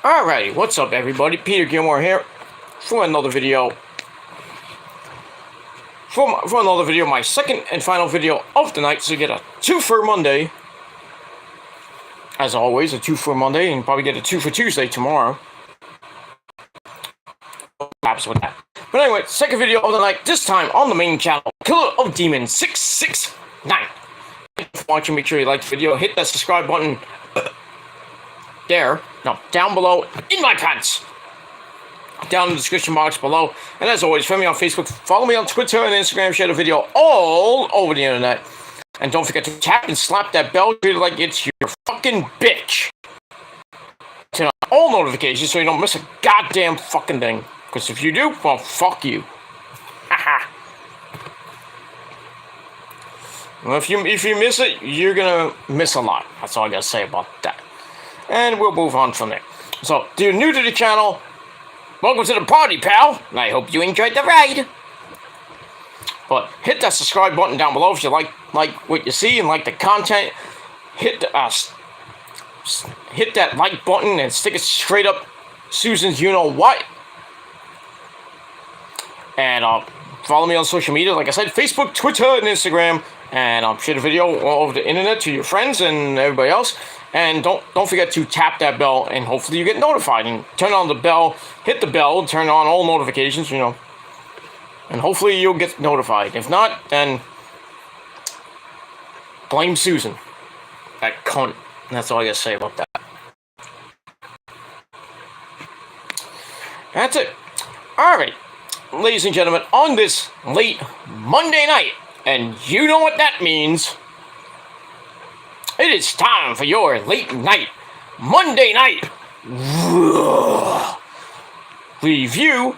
Alrighty, what's up everybody? Peter Gilmore here for another video. For another video, my second and final video of the night. So you get a 2 for Monday. As always, a 2 for Monday, and probably get a 2 for Tuesday tomorrow. Perhaps with that. But anyway, second video of the night, this time on the main channel, Killer of Demons 669. If you're watching, make sure you like the video, hit that subscribe button down below in my pants. Down in the description box below. And as always, friend me on Facebook, follow me on Twitter and Instagram, share the video all over the internet. And don't forget to tap and slap that bell, treat it like it's your fucking bitch. Turn on all notifications so you don't miss a goddamn fucking thing. Because if you do, well, fuck you. Haha. Well, if you miss it, you're gonna miss a lot. That's all I gotta say about that. And we'll move on from there. So, if you're new to the channel, welcome to the party, pal. And I hope you enjoyed the ride. But hit that subscribe button down below if you like what you see and like the content. Hit that like button and stick it straight up Susan's you-know-what. And follow me on social media, like I said, Facebook, Twitter, and Instagram. And share the video all over the internet to your friends and everybody else. And don't forget to tap that bell, and hopefully you get notified. And turn on the bell, hit the bell, turn on all notifications, and hopefully you'll get notified. If not, then blame Susan. That cunt. That's all I gotta say about that. That's it. Alright, ladies and gentlemen, on this late Monday night, and you know what that means. It is time for your late night, Monday night review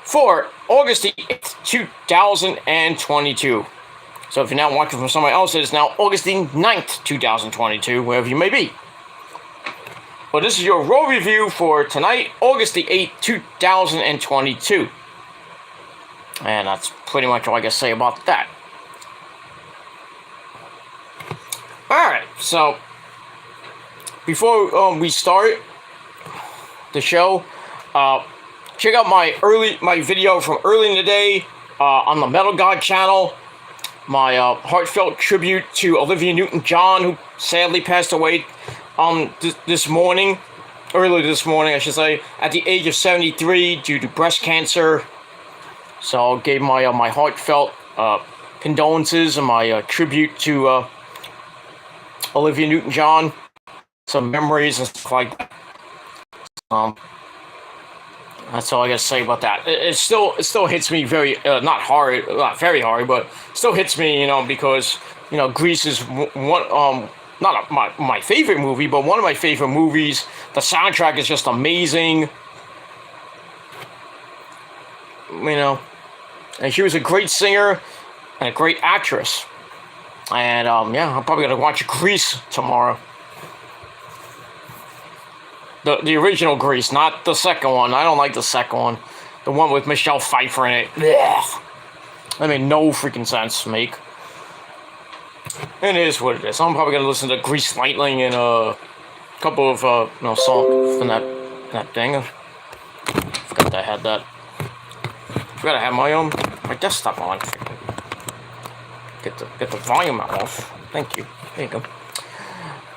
for August the 8th, 2022. So if you're now watching from somewhere else, it is now August the 9th, 2022, wherever you may be. But this is your Raw review for tonight, August the 8th, 2022. And that's pretty much all I can say about that. Alright, so before we start the show, check out my video from early in the day on the Metal God channel. My heartfelt tribute to Olivia Newton-John, who sadly passed away early this morning, I should say, at the age of 73 due to breast cancer. So I gave my heartfelt condolences and my tribute to Olivia Newton-John, some memories and stuff like that. That's all I gotta say about that. It still hits me very not very hard, but still hits me, because Grease is one not my favorite movie, but one of my favorite movies. The soundtrack is just amazing. And she was a great singer and a great actress. And, I'm probably going to watch Grease tomorrow. The original Grease, not the second one. I don't like the second one. The one with Michelle Pfeiffer in it. Blech. That made no freaking sense to make. It is what it is. I'm probably going to listen to Grease Lightning and a couple of, songs from that thing. I forgot I had that. Forgot I had my desktop on. Get the volume off. Thank you. There you go.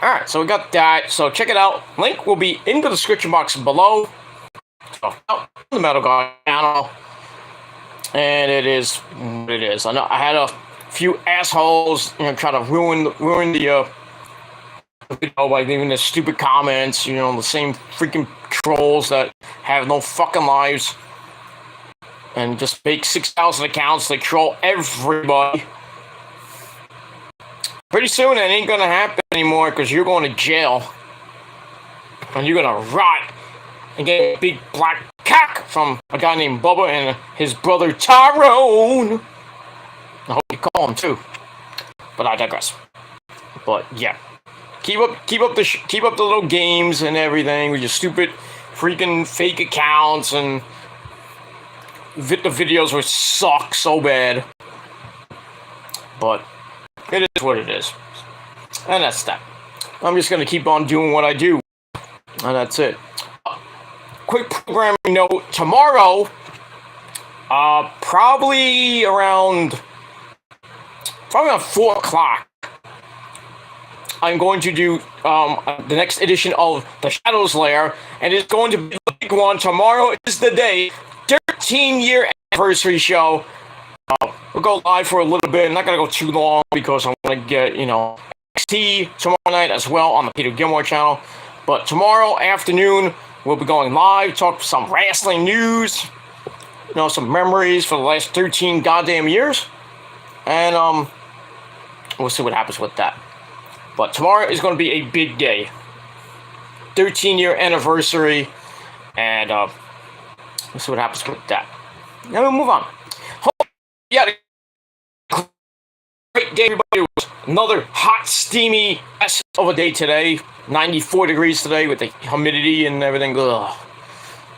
Alright, so we got that. So check it out. Link will be in the description box below. So, the Metal God channel. And it is what it is. I know I had a few assholes, try to ruin the video by leaving the stupid comments, the same freaking trolls that have no fucking lives. And just make 6,000 accounts that troll everybody. Pretty soon it ain't gonna happen anymore because you're going to jail. And you're gonna rot and get a big black cock from a guy named Bubba and his brother Tyrone. I hope you call him too. But I digress. But yeah. Keep up the little games and everything with your stupid freaking fake accounts, and the videos would suck so bad. But it is what it is. And that's that. I'm just going to keep on doing what I do. And that's it. quick programming note. Tomorrow, probably around 4 o'clock, I'm going to do the next edition of The Shadows Lair, and it's going to be the big one. Tomorrow is the day, 13-year anniversary show. We'll go live for a little bit. I'm not going to go too long because I want to get, NXT tomorrow night as well on the Peter Gilmore channel. But tomorrow afternoon, we'll be going live, talk some wrestling news, some memories for the last 13 goddamn years. And we'll see what happens with that. But tomorrow is going to be a big day. 13-year anniversary. And we'll see what happens with that. Now we'll move on. Yeah, great day, everybody. It was another hot, steamy mess of a day today. 94 degrees today with the humidity and everything. Ugh.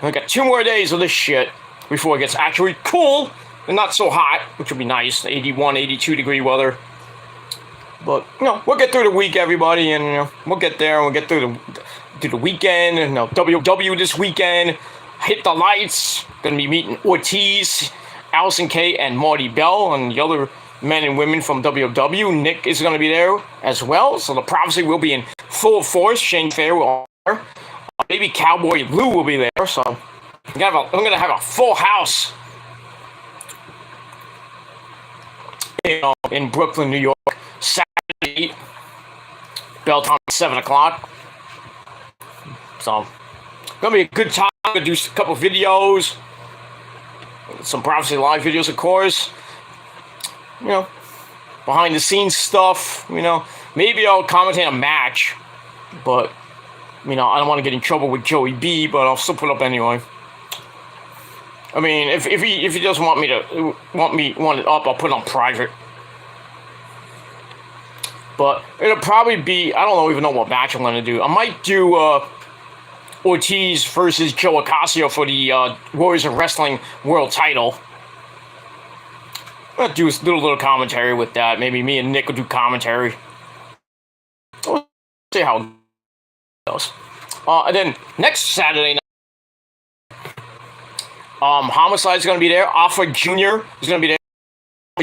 We got 2 more days of this shit before it gets actually cool and not so hot, which would be nice. 81, 82 degree weather. But, we'll get through the week, everybody, and, we'll get there, and we'll get through the weekend, and, WW this weekend, Hit the Lights, gonna be meeting Ortiz, Allison Kay, and Marty Bell, and the other men and women from WW. Nick is gonna be there as well, so the Prophecy will be in full force. Shane Fair will be there. Maybe Cowboy Lou will be there, so I'm gonna have a full house in Brooklyn, New York. Saturday, bell time 7 o'clock. So, gonna be a good time. Gonna do a couple videos, some Prophecy Live videos, of course. Behind the scenes stuff. Maybe I'll commentate a match, but I don't want to get in trouble with Joey B. But I'll still put up anyway. I mean, if he doesn't want it up, I'll put it on private. But it'll probably be, I don't even know what match I'm going to do. I might do Ortiz versus Joe Ocasio for the Warriors of Wrestling World title. I'm going to do a little commentary with that. Maybe me and Nick will do commentary. We'll see how it goes. And then next Saturday night, Homicide's going to be there. Alpha Jr. is going to be there.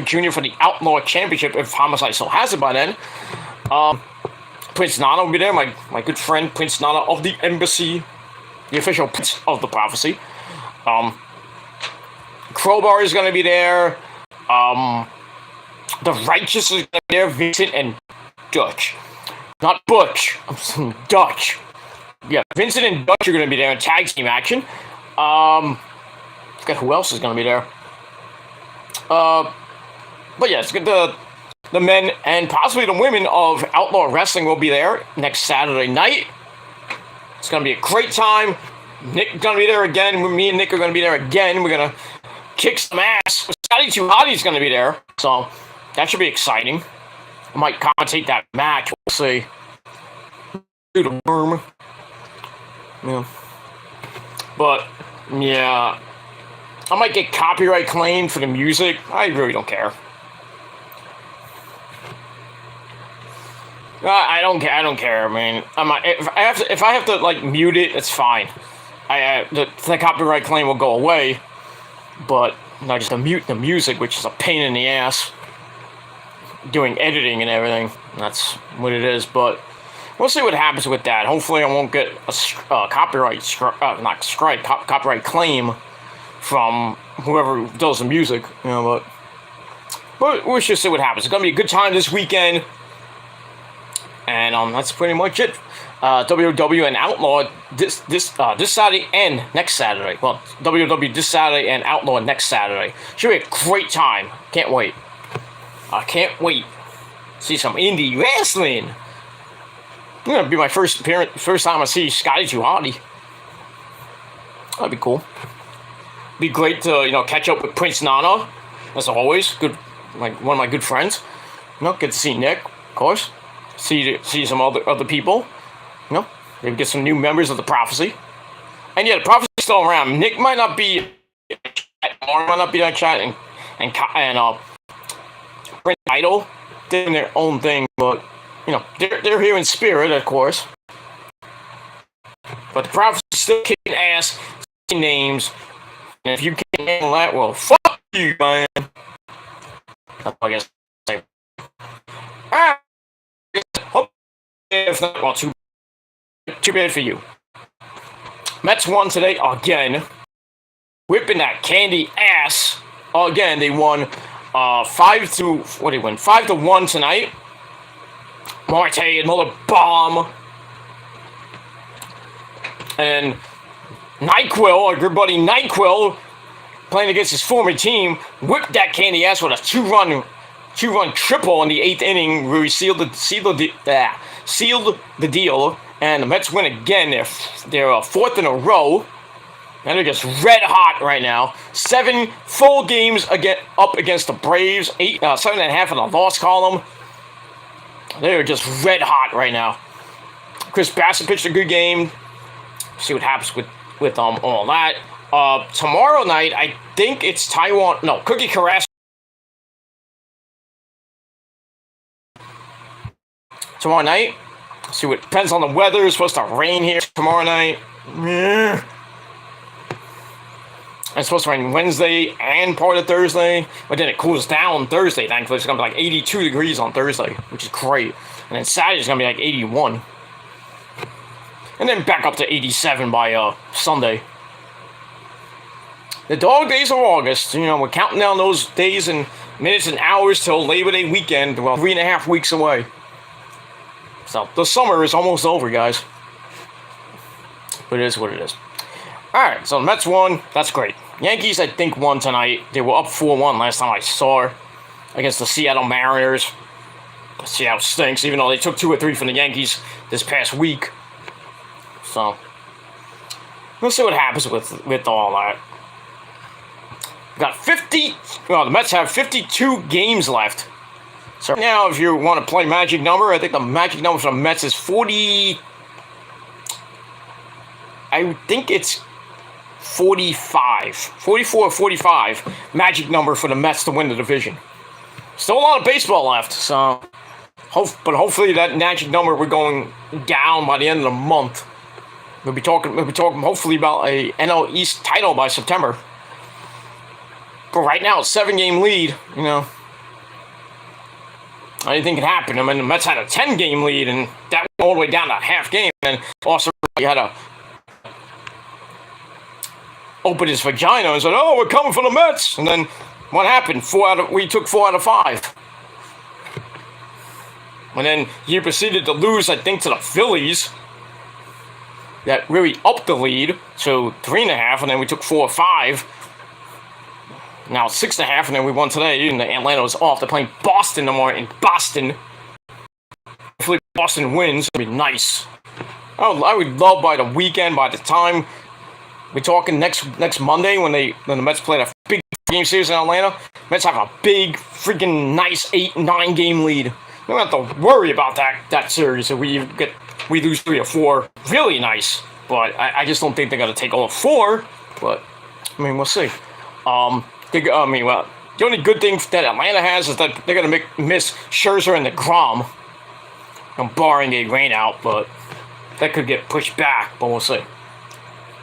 Jr. for the Outlaw Championship if Homicide still has it by then. Prince Nana will be there, my good friend Prince Nana of the Embassy, the official Prince of the Prophecy. Crowbar is going to be there. The Righteous is going to be there. Vincent and Dutch, not Butch. I'm saying Dutch. Yeah, Vincent and Dutch are going to be there in tag team action. Forget who else is going to be there. But yes, the men and possibly the women of Outlaw Wrestling will be there next Saturday night. It's going to be a great time. Nick's going to be there again. Me and Nick are going to be there again. We're going to kick some ass. Scotty 2 Hotty's going to be there. So that should be exciting. I might commentate that match. We'll see. Do the worm. Yeah. But, yeah. I might get copyright claimed for the music. I really don't care. I don't care. I don't care. I mean, if I have to like mute it, it's fine. The copyright claim will go away, but not just to mute the music, which is a pain in the ass. Doing editing and everything. That's what it is. But we'll see what happens with that. Hopefully, I won't get a copyright claim from whoever does the music. But we should see what happens. It's gonna be a good time this weekend. And that's pretty much it. WW and Outlaw this Saturday and next Saturday. Well, WW this Saturday and Outlaw next Saturday. Should be a great time. Can't wait. I can't wait. See some indie wrestling. It's gonna be my first time I see Scotty 2 Hotty. That'd be cool. Be great to catch up with Prince Nana, as always. Good, one of my good friends. Get to see Nick, of course. See some other people. Maybe get some new members of the Prophecy. And yeah, the Prophecy's still around. Nick might not be might not be on chat, and Prince Idol doing their own thing, but they're here in spirit, of course. But the Profits are still kicking ass, saying names. And if you can't handle that, well, fuck you, man. That's all I guess. Alright. Hope if not, well, too bad for you. Mets won today again. Whipping that candy ass. Again, they won 5-1 tonight. Marte, another bomb. And NyQuil, our good buddy NyQuil, playing against his former team, whipped that candy ass with a two-run triple in the 8th inning, where he sealed the deal. And the Mets win again. They're fourth in a row. And they're just red hot right now. 7 full games up against the Braves. 7.5 in the loss column. They're just red hot right now. Chris Bassett pitched a good game. See what happens with all that. Tomorrow night, I think it's Cookie Carrasco. Tomorrow night. See what depends on the weather. It's supposed to rain here tomorrow night. Yeah. It's supposed to rain Wednesday and part of Thursday, but then it cools down Thursday. Thankfully, it's gonna be like 82 degrees on Thursday, which is great. And then Saturday's gonna be like 81, and then back up to 87 by Sunday. The dog days of August. We're counting down those days and minutes and hours till Labor Day weekend. Well, 3.5 weeks away. So the summer is almost over, guys. But it is what it is. Alright, so the Mets won. That's great. Yankees, I think, won tonight. They were up 4-1 last time I saw against the Seattle Mariners. Seattle stinks, even though they took 2 or 3 from the Yankees this past week. So, we'll see what happens with all that. The Mets have 52 games left. So now, if you want to play magic number, I think the magic number for the Mets is 40... I think it's 44 or 45 magic number for the Mets to win the division. Still a lot of baseball left, so but hopefully that magic number we're going down by the end of the month. We'll be talking hopefully about a NL East title by September. But right now it's 7-game lead, Anything can happen. I mean, the Mets had a 10-game lead, and that went all the way down to a half game, and also you had to open his vagina and said, "Oh, we're coming for the Mets." And then what happened? We took 4 out of 5. And then you proceeded to lose, I think, to the Phillies. That really upped the lead to 3.5, and then we took 4 or 5. Now 6.5, and then we won today. And Atlanta was off. They're playing Boston tomorrow in Boston. Hopefully Boston wins. It'll be nice. I would love by the weekend, by the time we're talking next Monday when the Mets play a big game series in Atlanta. Mets have a big, freaking nice 8-9 game lead. We don't have to worry about that series if we lose 3 or 4. Really nice, but I just don't think they're gonna take all 4. But I mean, we'll see. The only good thing that Atlanta has is that they're gonna miss Scherzer and DeGrom, barring a rain out, but that could get pushed back. But we'll see.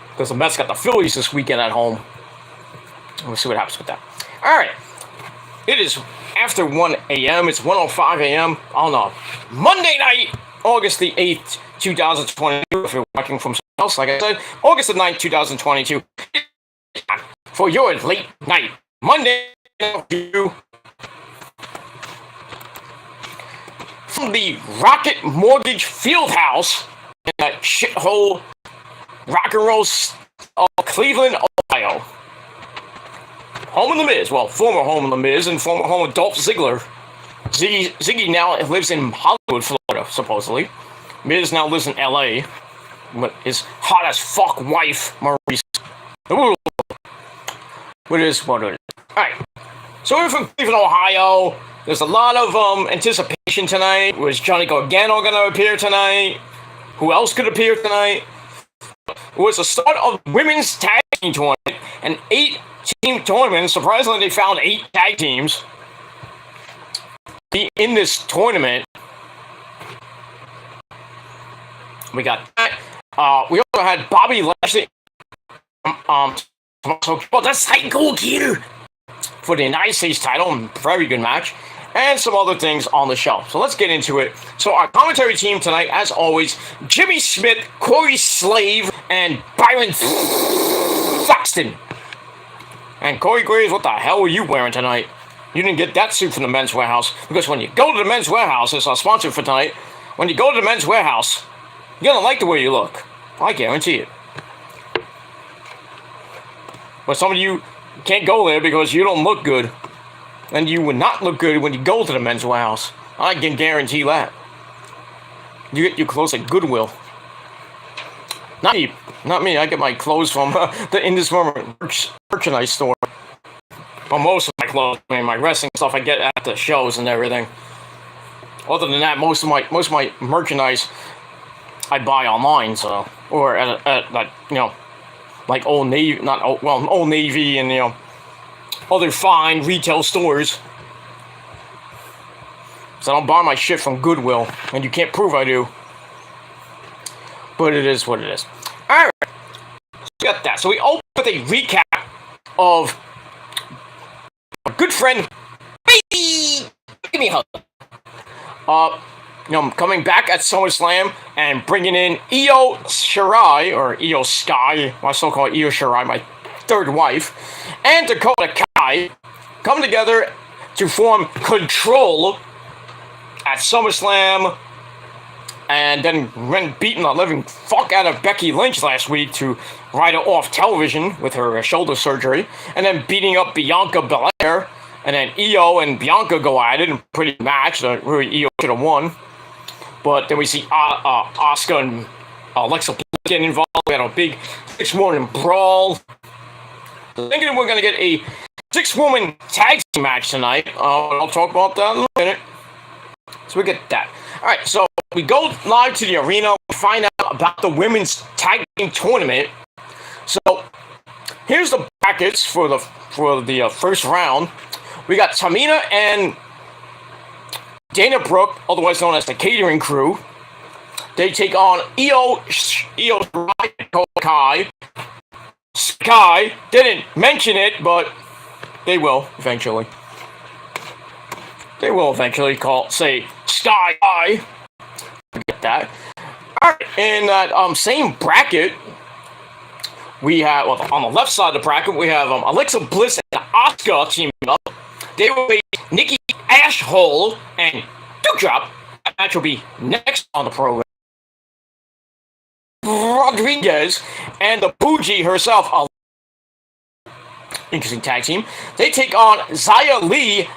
Because the Mets got the Phillies this weekend at home. We'll see what happens with that. All right. It is after 1 a.m. It's 1:05 a.m. on a Monday night, August the 8th, 2022. If you're watching from somewhere else, like I said, August the 9th, 2022. For your late night Monday review from the Rocket Mortgage Fieldhouse in that shithole rock and roll of Cleveland, Ohio. Home of The Miz. Well, former home of The Miz and former home of Dolph Ziggler. Ziggy now lives in Hollywood, Florida, supposedly. Miz now lives in L.A. with his hot-as-fuck wife, Maurice. Ooh. What it is, what it is. Alright. So we're from Cleveland, Ohio. There's a lot of anticipation tonight. Was Johnny Gargano going to appear tonight? Who else could appear tonight? It was the start of women's tag team tournament, an 8-team tournament. Surprisingly, they found 8 tag teams in this tournament. We got that. We also had Bobby Lashley, the Psycho Killer for the United States title. Very good match. And some other things on the show. So let's get into it. So our commentary team tonight, as always, Jimmy Smith, Corey Slave, and Byron Saxton. And Corey Graves, what the hell were you wearing tonight? You didn't get that suit from the Men's Warehouse. Because when you go to the Men's Warehouse, it's our sponsor for tonight. When you go to the Men's Warehouse, you're going to like the way you look. I guarantee it. But some of you can't go there because you don't look good. And you would not look good when you go to the Men's Warehouse. I can guarantee that. You get your clothes at Goodwill. Not me. Not me. I get my clothes from the In This Moment merchandise store. Well, most of my clothes, I mean, my wrestling stuff, I get at the shows and everything. Other than that, most of my merchandise I buy online. So, or at like, you know, like Old Navy, Old Navy and, you know, other fine retail stores. So I don't buy my shit from Goodwill, and you can't prove I do. But it is what it is. Alright, so we got that. So we open with a recap of a good friend, baby, give me a hug. You know, coming back at SummerSlam and bringing in Io Shirai, or Io Sky, I still call it Io Shirai, my third wife, and Dakota Kai come together to form Control at SummerSlam, and then went beating the living fuck out of Becky Lynch last week to write her off television with her shoulder surgery, and then beating up Bianca Belair, and then Io and Bianca go at it in a pretty match that really Io should have won. But then we see Asuka and Alexa Bliss getting involved. We had a big 6-woman brawl. Thinking we're going to get a 6-woman tag team match tonight. I'll talk about that in a minute. So we get that. Alright, so we go live to the arena, find out about the women's tag team tournament. So here's the brackets for the first round. We got Tamina and Dana Brooke, otherwise known as the Catering Crew. They take on Io Kai. Sky didn't mention it, but they will eventually. They will eventually say Sky High. Get that. Alright, in that same bracket, we have, well, on the left side of the bracket, we have Alexa Bliss and Asuka teaming up. They will be Nikki Ashhole and Doudrop. That match will be next on the program. Rodriguez and the Bougie herself, interesting tag team. They take on Xia Li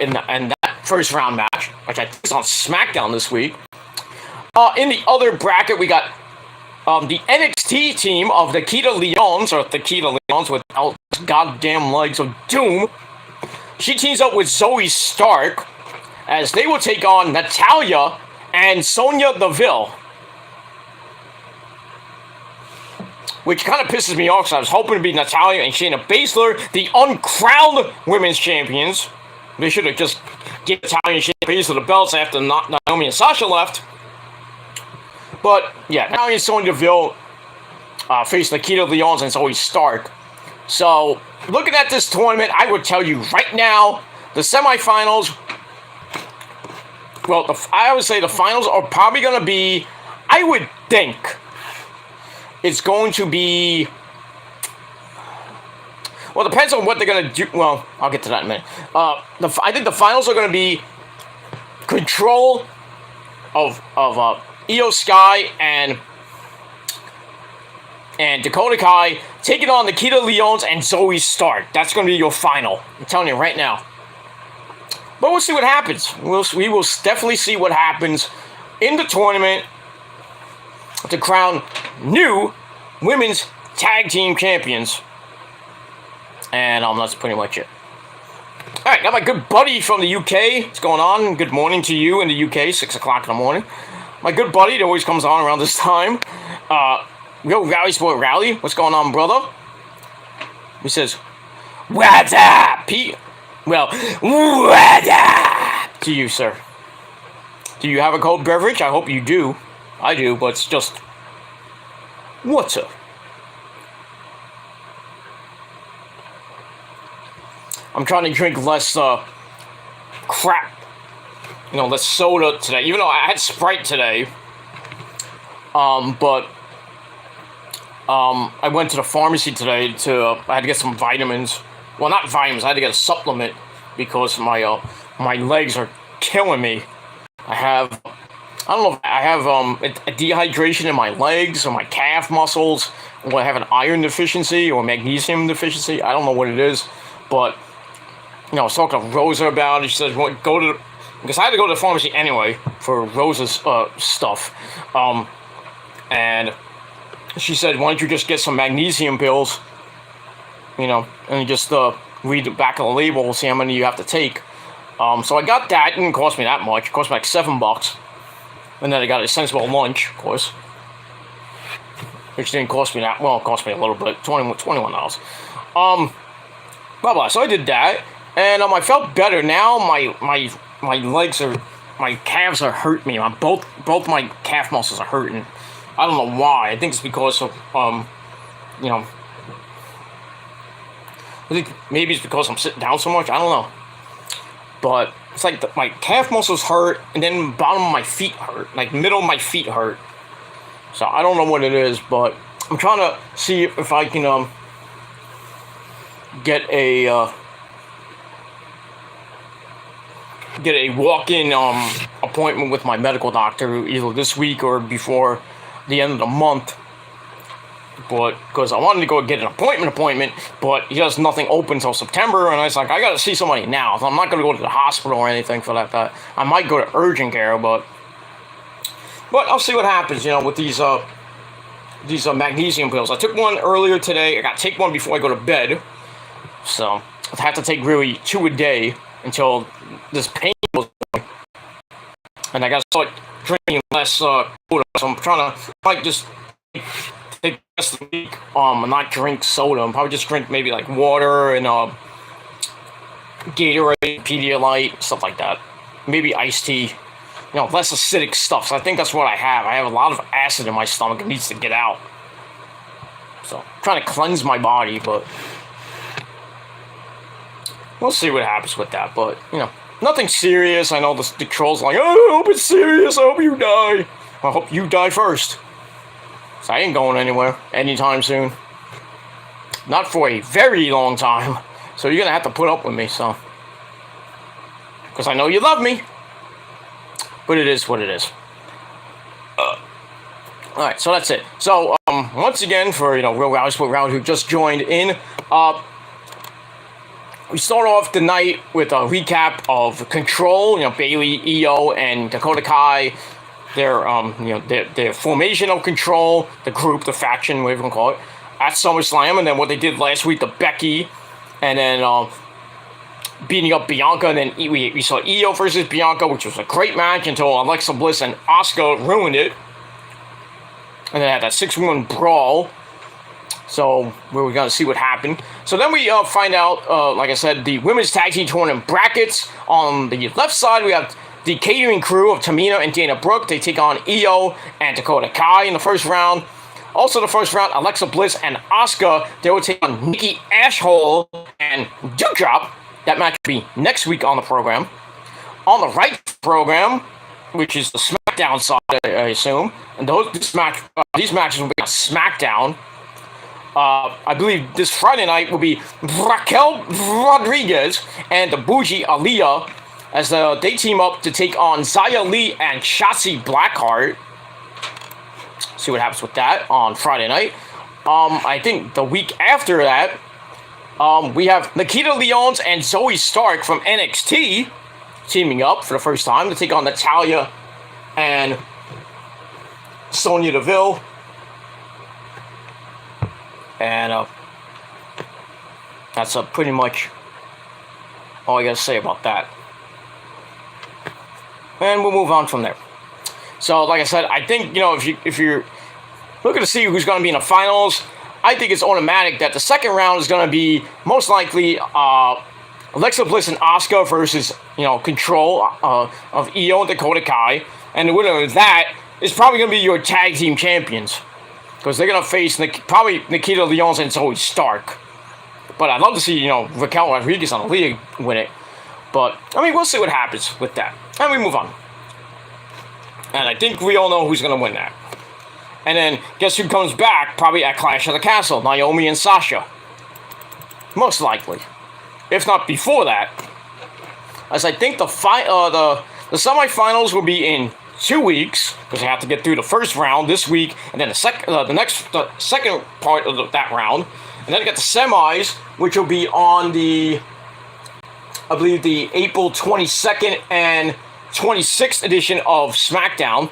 in that first round match, which I think is on SmackDown this week. In the other bracket, we got the NXT team of the Nikita Lyons, or the Nikita Lyons without goddamn legs of doom. She teams up with Zoe Stark as they will take on Natalya and Sonya Deville. Which kind of pisses me off because I was hoping to be Natalya and Shayna Baszler, the uncrowned women's champions. They should have just given Natalya and Shayna Baszler the belts after Naomi and Sasha left. But, yeah, Natalya and Sonya Deville face Nikita Lyons and Zoe Stark. So, looking at this tournament, I would tell you right now, the semifinals, well, I would say the finals are probably going to be, I would think, it's going to be, well, it depends on what they're going to do. Well, I'll get to that in a minute. I think the finals are going to be Control of Io Sky and Dakota Kai taking on Nikita Lyons and Zoe Stark. That's going to be your final. I'm telling you right now. But we'll see what happens. We will definitely see what happens in the tournament to crown new women's tag team champions. And that's pretty much it. Alright, got my good buddy from the UK. What's going on? Good morning to you in the UK, 6 o'clock in the morning. My good buddy that always comes on around this time. Yo, Rally Sport Rally. What's going on, brother? He says, what's up, Pete? Well, what up to you, sir? Do you have a cold beverage? I hope you do. I do, but it's just water. I'm trying to drink less crap, less soda today. Even though I had Sprite today, but I went to the pharmacy today I had to get some vitamins. Well, not vitamins. I had to get a supplement because my legs are killing me. I don't know if I have a dehydration in my legs or my calf muscles, or I have an iron deficiency or magnesium deficiency. I don't know what it is, but I was talking to Rosa about it. She said, well, because I had to go to the pharmacy anyway for Rosa's stuff, and she said, why don't you just get some magnesium pills, and you just read the back of the label, see how many you have to take. So I got that. It didn't cost me that much. It cost me like $7. And then I got a sensible lunch, of course, which didn't cost me that. Well, it cost me a little bit, $21. Blah blah. So I did that, and I felt better. Now my legs my calves are hurting me. Both my calf muscles are hurting. I don't know why. I think it's because of I think maybe it's because I'm sitting down so much. I don't know. But it's like my calf muscles hurt, and then bottom of my feet hurt. Like middle of my feet hurt. So I don't know what it is, but I'm trying to see if I can get a walk-in appointment with my medical doctor either this week or before the end of the month. But because I wanted to go get an appointment, but he has nothing open until September, and I was like, I gotta see somebody now. So I'm not gonna go to the hospital or anything for that. I might go to urgent care, but I'll see what happens. With these magnesium pills. I took one earlier today. I gotta take one before I go to bed. So I have to take really 2 a day until this pain goes away. And I gotta start drinking less soda. So I'm trying to just take the rest of the week and not drink soda. And probably just drink maybe like water and Gatorade, Pedialyte, stuff like that. Maybe iced tea. Less acidic stuff. So I think that's what I have. I have a lot of acid in my stomach. It needs to get out. So I'm trying to cleanse my body, but we'll see what happens with that. But, nothing serious. I know the trolls like, oh, I hope it's serious. I hope you die. I hope you die first. So I ain't going anywhere anytime soon. Not for a very long time. So you're going to have to put up with me, so. Because I know you love me. But it is what it is. Alright, so that's it. So, once again, for, Real Rowdy Split Round who just joined in, we start off the night with a recap of Control, Bayley, Io, and Dakota Kai, their formation of Control, the group, the faction, whatever you want to call it, at SummerSlam, and then what they did last week, the Becky, and then, beating up Bianca, and then we saw Io versus Bianca, which was a great match until Alexa Bliss and Asuka ruined it. And then had that 6-woman brawl. So we're going to see what happened. So then we find out, like I said, the women's tag team tournament brackets. On the left side, we have the catering crew of Tamina and Dana Brooke. They take on Io and Dakota Kai in the first round. Also the first round, Alexa Bliss and Asuka, they will take on Nikki Ashhole and Doudrop. That match will be next week on the program. On the right program, which is the SmackDown side, I assume, and these matches will be on SmackDown. I believe this Friday night will be Raquel Rodriguez and the Bougie Aaliyah as they team up to take on Xia Li and Shotzi Blackheart. See what happens with that on Friday night. I think the week after that, we have Nikita Lyons and Zoe Stark from NXT teaming up for the first time to take on Natalya and Sonya Deville. And that's pretty much all I gotta say about that. And we'll move on from there. So, like I said, I think, if you're looking to see who's going to be in the finals, I think it's automatic that the second round is going to be most likely Alexa Bliss and Asuka versus, Control of Io and Dakota Kai. And the winner of that is probably going to be your tag team champions. Because they're going to face probably Nikita Lyons and Zoe Stark. But I'd love to see, Raquel Rodriguez on the league win it. But, we'll see what happens with that. And we move on. And I think we all know who's going to win that. And then, guess who comes back? Probably at Clash of the Castle. Naomi and Sasha. Most likely. If not before that. As I think the semifinals will be in 2 weeks. Because they have to get through the first round this week. And then the second part of that round. And then get the semis, which will be on I believe the April 22nd and 26th edition of SmackDown.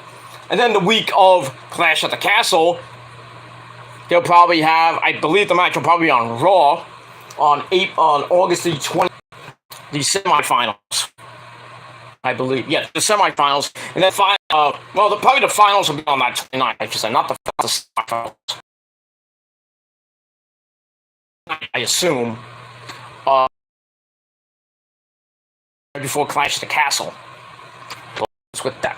And then the week of Clash at the Castle, they'll probably have, I believe the match will probably be on Raw on August the 20th, the semifinals. I believe, yeah, the semifinals. And then, probably the finals will be on that 29th, I should say, not the semifinals. I assume. Before Clash at the Castle. With that.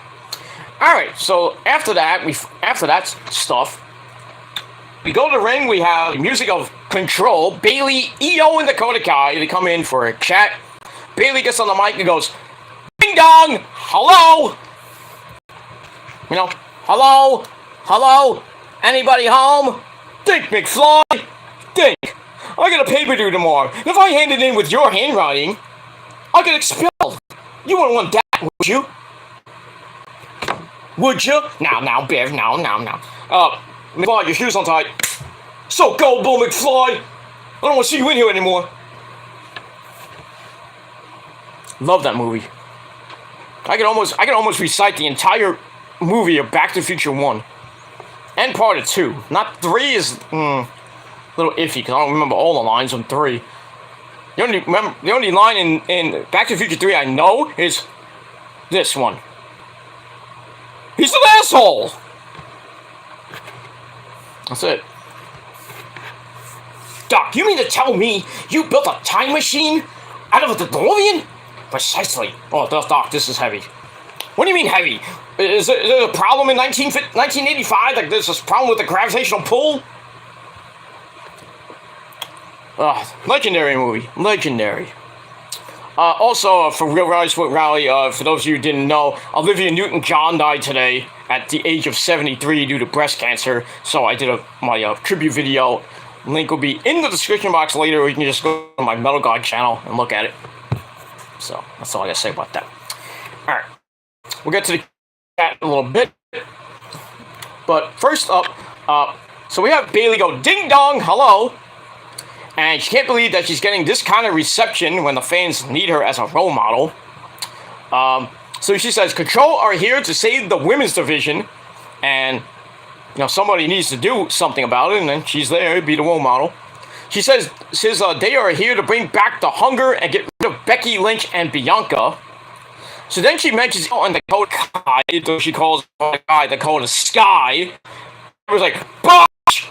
Alright, so after that stuff, we go to the ring, we have the music of Control, Bayley, Io, and Dakota Kai. They come in for a chat. Bayley gets on the mic and goes, "Ding dong! Hello! Hello? Anybody home? Think, McFly! Think! I got a paper due tomorrow. And if I hand it in with your handwriting, I'll get expelled. You wouldn't want that, would you? Would you? Now, Bev, now. McFly, your shoes untied. So go, Bull McFly. I don't want to see you in here anymore. Love that movie. I can almost recite the entire movie of Back to the Future 1. And part of 2. Not 3 is a little iffy, because I don't remember all the lines from 3. The only line in Back to the Future 3 I know is this one. He's an asshole! That's it. Doc, you mean to tell me you built a time machine out of a DeLorean? Precisely. Oh, Doc, this is heavy. What do you mean heavy? Is there a problem in 1985? Like there's this problem with the gravitational pull? Legendary movie. Legendary. Also, for Real Rise Rally, for those of you who didn't know, Olivia Newton-John died today at the age of 73 due to breast cancer. So I did my tribute video. Link will be in the description box later, or you can just go to my Metal God channel and look at it. So, that's all I gotta say about that. Alright. We'll get to the chat in a little bit. But first up, so we have Bayley go, "Ding dong, hello." And she can't believe that she's getting this kind of reception when the fans need her as a role model. So she says, "Control are here to save the women's division. And, somebody needs to do something about it." And then she's there to be the role model. She says they are here to bring back the hunger and get rid of Becky Lynch and Bianca. So then she mentions on Dakota Kai, though she calls the guy Dakota Sky. It was like, botch!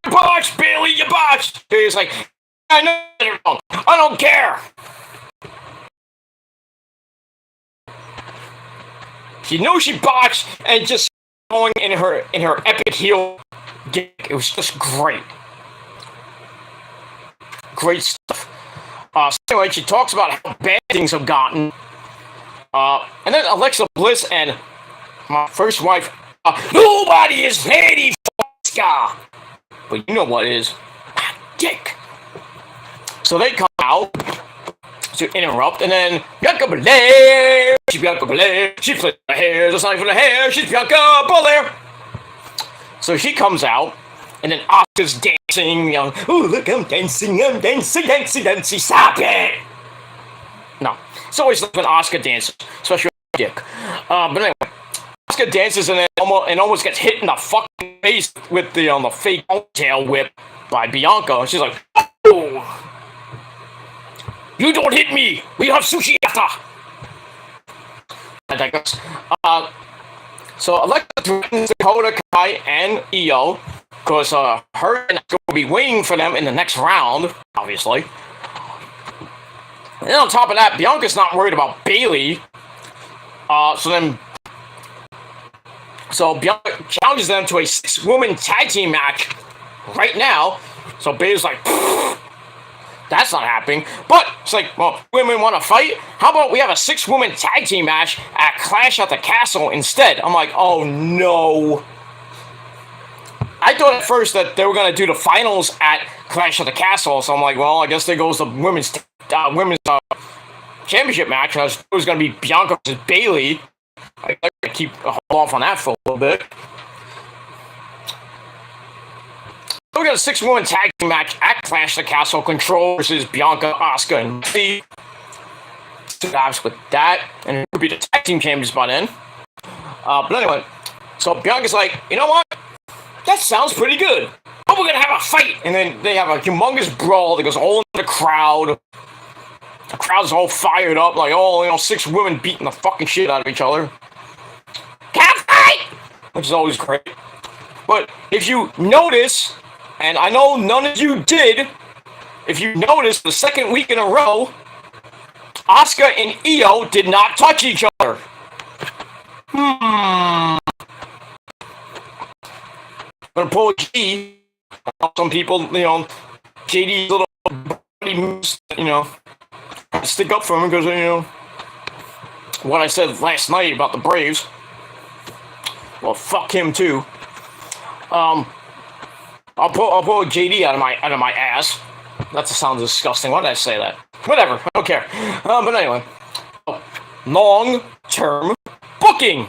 You botched, Bayley, you botched! He's like, I know you're wrong. I don't care. She knows she botched and just going in her epic heel gimmick. It was just great. Great stuff. So anyway, she talks about how bad things have gotten. And then Alexa Bliss and my first wife, nobody is ready for Ska. But you know what is? Dick. So they come out to interrupt, and then Bianca Belair. She's Bianca Belair. She flips her hair. It's not for the hair. She's Bianca Belair. So she comes out, and then Asuka's dancing. Oh, look, I'm dancing. Stop it. No. It's always like when Asuka dances, especially with Dick. But anyway. Asuka dances and then almost gets hit in the fucking face with the fake tail whip by Bianca. She's like, "Oh, you don't hit me. We have sushi after." I digress. So Alexa threatens Dakota Kai and Io because her and Asuka will be waiting for them in the next round, obviously. And then on top of that, Bianca's not worried about Bayley. So Bianca challenges them to a 6-woman tag team match right now. So Bayley's like, that's not happening. But it's like, well, women want to fight? How about we have a 6-woman tag team match at Clash at the Castle instead? I'm like, oh no. I thought at first that they were going to do the finals at Clash at the Castle. So I'm like, well, I guess there goes the women's championship match. It was going to be Bianca versus Bayley. I gotta keep hold off on that for a little bit. So we got a 6-woman tag team match at Clash of the Castle. Control versus Bianca, Asuka, and Lee. Snaps with that, and it could be the tag team champions by then. But anyway, so Bianca's like, you know what? That sounds pretty good. Oh, we're gonna have a fight, and then they have a humongous brawl that goes all into the crowd. The crowd's all fired up, like, oh, 6 women beating the fucking shit out of each other. Can't fight! Which is always great. But if you notice, and I know none of you did, if you notice, the second week in a row, Asuka and Io did not touch each other. I'm gonna pull a G. Some people, JD's little body moves, stick up for him because, what I said last night about the Braves. Well, fuck him too. I'll pull a JD out of my ass. That sounds disgusting. Why did I say that? Whatever. I don't care. But anyway, long-term booking.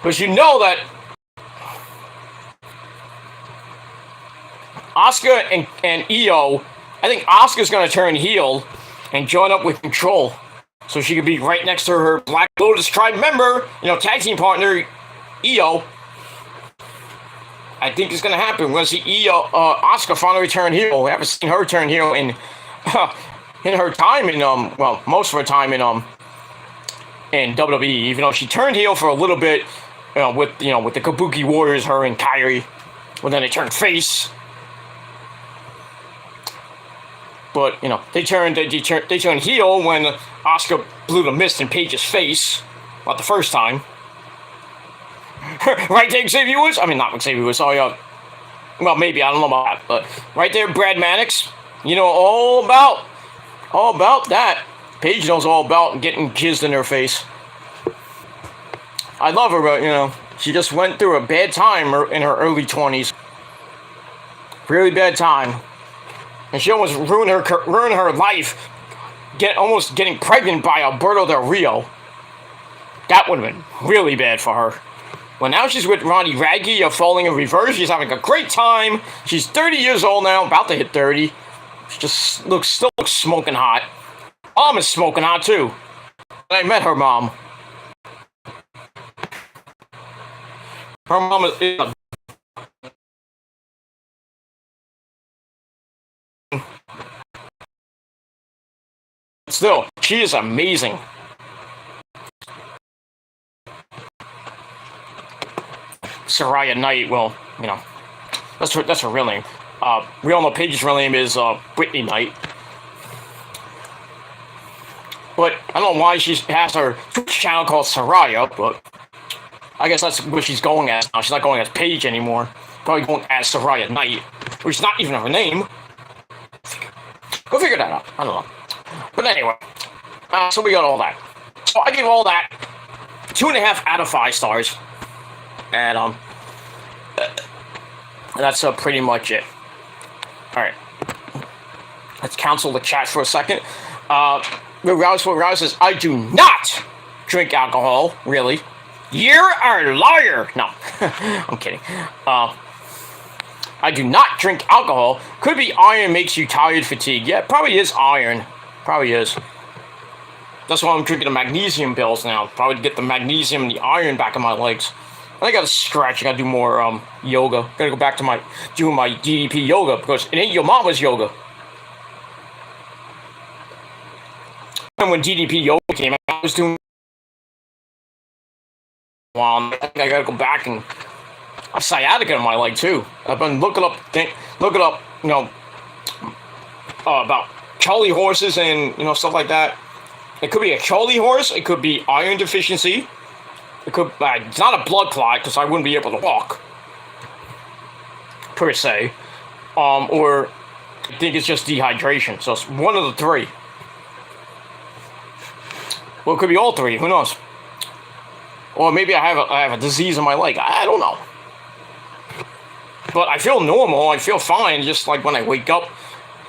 Because you know that Asuka and Io, I think Asuka's going to turn heel and join up with Control. So she could be right next to her Black Lotus Tribe member, tag team partner, Io. I think it's going to happen. We're going to see Asuka finally turn heel. We haven't seen her turn heel in her time most of her time in WWE, even though she turned heel for a little bit, with the Kabuki Warriors, her and Kairi. Well, then they turned face. But, they turned heel when Asuka blew the mist in Paige's face. Not the first time. Right there, Xavier Woods? I mean, not Xavier Woods, sorry. Well, maybe, I don't know about that. But right there, Brad Mannix. All about that. Paige knows all about getting jizzed in her face. I love her, but, she just went through a bad time in her early 20s. Really bad time. And she almost ruined her life, almost getting pregnant by Alberto Del Rio. That would have been really bad for her. Well, now she's with Ronnie Raggy of Falling in Reverse. She's having a great time. She's 30 years old now, about to hit 30. She just still looks smoking hot. Mom is smoking hot too. I met her mom. Her mom is still, she is amazing. Saraya Knight, well, that's her real name. We all know Paige's real name is Brittany Knight. But I don't know why she has her Twitch channel called Saraya, but I guess that's what she's going as now. She's not going as Paige anymore. Probably going as Saraya Knight, which is not even her name. Go figure that out. I don't know. But anyway, so we got all that. So I gave all that 2.5 out of 5 stars. And that's pretty much it. Alright. Let's cancel the chat for a second. Rouse says, I do not drink alcohol, really. You're a liar! No, I'm kidding. I do not drink alcohol. Could be iron makes you tired, fatigue. Yeah, it probably is iron. Probably is. That's why I'm drinking the magnesium pills now. Probably to get the magnesium and the iron back in my legs. I gotta stretch. I gotta do more yoga. Gotta go back to doing my DDP yoga because it ain't your mama's yoga. And when DDP yoga came out, I was doing. Well, I think I gotta go back and. I have sciatica in my leg too. I've been looking up, about Charlie horses and, you know, stuff like that. It could be a Charlie horse. It could be iron deficiency. It could, it's not a blood clot because I wouldn't be able to walk, per se. Or I think it's just dehydration. So it's one of the three. Well, it could be all three. Who knows? Or maybe I have a disease in my leg. I don't know. But I feel normal. I feel fine. Just like when I wake up,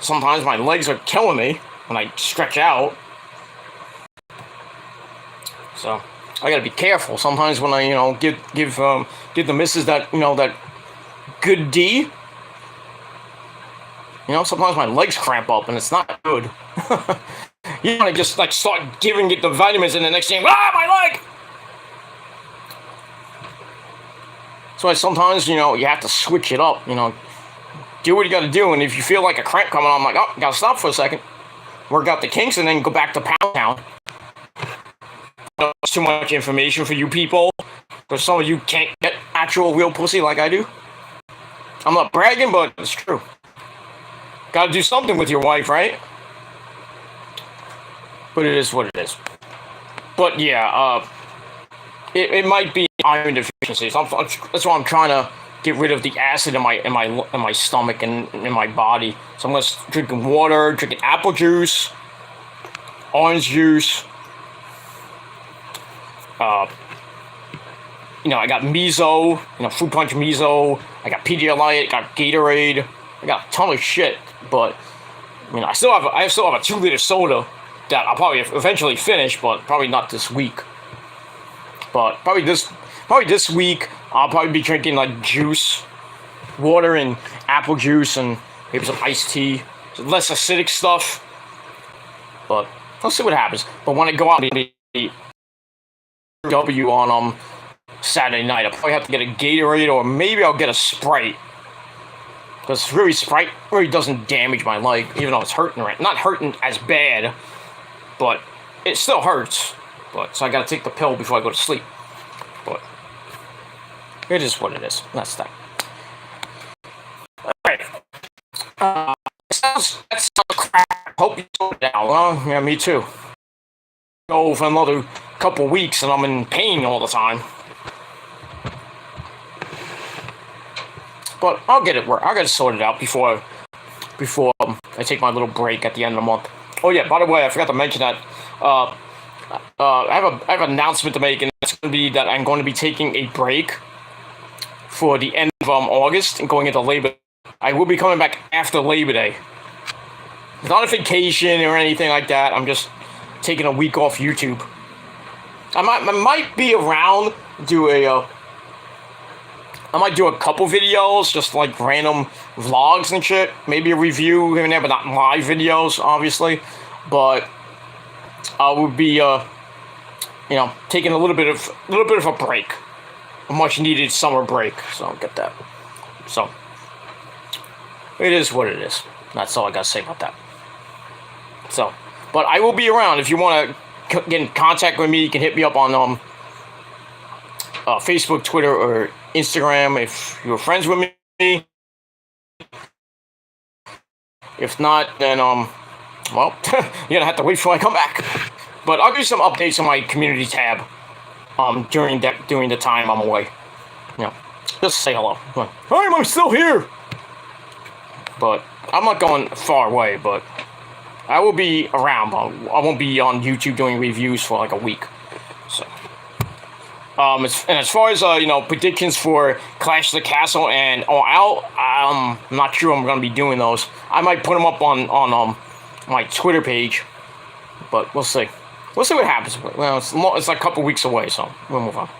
sometimes my legs are killing me when I stretch out. So I gotta be careful. Sometimes when I, you know, give the missus that, you know, that good D, you know, sometimes my legs cramp up and it's not good. You want to just like start giving it the vitamins and the next thing, my leg! So sometimes, you know, you have to switch it up, you know, do what you gotta do, and if you feel like a cramp coming on, I'm like, oh, gotta stop for a second, work out the kinks, and then go back to Pound Town. That's too much information for you people, because some of you can't get actual real pussy like I do. I'm not bragging, but it's true. Gotta do something with your wife, right? But it is what it is. But yeah, it might be iron deficiency. So that's why I'm trying to get rid of the acid in my stomach and in my body. So I'm just drinking water, drinking apple juice, orange juice. You know, I got miso, you know, Fruit Punch miso. I got Pedialyte, got Gatorade. I got a ton of shit. But you know, I still have a 2-liter soda that I'll probably eventually finish, but probably not this week. But probably this week, I'll probably be drinking like juice, water and apple juice, and maybe some iced tea, less acidic stuff. But let's see what happens. But when I go out and be W on Saturday night, I'll probably have to get a Gatorade, or maybe I'll get a Sprite. Because Sprite really doesn't damage my leg, even though it's hurting right. Not hurting as bad, but it still hurts. But so I gotta take the pill before I go to sleep. But it is what it is. That's that. Alright. That sounds crap. Hope you slow it down. Yeah, me too. Go for another couple weeks and I'm in pain all the time. But I'll get it worked. I'll get it sorted out before I take my little break at the end of the month. Oh yeah, by the way, I forgot to mention that I have an announcement to make, and it's going to be that I'm going to be taking a break for the end of August and going into Labor Day. I will be coming back after Labor Day. It's not a vacation or anything like that. I'm just taking a week off YouTube. I might be around, I might do a couple videos, just like random vlogs and shit. Maybe a review here and there, but not live videos, obviously. But I would be, you know, taking a little bit of a break, a much needed summer break. So I'll get that. So it is what it is. That's all I gotta say about that. So, but I will be around. If you want to get in contact with me, you can hit me up on Facebook, Twitter, or Instagram if you're friends with me. If not, then well, you're gonna have to wait till I come back. But I'll give you some updates on my community tab during the time I'm away. You know, just say hello. Hi, I'm still here. But I'm not going far away. But I will be around. I won't be on YouTube doing reviews for like a week. So. And as far as, you know, predictions for Clash of the Castle and All Out, I'm not sure I'm going to be doing those. I might put them up on my Twitter page, but we'll see. We'll see what happens. Well, it's like a couple weeks away, so we'll move on.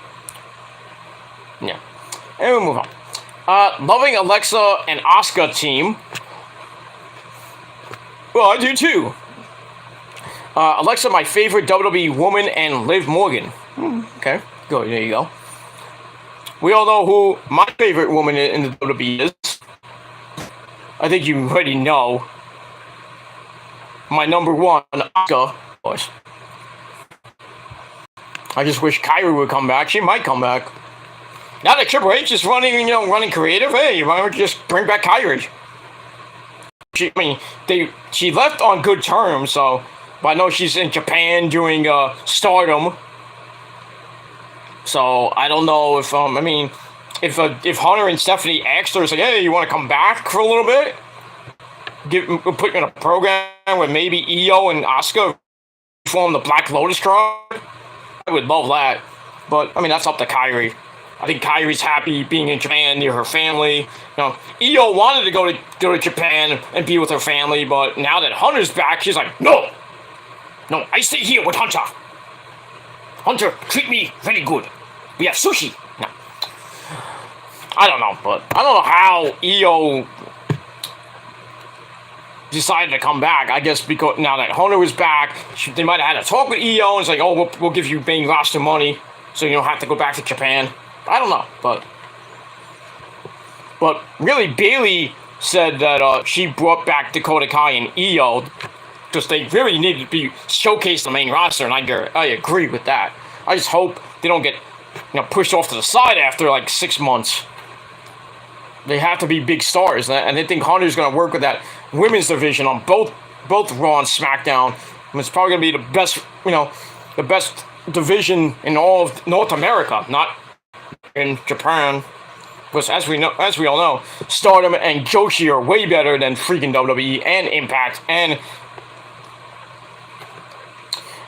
Yeah. And we'll move on. Loving Alexa and Asuka team. Well, I do too. Alexa, my favorite WWE woman, and Liv Morgan. Okay. Go, there you go. We all know who my favorite woman in the WWE is. I think you already know. My number one, Asuka, of course. I just wish Kyrie would come back. She might come back. Now that Triple H is running creative, hey, why don't you just bring back Kyrie? she left on good terms, so, but I know she's in Japan doing Stardom. So I don't know if if Hunter and Stephanie asked her, say, hey, you want to come back for a little bit? Put you in a program with maybe Io and Asuka form the Black Lotus tribe. I would love that, but I mean that's up to Kairi. I think Kairi's happy being in Japan near her family. You know, Io wanted to go to Japan and be with her family, but now that Hunter's back, she's like, no, I stay here with Hunter. Hunter, treat me very good. We have sushi. No. I don't know, but I don't know how Io decided to come back. I guess because now that Hunter was back, they might have had a talk with Io and it's like, oh, we'll give you main roster money so you don't have to go back to Japan. I don't know, but really, Bayley said that she brought back Dakota Kai and Io because they really needed to be showcased on the main roster, and I agree with that. I just hope they don't get pushed off to the side after like 6 months. They have to be big stars, and they think Hunter's going to work with that women's division on both Raw and SmackDown. And it's probably going to be the best, the best division in all of North America, not in Japan. Because as we all know, Stardom and Joshi are way better than freaking WWE and Impact and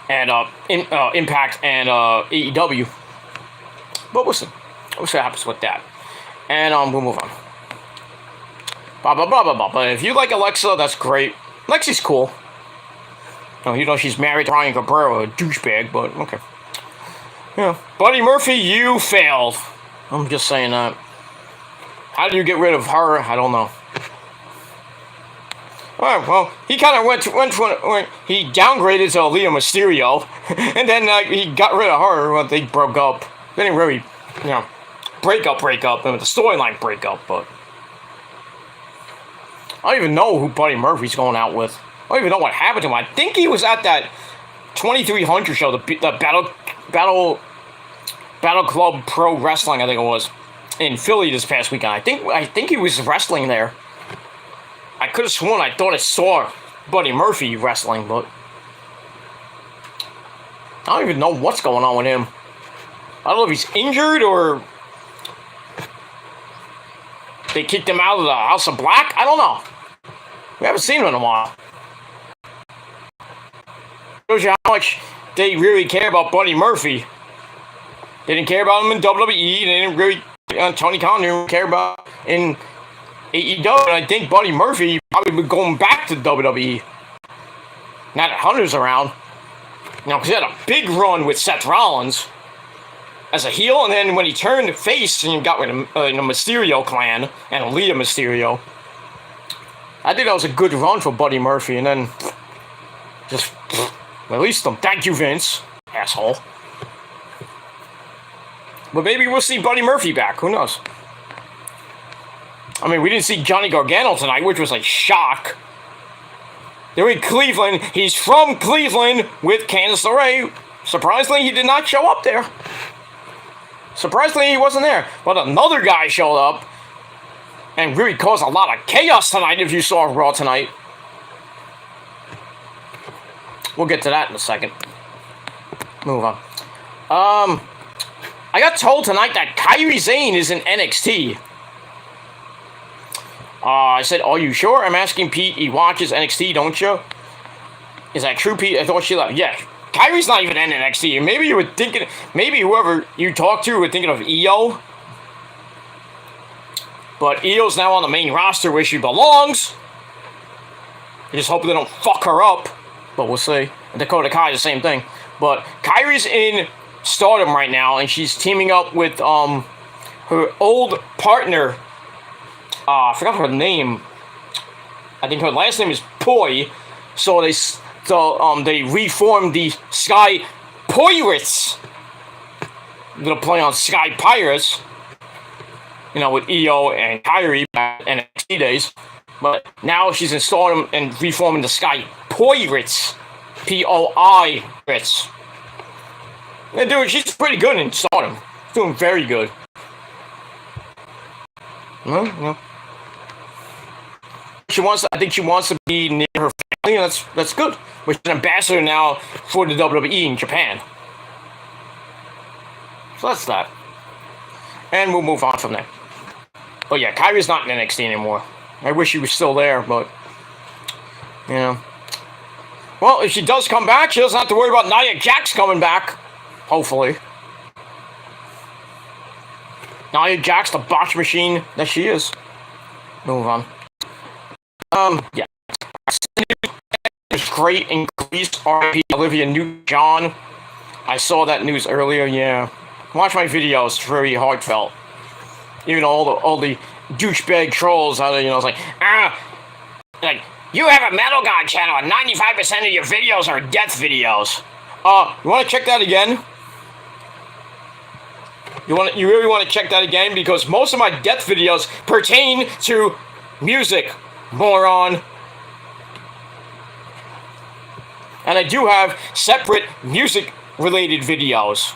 Impact and AEW. But we'll see what happens with that, and we'll move on. Blah blah blah blah blah. But if you like Alexa, that's great. Lexi's cool. She's married to Ryan Cabrera, a douchebag, but okay. Yeah, Buddy Murphy, you failed. I'm just saying that. How do you get rid of her? I don't know. Alright, well, he kind of went he downgraded to Aaliyah Mysterio, and then he got rid of her when they broke up. They didn't really, break up, the storyline break up, but I don't even know who Buddy Murphy's going out with. I don't even know what happened to him. I think he was at that 2300 show, the Battle Club Pro Wrestling, I think it was, in Philly this past weekend. I think he was wrestling there. I could have sworn I thought I saw Buddy Murphy wrestling, but I don't even know what's going on with him. I don't know if he's injured or they kicked him out of the House of Black. I don't know. We haven't seen him in a while. Shows you how much they really care about Buddy Murphy. They didn't care about him in WWE. They didn't really, Tony Khan didn't care about in AEW. And I think Buddy Murphy probably be going back to WWE. Now that Hunter's around. Because he had a big run with Seth Rollins as a heel, and then when he turned face and got with the Mysterio clan and Aaliyah Mysterio, I think that was a good run for Buddy Murphy, and then just released him. Thank you, Vince, asshole. But maybe we'll see Buddy Murphy back. Who knows? I mean, we didn't see Johnny Gargano tonight, which was a shock. They're in Cleveland. He's from Cleveland with Candice LeRae. Surprisingly, he did not show up there. Surprisingly, he wasn't there. But another guy showed up and really caused a lot of chaos tonight if you saw Raw tonight. We'll get to that in a second. Move on. I got told tonight that Kairi Sane is in NXT. I said, are you sure? I'm asking Pete. He watches NXT, don't you? Is that true, Pete? I thought she left. Yeah. Kairi's not even in NXT. Maybe you were thinking, maybe whoever you talked to were thinking of Io. But Io's now on the main roster where she belongs. I just hope they don't fuck her up. But we'll see. And Dakota Kai, the same thing. But Kairi's in Stardom right now, and she's teaming up with her old partner. I forgot her name. I think her last name is Poi. So they reformed the Sky Pirates. They'll play on Sky Pirates. With Io and Kairi back in NXT days. But now she's in Stardom and reforming the Sky Pirates. P-O-I Pirates. She's pretty good in Stardom. She's doing very good. she wants. I think she wants to be near her family, and that's good. But she's an ambassador now for the WWE in Japan. So that's that. And we'll move on from there. But yeah, Kairi's not in NXT anymore. I wish she was still there, but you know. Well, if she does come back, she doesn't have to worry about Nia Jax coming back. Hopefully. Nia Jax, the botch machine that she is. Move on. Yeah. It's great increased RP Olivia Newton-John. I saw that news earlier, yeah. Watch my videos, it's very heartfelt. Even all the douchebag trolls out there, you know, it's like, you have a Metal God channel and 95% of your videos are death videos. You want to check that again? You really want to check that again? Because most of my death videos pertain to music, moron. And I do have separate music-related videos.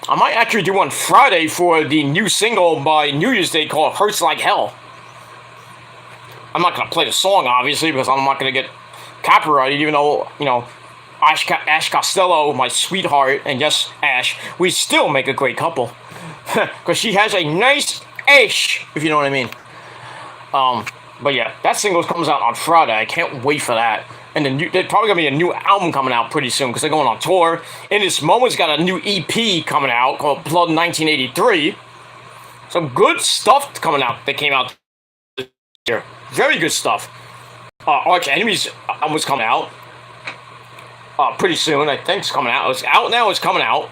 I might actually do one Friday for the new single by New Year's Day called Hurts Like Hell. I'm not going to play the song, obviously, because I'm not going to get copyrighted, even though, you know, Ash Costello, my sweetheart, and yes, Ash, we still make a great couple. Because she has a nice ash, if you know what I mean. But yeah, that single comes out on Friday. I can't wait for that. And there's probably going to be a new album coming out pretty soon, because they're going on tour. And this moment's got a new EP coming out called Blood 1983. Some good stuff coming out that came out this year. Very good stuff. Arch Enemy's album was coming out. Pretty soon, I think it's coming out. It's out now, it's coming out.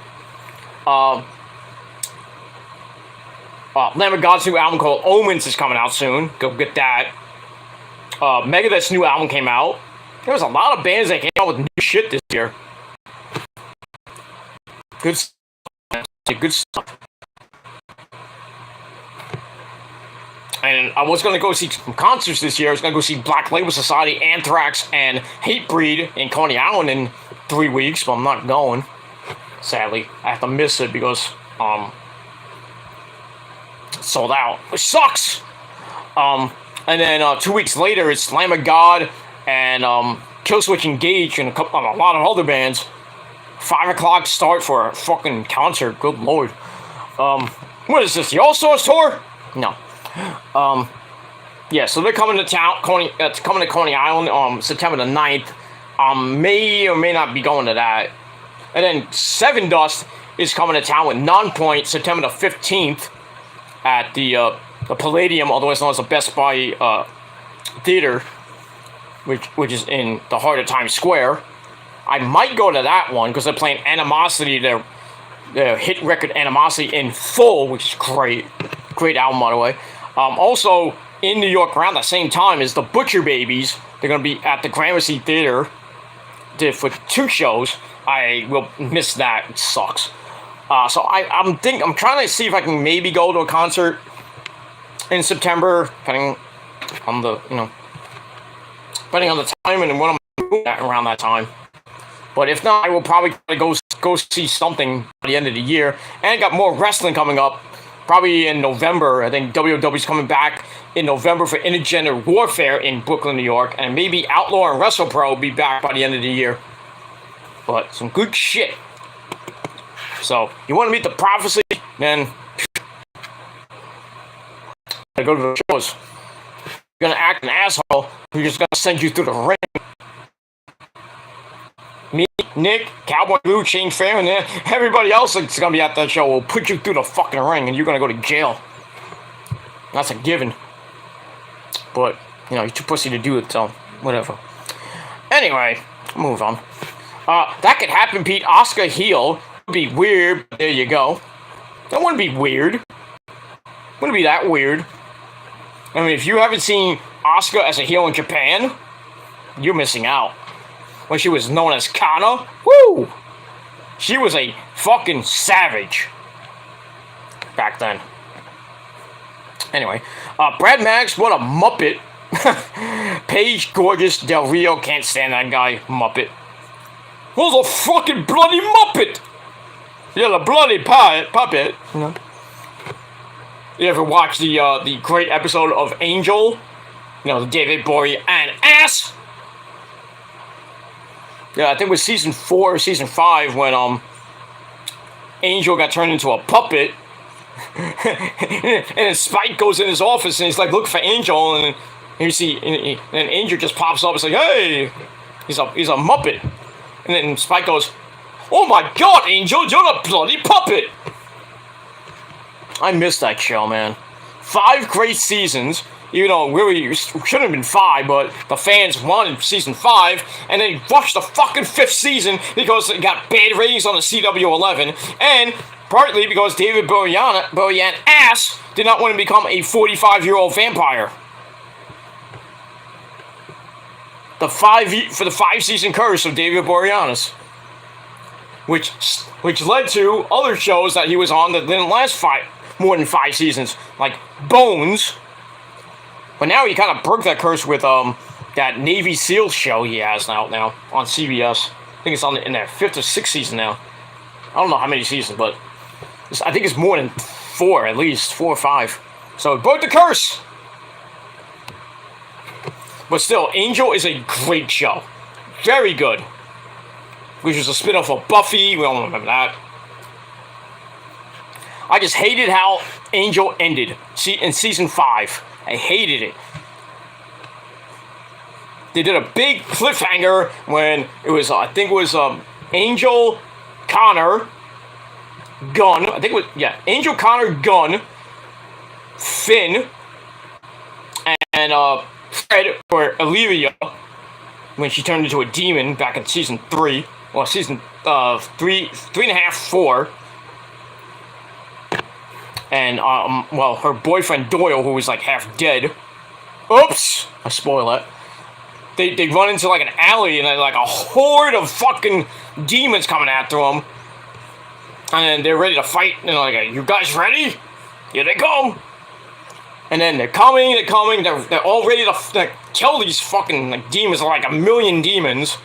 Lamb of God's new album called Omens is coming out soon. Go get that. Megadeth's new album came out. There was a lot of bands that came out with new shit this year. Good stuff. Good stuff. And I was going to go see some concerts this year. I was going to go see Black Label Society, Anthrax, and Hatebreed in Coney Island in 3 weeks, but I'm not going. Sadly, I have to miss it because it's sold out, which sucks. And then 2 weeks later, it's Lamb of God and Killswitch Engage and a lot of other bands. 5 o'clock start for a fucking concert. Good lord. What is this? The All Stars tour? No. Yeah, so they're coming to town, coming to Coney Island, September the 9th. May or may not be going to that. And then Seven Dust is coming to town with Nonpoint September the 15th at the Palladium, otherwise known as the Best Buy Theater, which is in the heart of Times Square. I might go to that one because they're playing Animosity, their hit record Animosity in full, which is great. Great album, by the way. Also, in New York around the same time is the Butcher Babies. They're going to be at the Gramercy Theater for 2 shows. I will miss that. It sucks. So I'm trying to see if I can maybe go to a concert in September, depending on the time and what I'm doing around that time. But if not, I will probably go see something by the end of the year. And I got more wrestling coming up. Probably in November. I think WWE's coming back in November for Intergender Warfare in Brooklyn, New York. And maybe Outlaw and WrestlePro will be back by the end of the year. But some good shit. So, you want to meet the Prophecy? Then go to the shows. You're going to act an asshole. We're just going to send you through the ring. Me, Nick, Cowboy Blue, Shane Fair, and everybody else that's going to be at that show will put you through the fucking ring and you're going to go to jail. That's a given. But, you know, you're too pussy to do it, so whatever. Anyway, move on. That could happen, Pete. Asuka heel. Would be weird, but there you go. That wouldn't be weird. Wouldn't be that weird. I mean, if you haven't seen Asuka as a heel in Japan, you're missing out. When she was known as Kana, woo! She was a fucking savage back then. Anyway, Brad Maddox, what a muppet. Paige Gorgeous Del Rio, can't stand that guy, muppet. Who's a fucking bloody muppet? Yeah, the bloody puppet. You know? You ever watch the great episode of Angel the David Boreanaz ass. Yeah, I think it was season 4 or season 5 when Angel got turned into a puppet. And then Spike goes in his office and he's like, look for Angel, and you see, and Angel just pops up. It's like, hey, he's a Muppet. And then Spike goes, oh my God, Angel, you're a bloody puppet. I missed that show, man. 5 great seasons. Even though really shouldn't have been 5, but the fans wanted season 5, and then rushed the fucking 5th season because it got bad ratings on the CW11, and partly because David Boreanaz did not want to become a 45-year-old vampire. For the 5-season curse of David Boreanaz, which led to other shows that he was on that didn't last more than 5 seasons, like Bones. But now he kind of broke that curse with that Navy SEALs show he has now on CBS. I think it's in their 5th or 6th season now. I don't know how many seasons, but I think it's more than 4, at least 4 or 5. So it broke the curse. But still, Angel is a great show, very good. Which was a spin-off of Buffy. We all remember that. I just hated how Angel ended in season 5. I hated it. They did a big cliffhanger when it was, I think it was Angel, Connor, Gunn. I think it was, yeah, Angel, Connor, Gunn, Finn, and Fred or Olivia when she turned into a demon back in season 3. Well, season 3.5, 4. And, well, her boyfriend Doyle, who was like half dead. Oops! I spoil it. They run into like an alley and like a horde of fucking demons coming after them. And they're ready to fight. And they're like, you guys ready? Here they come. And then they're coming. They're all ready to kill these fucking demons. Like a million demons.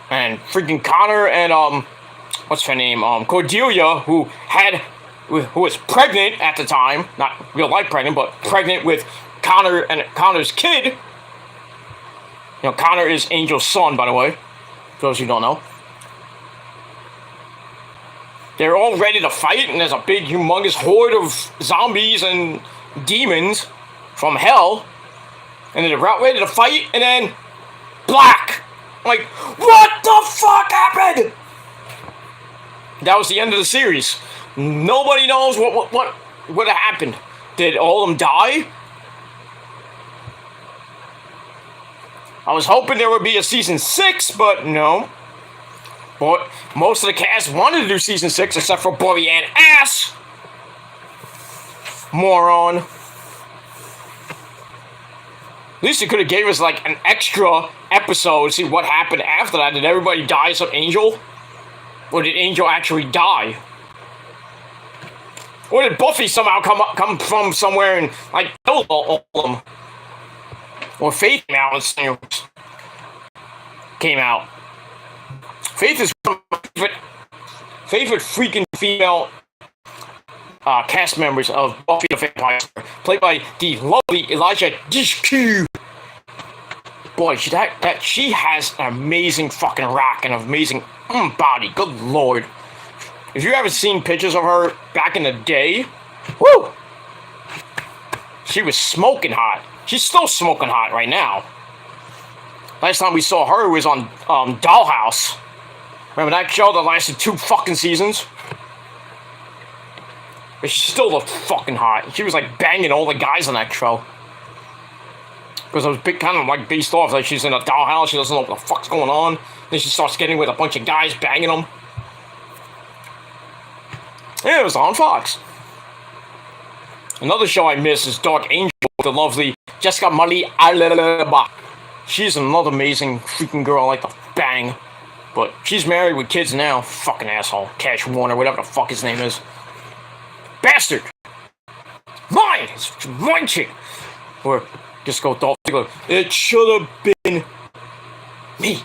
And freaking Connor and, what's her name? Cordelia, who was pregnant at the time, not real life pregnant, but pregnant with Connor and Connor's kid. Connor is Angel's son, by the way, for those who don't know. They're all ready to fight, and there's a big, humongous horde of zombies and demons from hell. And they're ready to fight, and then black. I'm like, what the fuck happened? That was the end of the series. Nobody knows what happened. Did all of them die? I was hoping there would be a season 6, but no. But most of the cast wanted to do season 6, except for Boreanaz. Moron. At least it could have gave us like an extra episode, see what happened after that. Did everybody die except Angel? Or did Angel actually die? Or did Buffy somehow come from somewhere and like kill all of them? Or Faith came out. Faith is one of my favorite freaking female cast members of Buffy the Vampire Slayer, played by the lovely Elijah Dushku. Boy, she has an amazing fucking rack and an amazing body. Good lord. If you haven't seen pictures of her back in the day, woo! She was smoking hot. She's still smoking hot right now. Last time we saw her was on Dollhouse. Remember that show that lasted 2 fucking seasons? But she still looked fucking hot. She was like banging all the guys on that show. Because it was kind of like based off, like she's in a dollhouse, she doesn't know what the fuck's going on. Then she starts getting with a bunch of guys, banging them. Yeah, it was on Fox. Another show I miss is Dark Angel with the lovely Jessica Marie Alaba. She's another amazing freaking girl I like to bang. But she's married with kids now. Fucking asshole. Cash Warner, whatever the fuck his name is. Bastard! Mine! It's my chick! Or just go Dolph Ziggler. It should have been me.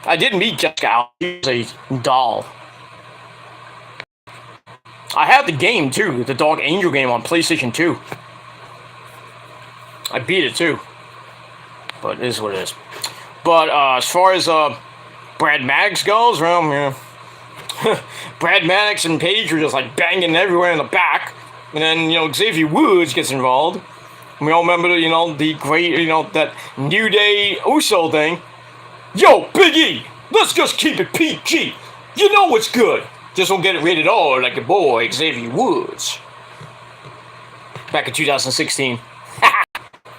I didn't meet Jessica. She was a doll. I have the game too, the Dark Angel game on PlayStation 2. I beat it too. But it is what it is. But as far as Brad Maddox goes, well, yeah. Brad Maddox and Paige were just like banging everywhere in the back. And then, Xavier Woods gets involved. We all remember, the great, that New Day Uso thing. Yo, Big E, let's just keep it PG. You know what's good. Just don't get it rated R like your boy, Xavier Woods. Back in 2016.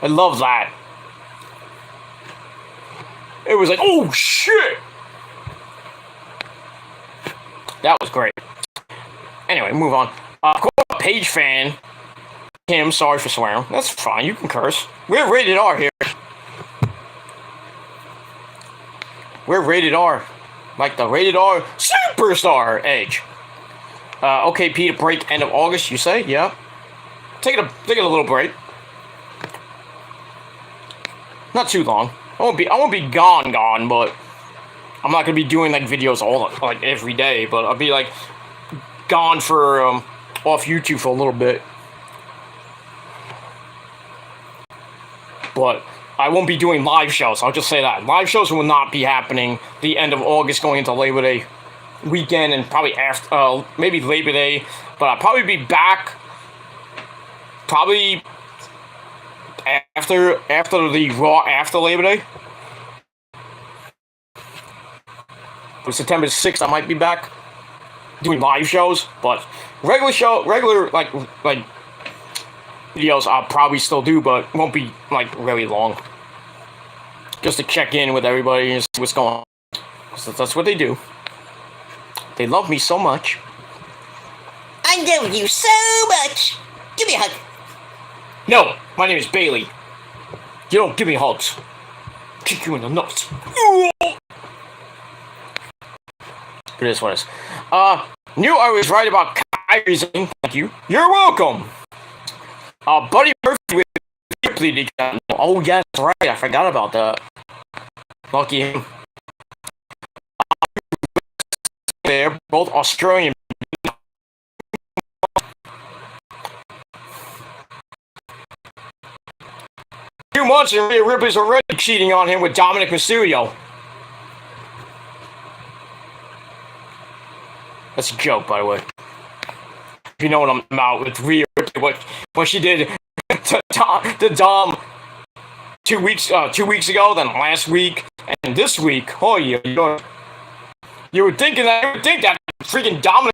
I love that. It was like, oh shit! That was great. Anyway, move on. Of course, a Paige fan. Kim, sorry for swearing. That's fine, you can curse. We're rated R here. We're rated R. Like the rated R superstar Edge. Okay, Peter, break end of August, you say? Yeah. Take a little break. Not too long. I won't be gone, but I'm not gonna be doing like videos like every day, but I'll be like gone for off YouTube for a little bit. But I won't be doing live shows. I'll just say that. Live shows will not be happening the end of August going into Labor Day weekend and probably after, maybe Labor Day. But I'll probably be back probably after the Raw after Labor Day. For September 6th, I might be back doing live shows. But regular like videos I'll probably still do, but won't be like very long. Just to check in with everybody and see what's going on. So that's what they do. They love me so much. I love you so much. Give me a hug. No, my name is Bailey. You don't give me hugs. Kick you in the nuts. It is what it is. Knew I was right about Kyrie's. Thank you. You're welcome. Buddy Murphy with pleaded. Oh, yes, right. I forgot about that. Lucky him. They're both Australian. 2 months and Rhea Ripley's already cheating on him with Dominic Mysterio. That's a joke, by the way. If you know what I'm about with Rhea Ripley, what she did to Dom 2 weeks ago, then last week, and this week. Oh, you would think that freaking Dominic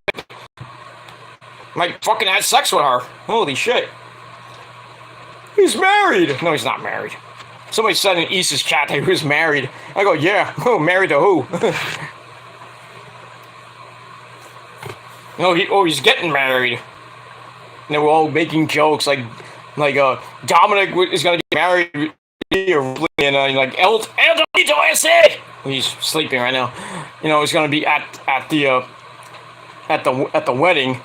might fucking had sex with her. Holy shit. He's married. No, he's not married. Somebody said in East's chat that he was married. I go, yeah. Oh, married to who? No, he's getting married. And they were all making jokes like Dominic is gonna get married and like El Torito ese. He's sleeping right now. He's gonna be at the wedding.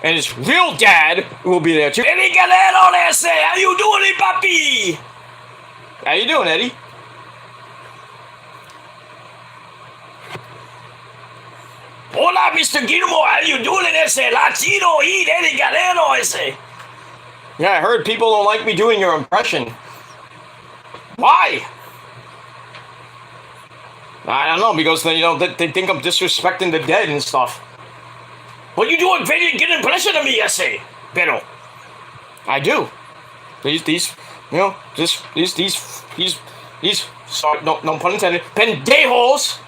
And his real dad will be there too. Eddie Galero, how you doing, papi? How you doing, Eddie? Hola, Mr. Guillermo, how you doing, Latino, Eddie Galero, Yeah, I heard people don't like me doing your impression. Why? I don't know, because they think I'm disrespecting the dead and stuff. Well, you do a very good impression of me, pero I do. These, sorry, no pun intended, pendejos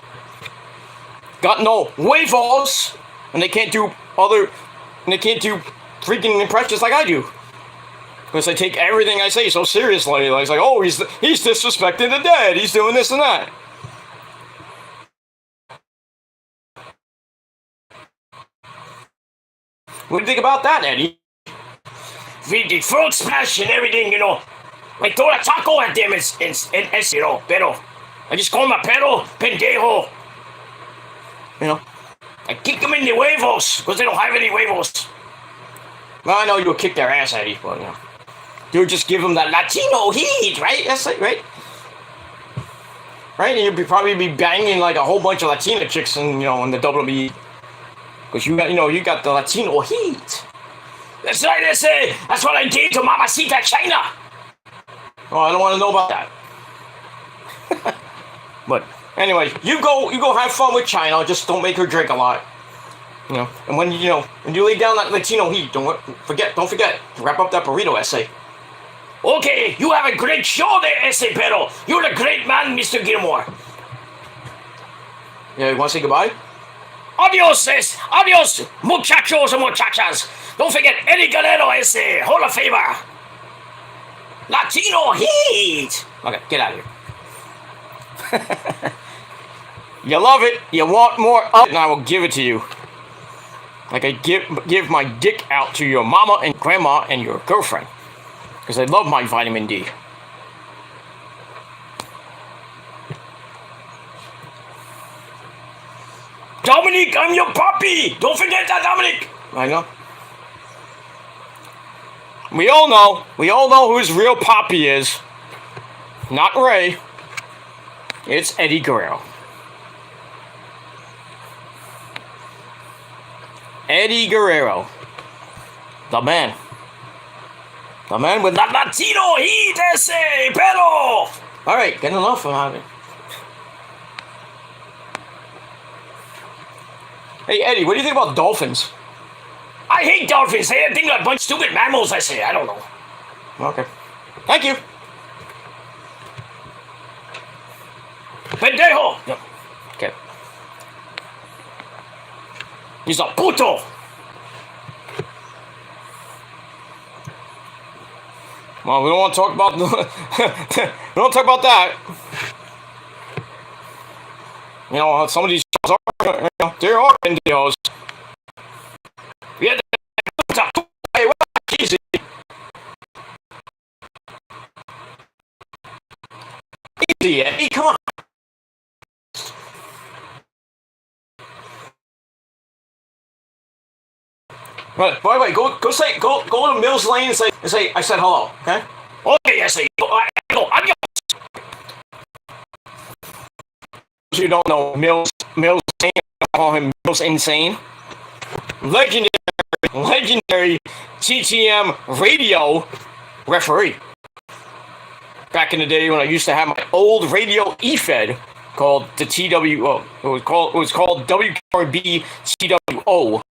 got no huevos, and they can't do freaking impressions like I do. Because they take everything I say so seriously. Like, it's like, oh, he's disrespecting the dead. He's doing this and that. What do you think about that, Eddie? With the frog splash and everything, I throw a taco at them, pero I just call him a perro, pendejo. I kick them in the huevos, because they don't have any huevos. Well, I know you would kick their ass, Eddie, but, you would just give them that Latino heat, right? That's like, right? Right? And you'd probably be banging, like, a whole bunch of Latina chicks in the WWE. Because you got the Latino heat. That's right, that's what I did to Mamacita China. Oh, I don't want to know about that. But anyway, you go have fun with China. Just don't make her drink a lot. And when you lay down that Latino heat, don't forget to wrap up that burrito essay. Okay, you have a great show there, Essay Pero. You're a great man, Mr. Gilmore. Yeah, you want to say goodbye? Adios, adios, muchachos and muchachas. Don't forget Eddie Guerrero, Essay, Hall of Famer. Latino heat. Okay, get out of here. You love it, you want more of it, and I will give it to you. Like I give my dick out to your mama and grandma and your girlfriend. Because I love my vitamin D. Dominic, I'm your puppy! Don't forget that, Dominic! I know. We all know who his real poppy is. Not Ray. It's Eddie Guerrero. Eddie Guerrero. The man. The man with that Latino heat, ese, pero! Alright, get enough of it. Hey, Eddie, what do you think about dolphins? I hate dolphins. They think like a bunch of stupid mammals, I say. I don't know. Okay. Thank you. Pendejo! No. Okay. He's a puto! Well, we don't want to talk about we don't talk about that. Some of these shows are, there are videos. Yeah, hey, easy. Easy, Eddie, come on. But by the way, go to Mills Lane and say I said hello, okay? Okay, I say go. Adios. You don't know Mills Lane, I call him Mills Insane. Legendary TTM radio referee. Back in the day when I used to have my old radio E-Fed called the TWO. It was called WRB TWO.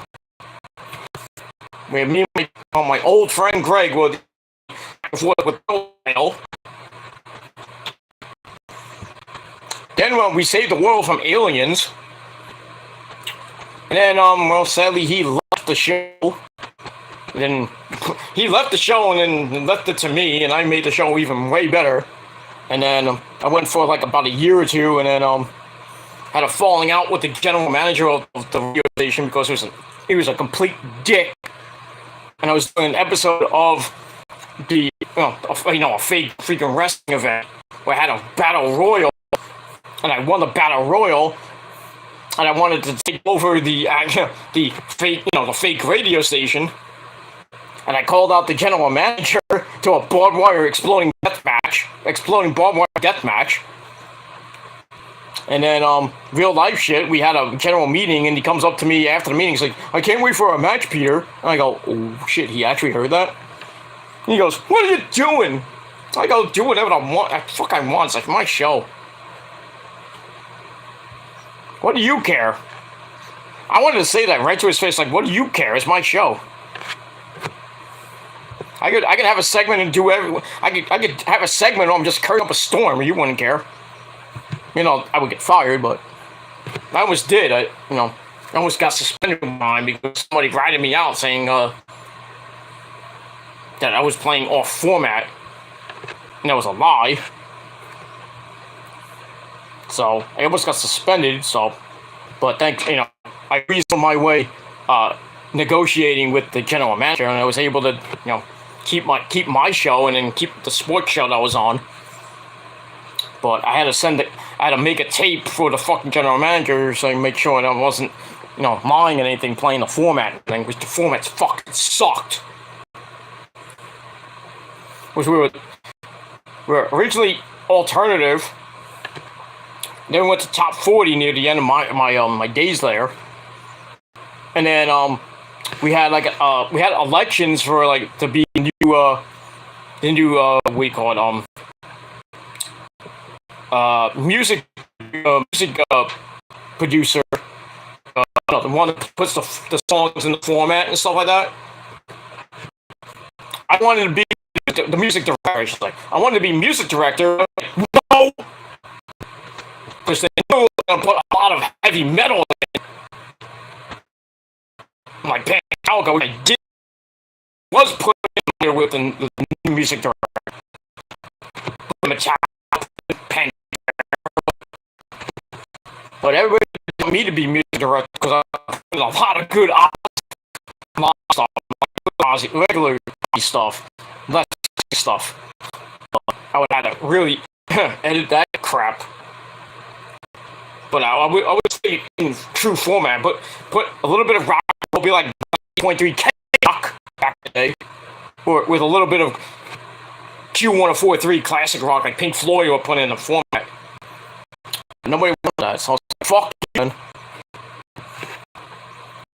Where me and my old friend Greg would then when we saved the world from aliens, and then sadly he left the show. Then he left the show and then left it to me, and I made the show even way better. And then I went for like about a year or two, and then had a falling out with the general manager of the radio station because he was a complete dick. And I was doing an episode of a fake freaking wrestling event where I had a battle royal, and I won the battle royal, and I wanted to take over the fake radio station, and I called out the general manager to a barbed wire exploding barbed wire death match. And then, real life shit, we had a general meeting, and he comes up to me after the meeting, he's like, I can't wait for a match, Peter. And I go, oh, shit, he actually heard that? And he goes, what are you doing? I go, do whatever I want. I want. It's like my show. What do you care? I wanted to say that right to his face, like, what do you care? It's my show. I could have a segment and do every. I could have a segment where I'm just curling up a storm, you wouldn't care. I would get fired, but I almost did. I almost got suspended from mine because somebody ratted me out saying that I was playing off format, and that was a lie. So I almost got suspended. But I reasoned my way negotiating with the general manager, and I was able to keep my show and then keep the sports show that I was on. But I had to make a tape for the fucking general manager so I can make sure that I wasn't, lying and anything playing the format thing, because the formats fucking sucked. Which we were originally alternative. Then we went to top 40 near the end of my days there. and then we had we had elections for like to be the new what do you call it, music producer, the one that puts the songs in the format and stuff like that. I wanted to be the music director. She's like, I wanted to be music director. No, because they knew we were gonna put a lot of heavy metal in it. I'm like, Metallica, what I did was put in there with the new music director. Metallica, but everybody wanted me to be music director because I put a lot of good stuff, regular stuff, less stuff. I would have to really edit that crap. But I would say in true format, but put a little bit of rock, it'll be like 0.3 K rock back in the day, or with a little bit of Q143 classic rock like Pink Floyd would put in the format. Nobody wanted that, so I was like, fuck you, man.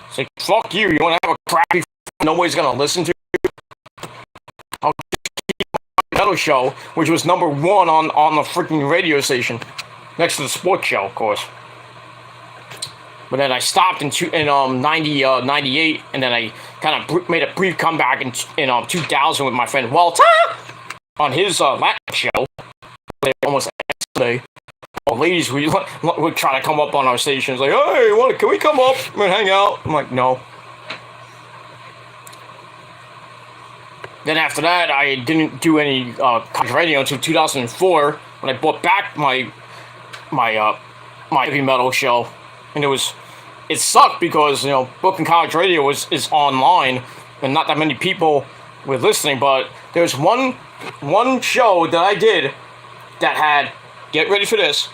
It's like, fuck you, you wanna have a crappy nobody's gonna listen to you? I'll just keep my metal show, which was number 1 on the freaking radio station. Next to the sports show, of course. But then I stopped in 98, and then I kind of made a brief comeback in 2000 with my friend Walter on his Latin show. Almost every day. Ladies would try to come up on our stations, like, hey, can we come up and hang out? I'm like, no. Then after that, I didn't do any college radio until 2004 when I brought back my heavy metal show, and it sucked because booking college radio is online and not that many people were listening. But there's one show that I did that had, get ready for this,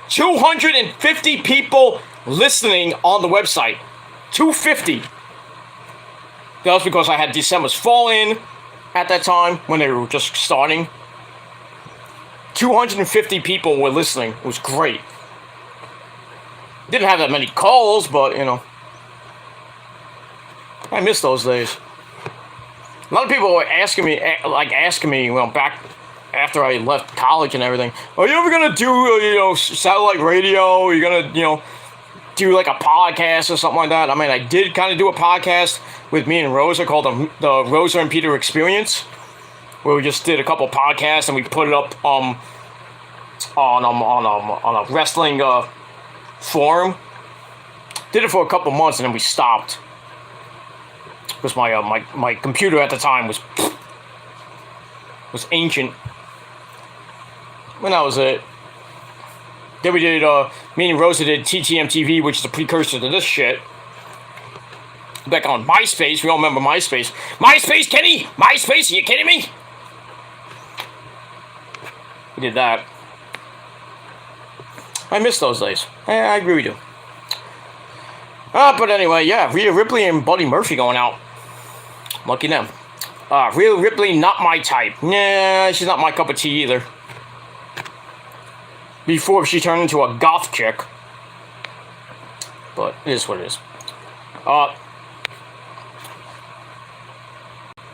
250 people listening on the website. 250. That was because I had December's Fall in at that time when they were just starting. 250 people were listening. It was great. Didn't have that many calls, but I miss those days. A lot of people were asking me, back after I left college and everything, are you ever gonna do satellite radio? Are you gonna do like a podcast or something like that? I mean, I did kind of do a podcast with me and Rosa called the Rosa and Peter Experience, where we just did a couple podcasts and we put it up on a wrestling forum. Did it for a couple months and then we stopped because my computer at the time was ancient. And that was it. Then we did me and Rosa did TTM TV, which is a precursor to this shit. Back on MySpace, we all remember MySpace. MySpace, Kenny! MySpace, are you kidding me? We did that. I miss those days. I agree with you. But anyway, yeah, Rhea Ripley and Buddy Murphy going out. Lucky them. Rhea Ripley, not my type. Nah, she's not my cup of tea either. Before she turned into a goth chick. But it is what it is.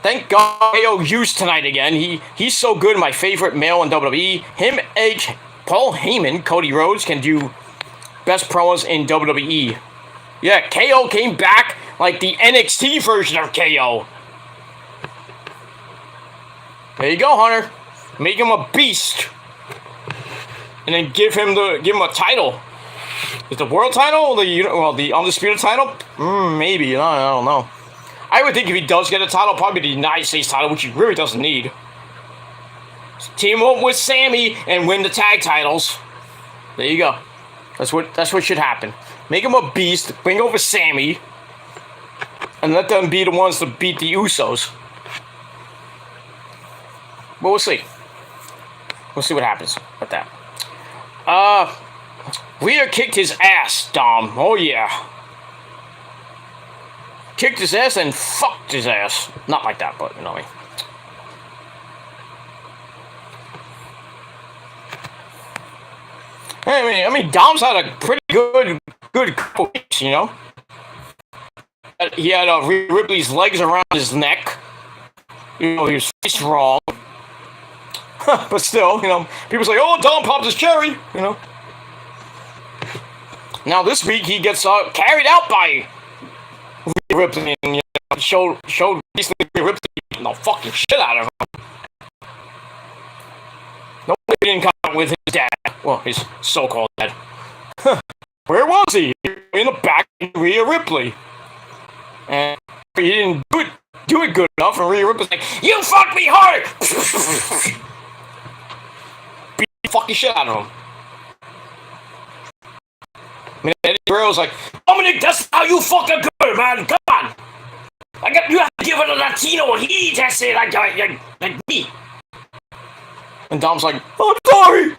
Thank God KO used tonight again. He's so good, my favorite male in WWE. Him, Edge, Paul Heyman, Cody Rhodes can do best promos in WWE. Yeah, KO came back like the NXT version of KO. There you go, Hunter. Make him a beast. And then give him a title. Is the world title the undisputed title? Maybe. I don't know. I would think if he does get a title, probably the United States title, which he really doesn't need. Team up with Sammy and win the tag titles. There you go. That's what should happen. Make him a beast, bring over Sammy, and let them be the ones to beat the Usos. But we'll see. We'll see what happens with that. Rhea kicked his ass, Dom. Oh yeah. Kicked his ass and fucked his ass. Not like that, but you know what I mean. I mean, Dom's had a pretty good couple weeks, had Rhea Ripley's legs around his neck. You know, he was strong. But still, you know, people say, "Oh, Dom popped his cherry," you know. Now this week he gets carried out by Rhea Ripley, and you know, showed recently Rhea Ripley beating the fucking shit out of him. Nobody didn't come out with his dad. Well, his so-called dad. Where was he? In the back of Rhea Ripley. And he didn't do it good enough, and Rhea Ripley's like, "You fucked me hard!" Beat the fucking shit out of him. I mean, Eddie Guerrero's like, "Dominic, that's how you fucking good, man. Come on. You have to give it a Latino, and he just say like me." And Dom's like, "I'm sorry.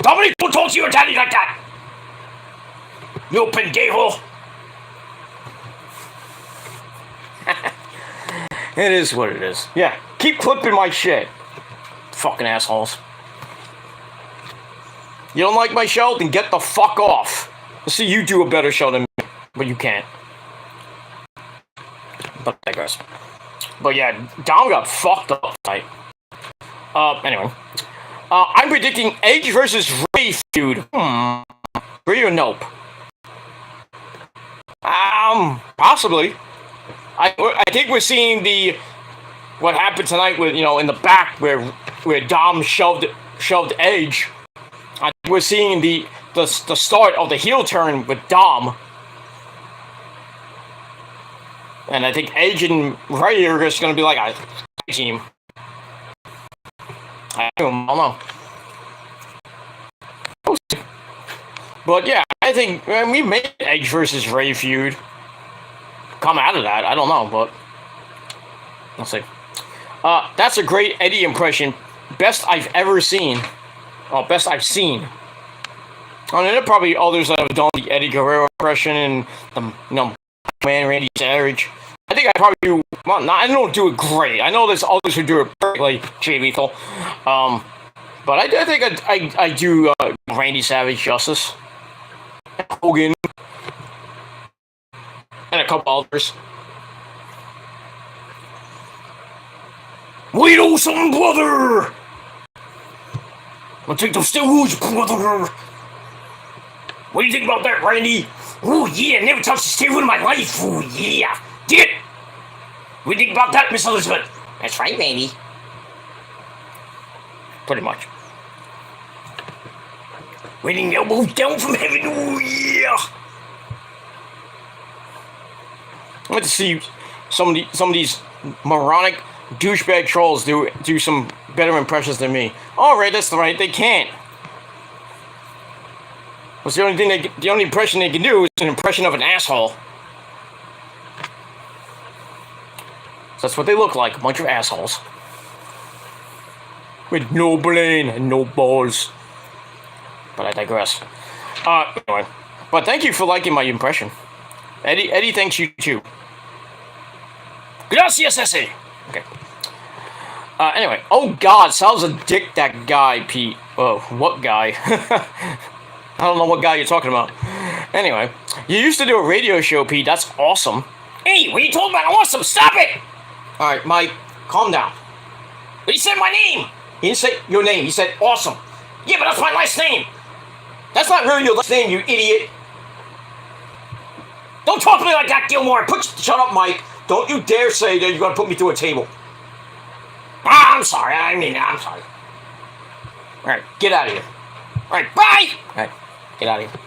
Dominic, don't talk to your daddy like that. You pendejo." It is what it is. Yeah, keep clipping my shit. Fucking assholes. You don't like my show? Then get the fuck off. Let's see you do a better show than me. But you can't. But I digress. But yeah, Dom got fucked up tonight. Anyway. I'm predicting Edge versus Ray feud. Ray or nope? Possibly. I think we're seeing what happened tonight with, you know, in the back where Dom shoved Edge. I think we're seeing the start of the heel turn with Dom. And I think Edge and Ray are just gonna be like a team. I don't know. But yeah, I think we made Edge versus Ray feud come out of that. I don't know, but let's see. That's a great Eddie impression. Best I've ever seen. Oh, best I've seen. I mean, there are probably others that have done the Eddie Guerrero impression and the, you know, man Randy Savage. I think I probably do. Well, I don't do it great. I know there's others who do it perfectly, Jay Lethal. But I think I do Randy Savage justice. Hogan. And a couple others. We know something, brother! I'll take the steroids, brother! What do you think about that, Randy? Oh, yeah, never touched a steroid in my life. Oh, yeah. Dig it! What do you think about that, Miss Elizabeth? That's right, Randy. Pretty much. Raining elbows down from heaven. Oh, yeah! I want to see some of these moronic douchebag trolls do some better impressions than me. All right, that's right. They can't. What's the only impression they can do is an impression of an asshole. So that's what they look like, a bunch of assholes with no brain and no balls. But I digress. Anyway, but thank you for liking my impression. Eddie thanks you too. Gracias, ese. Okay. Anyway, oh God, sounds a dick, that guy, Pete. Oh, what guy? I don't know what guy you're talking about. Anyway, you used to do a radio show, Pete. That's awesome. Hey, what are you talking about? Awesome, stop it! Alright, Mike, calm down. He said my name! He didn't say your name, he said awesome. Yeah, but that's my last name! That's not really your last name, you idiot. Don't talk to me like that, Gilmore! Shut up, Mike. Don't you dare say that you're gonna put me through a table. I'm sorry, I'm sorry. Alright, get out of here. Alright, bye! Alright, get out of here.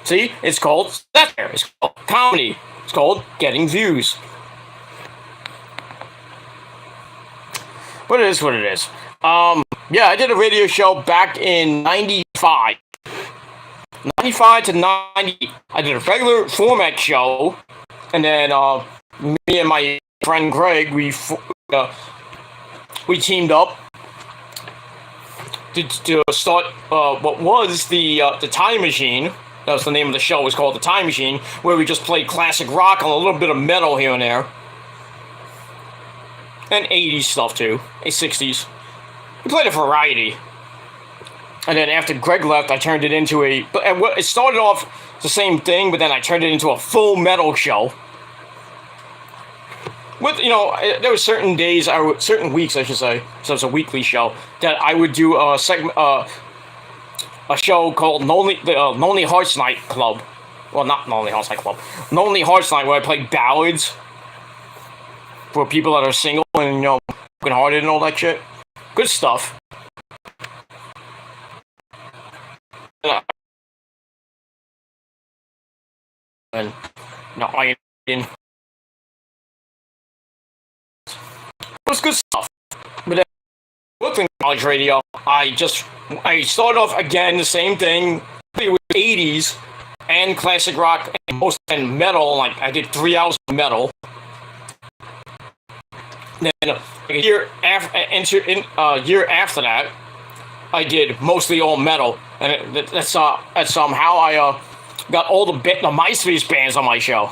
See? It's called satire. It's called comedy. It's called getting views. But it is what it is. Yeah, I did a radio show back in 95. 95 to 90. I did a regular format show. And then, me and my friend Greg, we teamed up to start what was the Time Machine. That was the name of the show. It was called The Time Machine, where we just played classic rock and a little bit of metal here and there. And 80s stuff, too. And 60s. We played a variety. And then after Greg left, I turned it into it started off It's the same thing, but then I turned it into a full metal show. With, you know, there were certain days, certain weeks, I should say, so it's a weekly show, that I would do a segment, a show called Lonely Hearts Night Club. Well, not Lonely Hearts Night Club. Lonely Hearts Night, where I play ballads for people that are single and, you know, broken hearted and all that shit. Good stuff. And, you know, I didn't. It was good stuff. But then, Brooklyn College Radio, I started off again the same thing. It was 80s and classic rock and metal. Like, I did 3 hours of metal. Then a year after that, I did mostly all metal, and that's how I got all the MySpace bands on my show.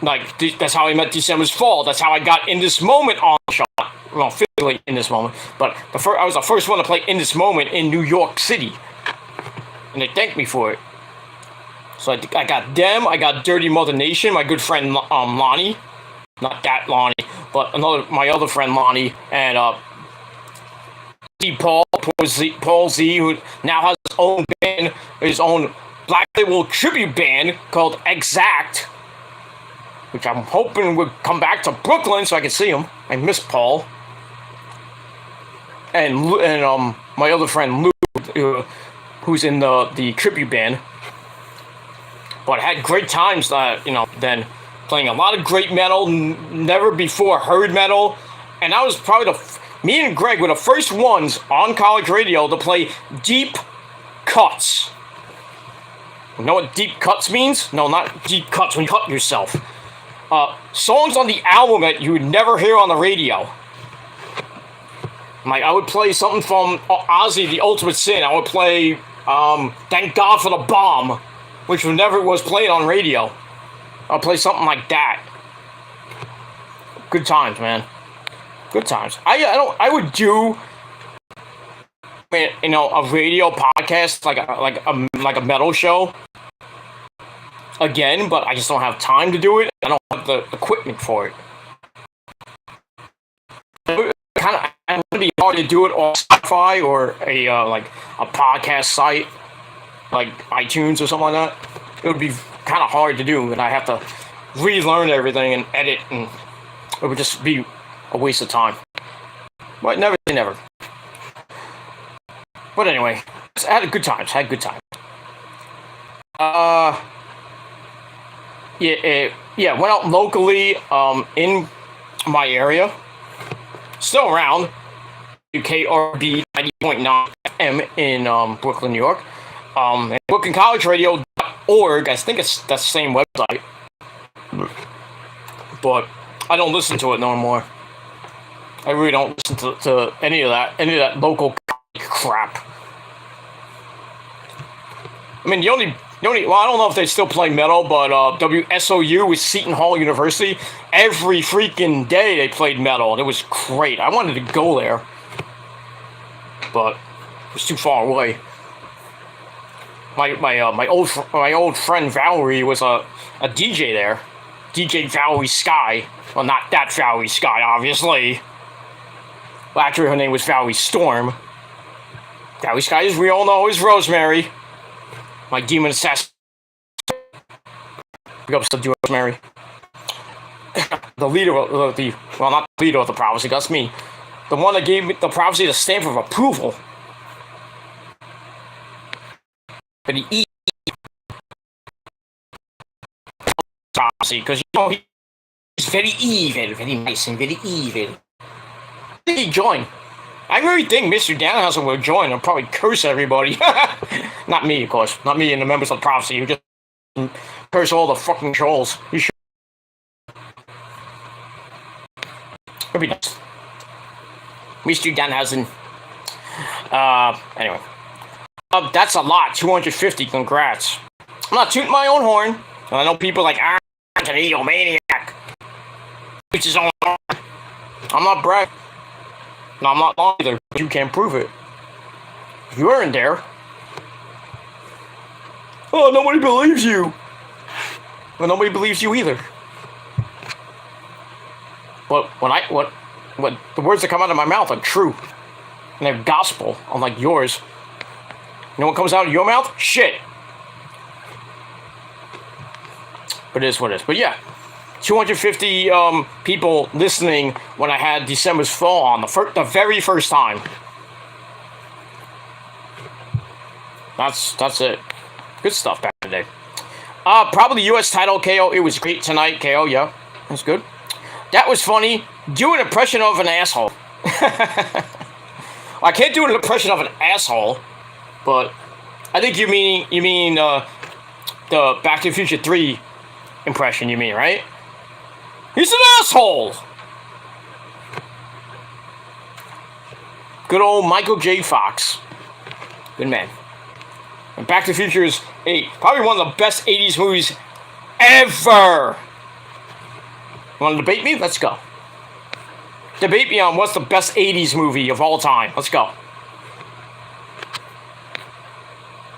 Like, that's how I met December's Fall. That's how I got In This Moment on the show. Well, physically In This Moment, but I was the first one to play In This Moment in New York City, and they thanked me for it. So I got them. I got Dirty Mother Nation. My good friend Lonnie, not that Lonnie, but my other friend Lonnie, and Paul Z, who now has his own band, his own Black Label tribute band called Exact, which I'm hoping would come back to Brooklyn so I can see him. I miss Paul. And my other friend Lou, who's in the tribute band. But I had great times, you know, then playing a lot of great metal, never before heard metal. And I was probably me and Greg were the first ones on college radio to play deep cuts. You know what deep cuts means? No, not deep cuts when you cut yourself. Songs on the album that you would never hear on the radio. Like, I would play something from Ozzy, The Ultimate Sin. I would play Thank God for the Bomb, which never was played on radio. I'll play something like that. Good times, man. Good times. I would do, you know, a radio podcast like a metal show again, but I just don't have time to do it. I don't have the equipment for it. It would be hard to do it on Spotify or a podcast site like iTunes or something like that. It would be kind of hard to do, and I have to relearn everything and edit, and it would just be a waste of time. But never say never. But anyway, I had good times. Yeah, went out locally in my area. Still around. KRB 90.9 FM in Brooklyn, New York. And BrooklynCollegeRadio.org. I think that's the same website. But I don't listen to it no more. I really don't listen to any of that local crap. I mean, the only well, I don't know if they still play metal, but WSOU with Seton Hall University, every freaking day they played metal. It was great. I wanted to go there, but it was too far away. My old friend Valerie was a DJ there, DJ Valerie Sky. Well, not that Valerie Sky, obviously. Well, actually, her name was Valerie Storm. Valerie Sky, as we all know, is Rosemary. My demon assassin. Big ups to Rosemary. The leader of not the leader of the prophecy, that's me. The one that gave me the prophecy the stamp of approval. But he prophecy, because, you know, he's very evil, very nice and very evil. I think he joined. I really think Mr. Danhausen will join and probably curse everybody. Not me, of course. Not me and the members of Prophecy who just curse all the fucking trolls. You should. It'd be nice. Mr. Danhausen. Anyway. That's a lot. 250. Congrats. I'm not tooting my own horn. I know people like, an egomaniac. It's his own horn. I'm not bragging. No, I'm not lying either, but you can't prove it. You weren't there. Oh, nobody believes you. Well, nobody believes you either. But when the words that come out of my mouth are true, and they're gospel, unlike yours. You know what comes out of your mouth? Shit. But it is what it is. But yeah, 250 people listening when I had December's Fall on the very first time. That's it. Good stuff back in the day. Probably U.S. title KO. It was great tonight. KO. Yeah, that's good. That was funny. Do an impression of an asshole. I can't do an impression of an asshole, but I think you mean the Back to the Future 3 impression. You mean, right? He's an asshole. Good old Michael J. Fox. Good man. And Back to the Future is probably one of the best 80s movies ever. You want to debate me? Let's go. Debate me on what's the best 80s movie of all time. Let's go.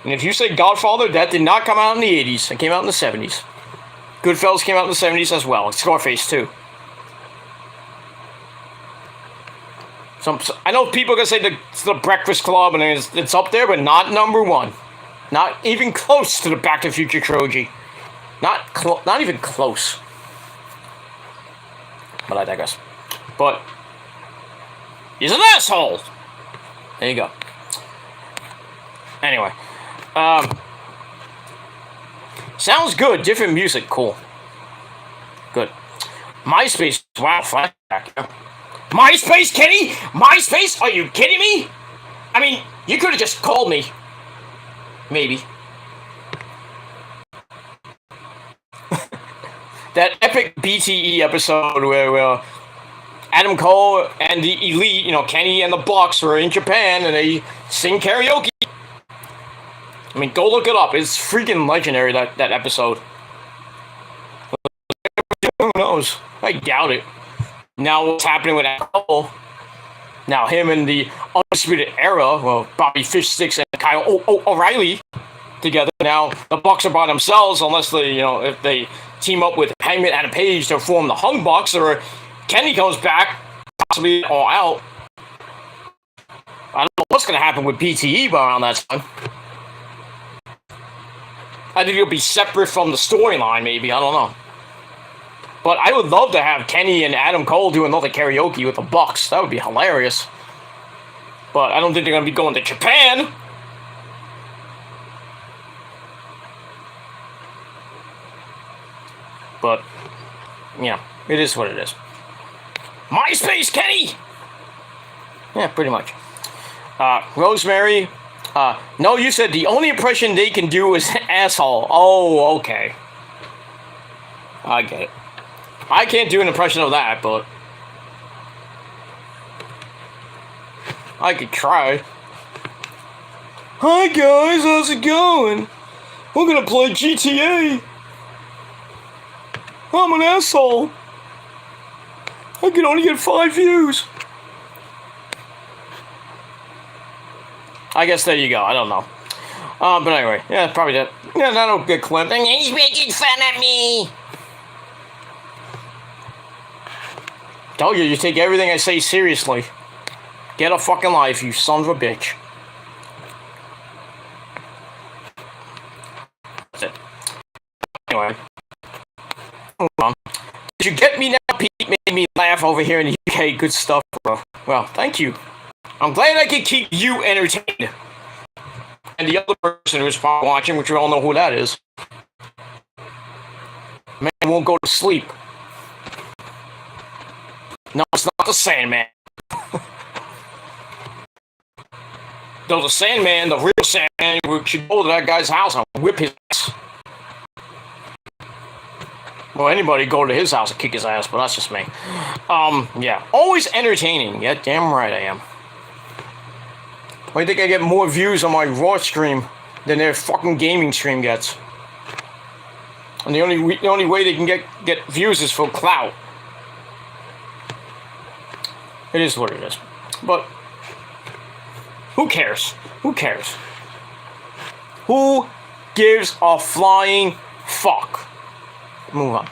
And if you say Godfather, that did not come out in the 80s. It came out in the 70s. Goodfellas came out in the 70s as well. Scarface, too. I know people are going to say the Breakfast Club, and it's up there, but not number one. Not even close to the Back to the Future trilogy. Not even close. But I digress. But he's an asshole. There you go. Anyway, sounds good. Different music, cool. Good. MySpace. Wow, flashback. MySpace, Kenny? MySpace? Are you kidding me? I mean, you could have just called me. Maybe. That epic BTE episode where Adam Cole and the Elite, Kenny and the Bucks were in Japan and they sing karaoke. I mean, go look it up. It's freaking legendary, that episode. Who knows? I doubt it. Now what's happening with Adam Cole? Now him and the Undisputed Era, well, Bobby Fish Sticks and Kyle O'Reilly together. Now the Bucks are by themselves unless they, if they team up with Hangman Adam Page to form the Hung Bucks, or Kenny comes back, possibly all out. I don't know what's going to happen with BTE by around that time. I think it'll be separate from the storyline, maybe. I don't know. But I would love to have Kenny and Adam Cole do another karaoke with the Bucks. That would be hilarious. But I don't think they're going to be going to Japan. But, it is what it is. MySpace, Kenny! Yeah, pretty much. Rosemary. No, you said the only impression they can do is asshole. Oh, okay. I get it. I can't do an impression of that, but I could try. Hi guys, how's it going? We're gonna play GTA. I'm an asshole. I can only get 5 views. I guess there you go. I don't know. But anyway, yeah, probably that. Yeah, not a good clip. And he's making fun of me. Tell you take everything I say seriously. Get a fucking life, you son of a bitch. That's it. Anyway. Move on. Did you get me now, Pete? Made me laugh over here in the UK. Good stuff, bro. Well, thank you. I'm glad I could keep you entertained. And the other person who's watching, which we all know who that is. Man won't go to sleep. No, it's not the Sandman. Though the Sandman, the real Sandman, should go to that guy's house and whip his ass. Well, anybody go to his house and kick his ass, but that's just me. Yeah. Always entertaining. Yeah, damn right I am. Why do you think I get more views on my Raw stream than their fucking gaming stream gets? And the only way they can get views is for clout. It is what it is. But who cares? Who cares? Who gives a flying fuck. Move on.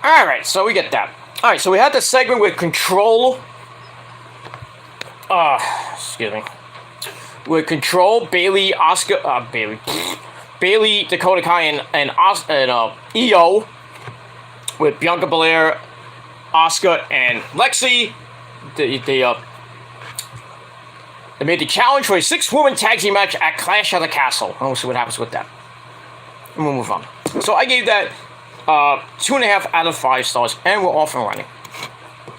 Alright, so we get that. Alright, so we had the segment with Control. Excuse me. With Control, Bailey, Bailey, Dakota Kai, and Io. With Bianca Belair, Asuka, and Lexi. They made the challenge for a 6-woman tag team match at Clash at the Castle. And we'll see what happens with that. And we'll move on. So I gave that 2.5 out of 5 stars, and we're off and running.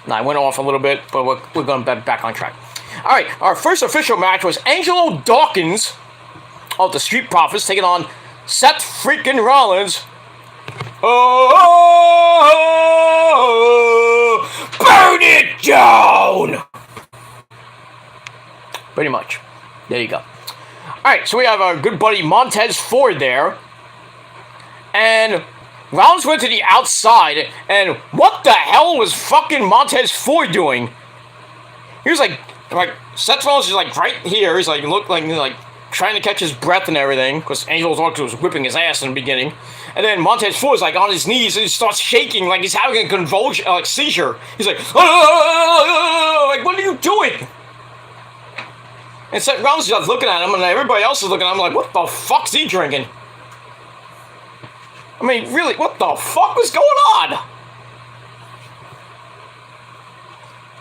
Now, I went off a little bit, but we're going back on track. Alright, our first official match was Angelo Dawkins of the Street Profits taking on Seth freaking Rollins. Oh, burn it down! Pretty much. There you go. Alright, so we have our good buddy Montez Ford there. And Rollins went to the outside, and what the hell was fucking Montez Ford doing? He was like Seth Rollins is like right here. He's like looked like trying to catch his breath and everything because Angelo Dawkins was whipping his ass in the beginning, and then Montez Ford is like on his knees and he starts shaking like he's having a convulsion, like seizure. He's like, like what are you doing? And Seth Rollins is just looking at him, and everybody else is looking at him like, what the fuck's he drinking? I mean, really, what the fuck was going on?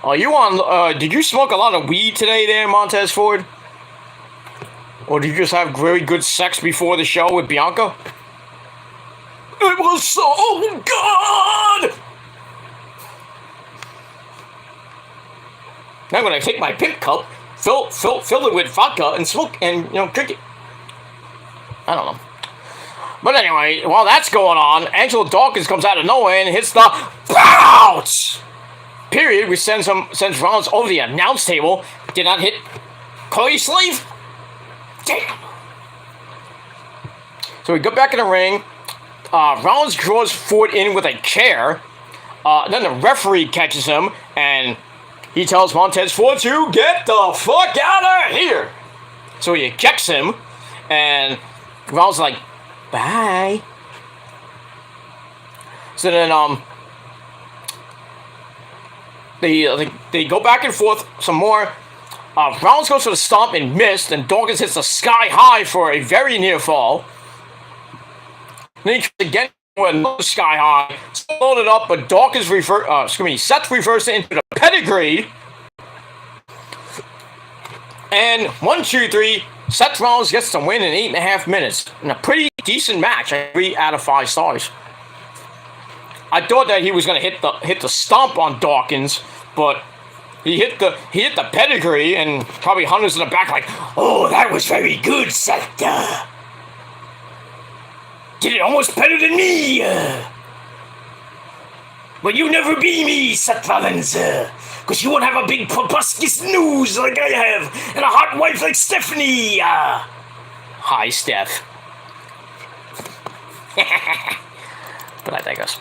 Are you on, did you smoke a lot of weed today there, Montez Ford? Or did you just have very good sex before the show with Bianca? It was so good! Now I'm gonna take my pink cup, fill it with vodka, and smoke, and, drink it. I don't know. But anyway, while that's going on, Angelo Dawkins comes out of nowhere and hits the bounce! Period, which sends Rollins over the announce table. Did not hit Cody Slave. Damn. So we go back in the ring. Rollins draws Ford in with a chair. Then the referee catches him, and he tells Montez Ford to get the fuck out of here. So he ejects him, and Rollins is like, bye. So then, they go back and forth some more. Rollins goes for the stomp and missed, and Dawkins hits the sky high for a very near fall. Then he tries again with another sky high, slowed it up, but Dawkins Seth reversed it into the pedigree. And 1, 2, 3, Seth Rollins gets the win in 8.5 minutes. In a pretty decent match, 3 out of 5 stars. I thought that he was gonna hit the stomp on Dawkins, but he hit the pedigree, and probably Hunter's in the back like, oh, that was very good, Seth. Did it almost better than me. But you never be me, Seth Rollins, because you won't have a big proboscis nose like I have, and a hot wife like Stephanie. Hi, Steph. But I digress.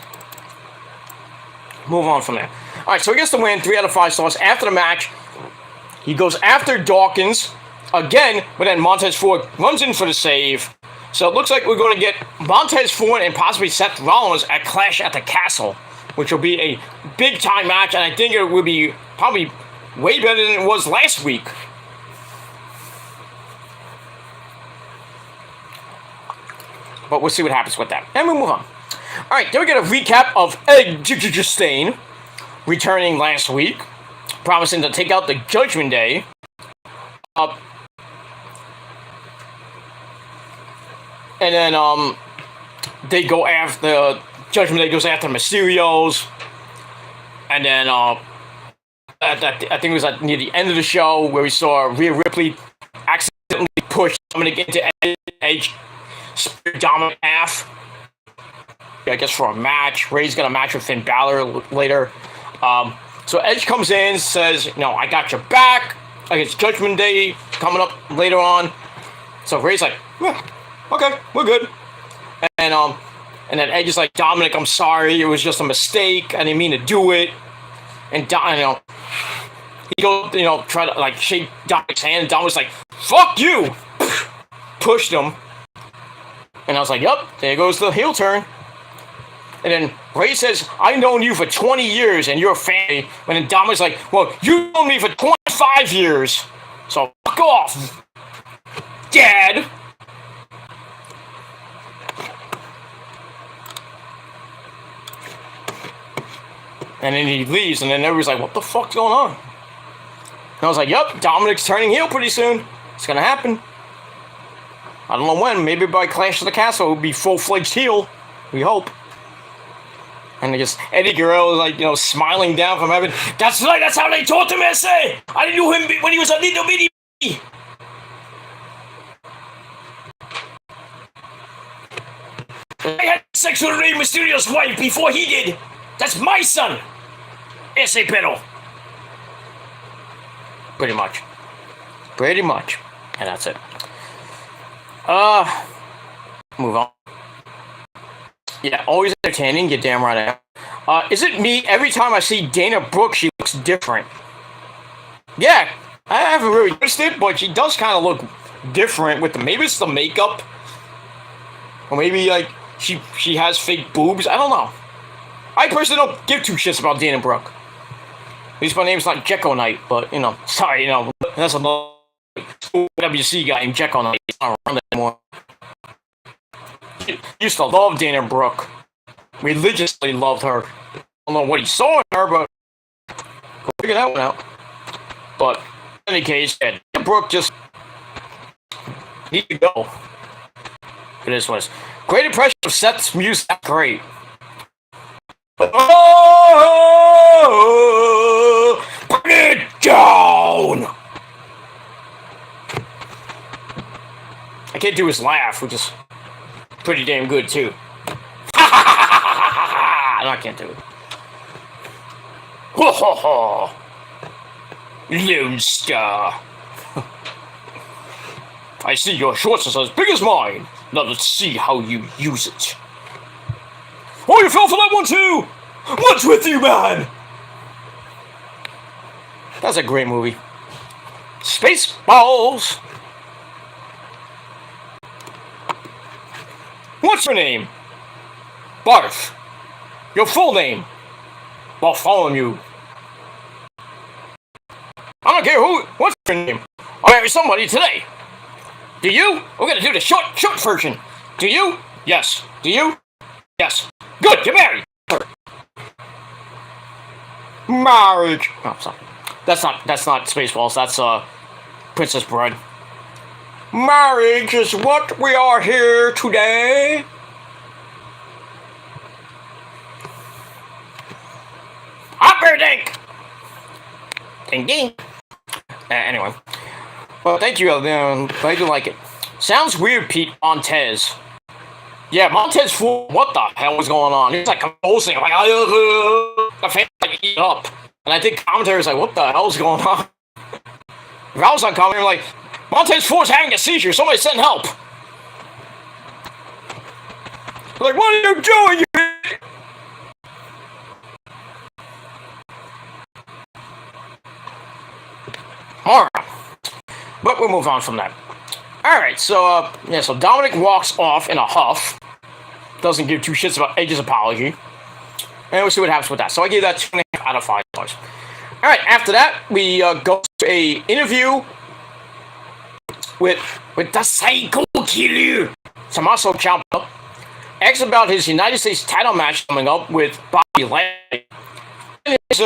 Move on from there. Alright, so he gets the win, 3 out of 5 stars. After the match, he goes after Dawkins again, but then Montez Ford runs in for the save. So it looks like we're going to get Montez Ford and possibly Seth Rollins at Clash at the Castle, which will be a big time match, and I think it will be probably way better than it was last week. But we'll see what happens with that. And we'll move on. Alright, then we get a recap of Edge Stain returning last week, promising to take out the Judgment Day. And then they go after Judgment Day goes after Mysterios. And then I think it was near the end of the show where we saw Rhea Ripley accidentally push Dominic into Edge, Spirit Dominic half. I guess for a match. Ray's gonna match with Finn Balor later. So Edge comes in, says, I got your back. It's Judgment Day coming up later on. So Ray's like, yeah, okay, we're good. And then Edge is like, Dominic, I'm sorry, it was just a mistake. I didn't mean to do it. And he goes, try to shake Dominic's hand, and Dominic's like, fuck you! Pushed him. And I was like, yup, there goes the heel turn. And then Ray says, I've known you for 20 years and you're a fan. And then Dominic's like, well, you've known me for 25 years. So fuck off, Dad. And then he leaves, and then everybody's like, what the fuck's going on? And I was like, yup, Dominic's turning heel pretty soon. It's gonna happen. I don't know when. Maybe by Clash of the Castle, it'll be full-fledged heel. We hope. And I guess Eddie Guerrero is like, you know, smiling down from heaven. That's right, that's how they taught him, S.A. I knew him when he was a little bitty. I had sex with Rey Mysterio's wife before he did. That's my son, S.A. Perro. Pretty much. Pretty much. And that's it. Move on. Yeah, always entertaining, you're damn right I am. Is it me, every time I see Dana Brooke, she looks different? Yeah, I haven't really noticed it, but she does kind of look different with the, maybe it's the makeup. Or maybe, like, she has fake boobs, I don't know. I personally don't give two shits about Dana Brooke. At least my name's not Jekko Knight, but, you know, sorry, you know, that's another WC guy named Jekko Knight. He's not around anymore. He used to love Dana Brooke. Religiously loved her. I don't know what he saw in her, but go figure that one out. But, in any case, yeah, Dana Brooke just needs to go. It is what it is. Great impression of Seth's music, that's great. Oh, put it down! I can't do his laugh, which is pretty damn good, too. No, I can't do it. Ho ho ho! Lone Star. I see your shorts are as big as mine. Now let's see how you use it. Oh, you fell for that one too! What's with you, man? That's a great movie. Spaceballs! What's your name? Barth. Your full name. Bartholomew. I don't care what's your name. I'll marry somebody today. Do you? We're gonna do the short version. Do you? Yes. Do you? Yes. Good, you're married. Marriage. Oh, sorry. That's not Spaceballs. That's Princess Bride. Marriage is what we are here today. Humperdinck. Ding ding. Anyway. Well, thank you. I do like it. Sounds weird, Pete Montez. Yeah, Montez Ford, what the hell was going on? He's like convulsing, like, the fan like eat up. And I think commentators like, what the hell's going on? If I was on commentary, like, Montez Ford's having a seizure, somebody send help. Like, what are you doing, you idiot? Alright. But we'll move on from that. Alright, so, yeah, so Dominic walks off in a huff. Doesn't give two shits about Edge's apology. And we'll see what happens with that. So I gave that 2.5 out of 5 stars. Alright, after that, we go to a interview with the Psycho Killer, Tommaso Ciampa. Asks about his United States title match coming up with Bobby Lashley. And his,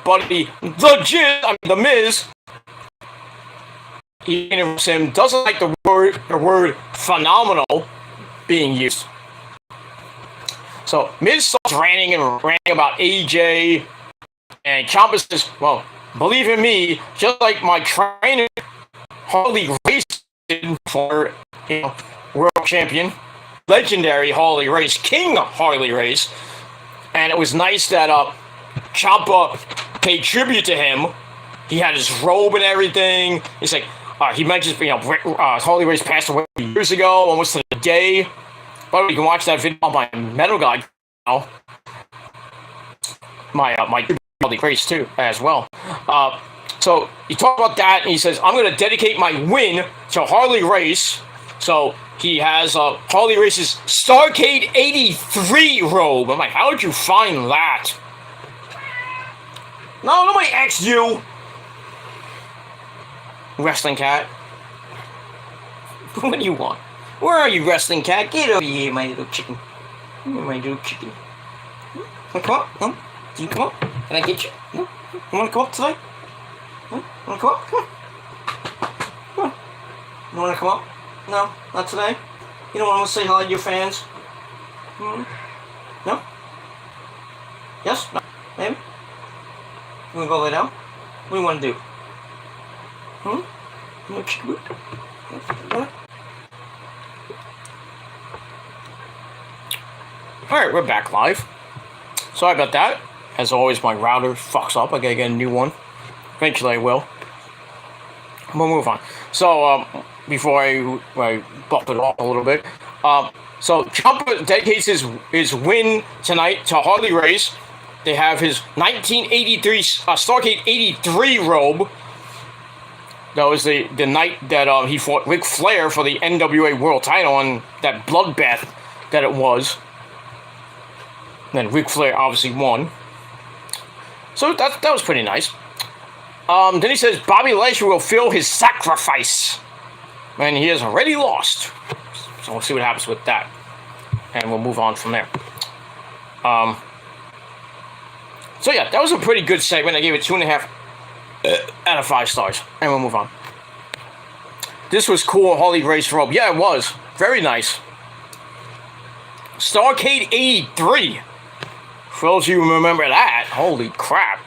buddy, The Miz. He interviews him, doesn't like the word phenomenal being used. So Miz starts ranting about AJ, and Ciampa says, well, believe in me, just like my trainer Harley Race did for world champion, legendary Harley Race, King Harley Race. And it was nice that Ciampa paid tribute to him. He had his robe and everything. He's like, he mentions, Harley Race passed away years ago, almost to the day. But you can watch that video on my Metal God channel. My Harley Race too, as well. So he talked about that, and he says, I'm going to dedicate my win to Harley Race. So he has Harley Race's Starcade 83 robe. I'm like, how did you find that? No, nobody asked you. Wrestling cat. What do you want? Where are you, wrestling cat? Get over here, my little chicken. My little chicken. Wanna come up? No? Do you come up? Can I get you? No? You wanna come up today? No? Wanna come up? Come on. Come on. You wanna come up? No? Not today? You don't wanna say hi to your fans? Hmm? No? Yes? No? Maybe? You wanna go lay down? What do you wanna do? Hmm? What? Alright, we're back live. Sorry about that. As always, my router fucks up. I gotta get a new one. Eventually I will. We'll move on. So, before I buff it off a little bit. So, Ciampa dedicates his win tonight to Harley Race. They have his 1983 Starcade 83 robe. That was the night that he fought Ric Flair for the NWA World Title and that bloodbath that it was. And then Ric Flair obviously won. So that was pretty nice. Then he says Bobby Lashley will feel his sacrifice. And he has already lost. So we'll see what happens with that. And we'll move on from there. So yeah, that was a pretty good segment. I gave it 2.5 out of 5 stars. And we'll move on. This was cool, Harley Race robe. Yeah, it was. Very nice. Starcade 83. For those of you who remember that, holy crap.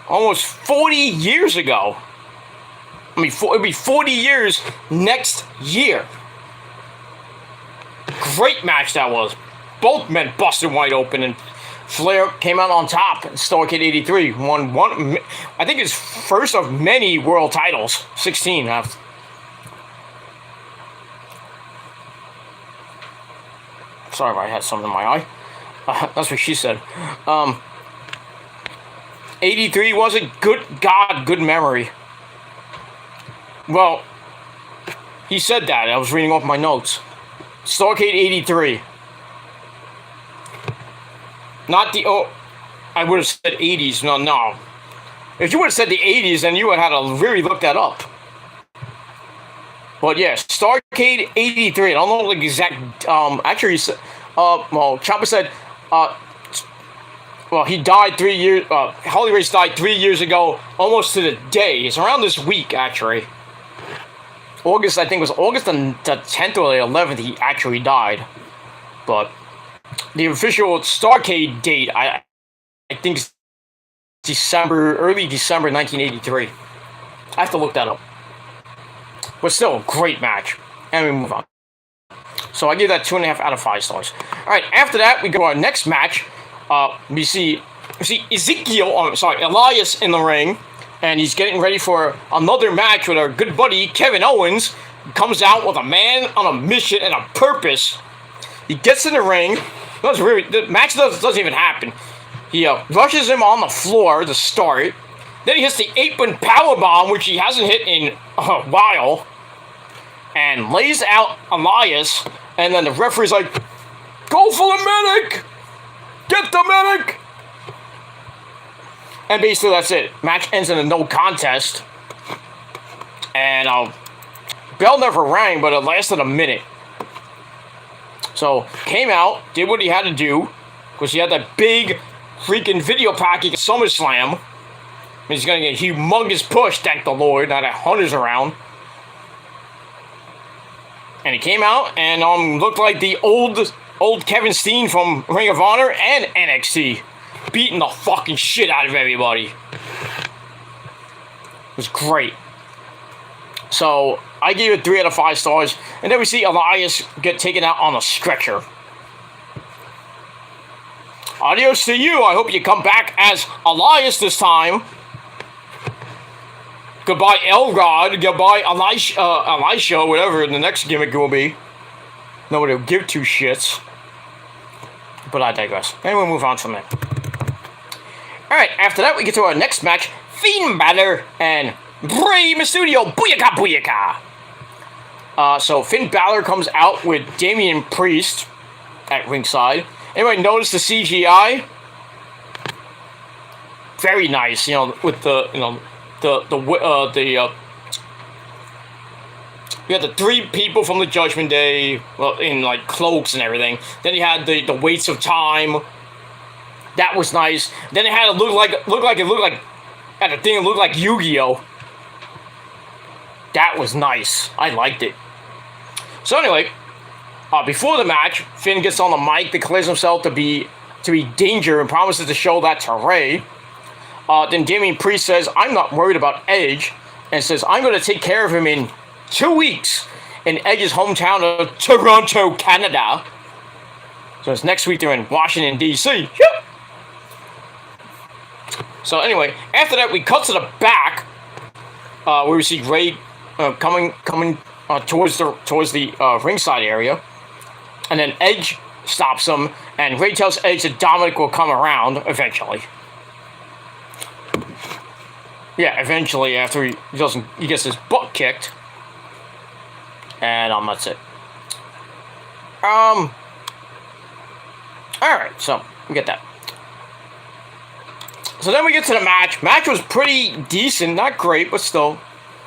Almost 40 years ago. I mean, it'll be 40 years next year. Great match that was. Both men busted wide open, and Flair came out on top. Starcade 83 won one, I think his first of many world titles. 16. Sorry if I had something in my eye. That's what she said. 83 was a good memory. Well, he said that. I was reading off my notes. Starcade 83. Not the... Oh, I would have said 80s. No. If you would have said the 80s, then you would have had to really look that up. But yeah, Starcade 83. I don't know the exact... actually, he said... well, Ciampa said... well, he died 3 years... Harley Race died 3 years ago, almost to the day. It's around this week, actually. August, I think it was August the 10th or the 11th he actually died. But the official Starcade date, I think it's early December 1983. I have to look that up. But still, a great match. And we move on. So I give that 2.5 out of 5 stars. Alright, after that, we go to our next match. We see Elias in the ring. And he's getting ready for another match with our good buddy, Kevin Owens. He comes out with a man on a mission and a purpose. He gets in the ring. The match doesn't even happen. He rushes him on the floor to start. Then he hits the apron powerbomb, which he hasn't hit in a while. And lays out Elias. And then the referee's like, go for the medic! Get the medic! And basically that's it. Match ends in a no contest. And bell never rang, but it lasted a minute. So, came out, did what he had to do. Because he had that big freaking video package at SummerSlam. He's going to get a humongous push, thank the Lord, now that Hunter's around. And he came out and looked like the old Kevin Steen from Ring of Honor and NXT. Beating the fucking shit out of everybody. It was great. So, I gave it 3 out of 5 stars. And then we see Elias get taken out on a stretcher. Adios to you. I hope you come back as Elias this time. Goodbye, Elrod. Goodbye, Elisha, whatever the next gimmick will be. Nobody will give 2 shits. But I digress. And we'll move on from there. Alright, after that, we get to our next match. Fiend Balor and Rey Mysterio. Booyaka, booyaka. So Finn Balor comes out with Damian Priest at ringside. Anybody notice the CGI? Very nice, with the you had the 3 people from the Judgment Day, well, in like cloaks and everything. Then you had the Weights of Time. That was nice. Then it had to look like had a thing that looked like Yu-Gi-Oh. That was nice. I liked it. So anyway, before the match, Finn gets on the mic, declares himself to be Danger, and promises to show that to Rey. Then Damian Priest says, "I'm not worried about Edge," and says, "I'm going to take care of him in 2 weeks in Edge's hometown of Toronto, Canada." So it's next week they're in Washington, D.C. Yep. So anyway, after that we cut to the back, where we see Rey coming towards the ringside area, and then Edge stops him, and Rey tells Edge that Dominic will come around eventually. Yeah, eventually after he gets his butt kicked, and that's it. All right, so we get that. So then we get to the match. Match was pretty decent, not great, but still,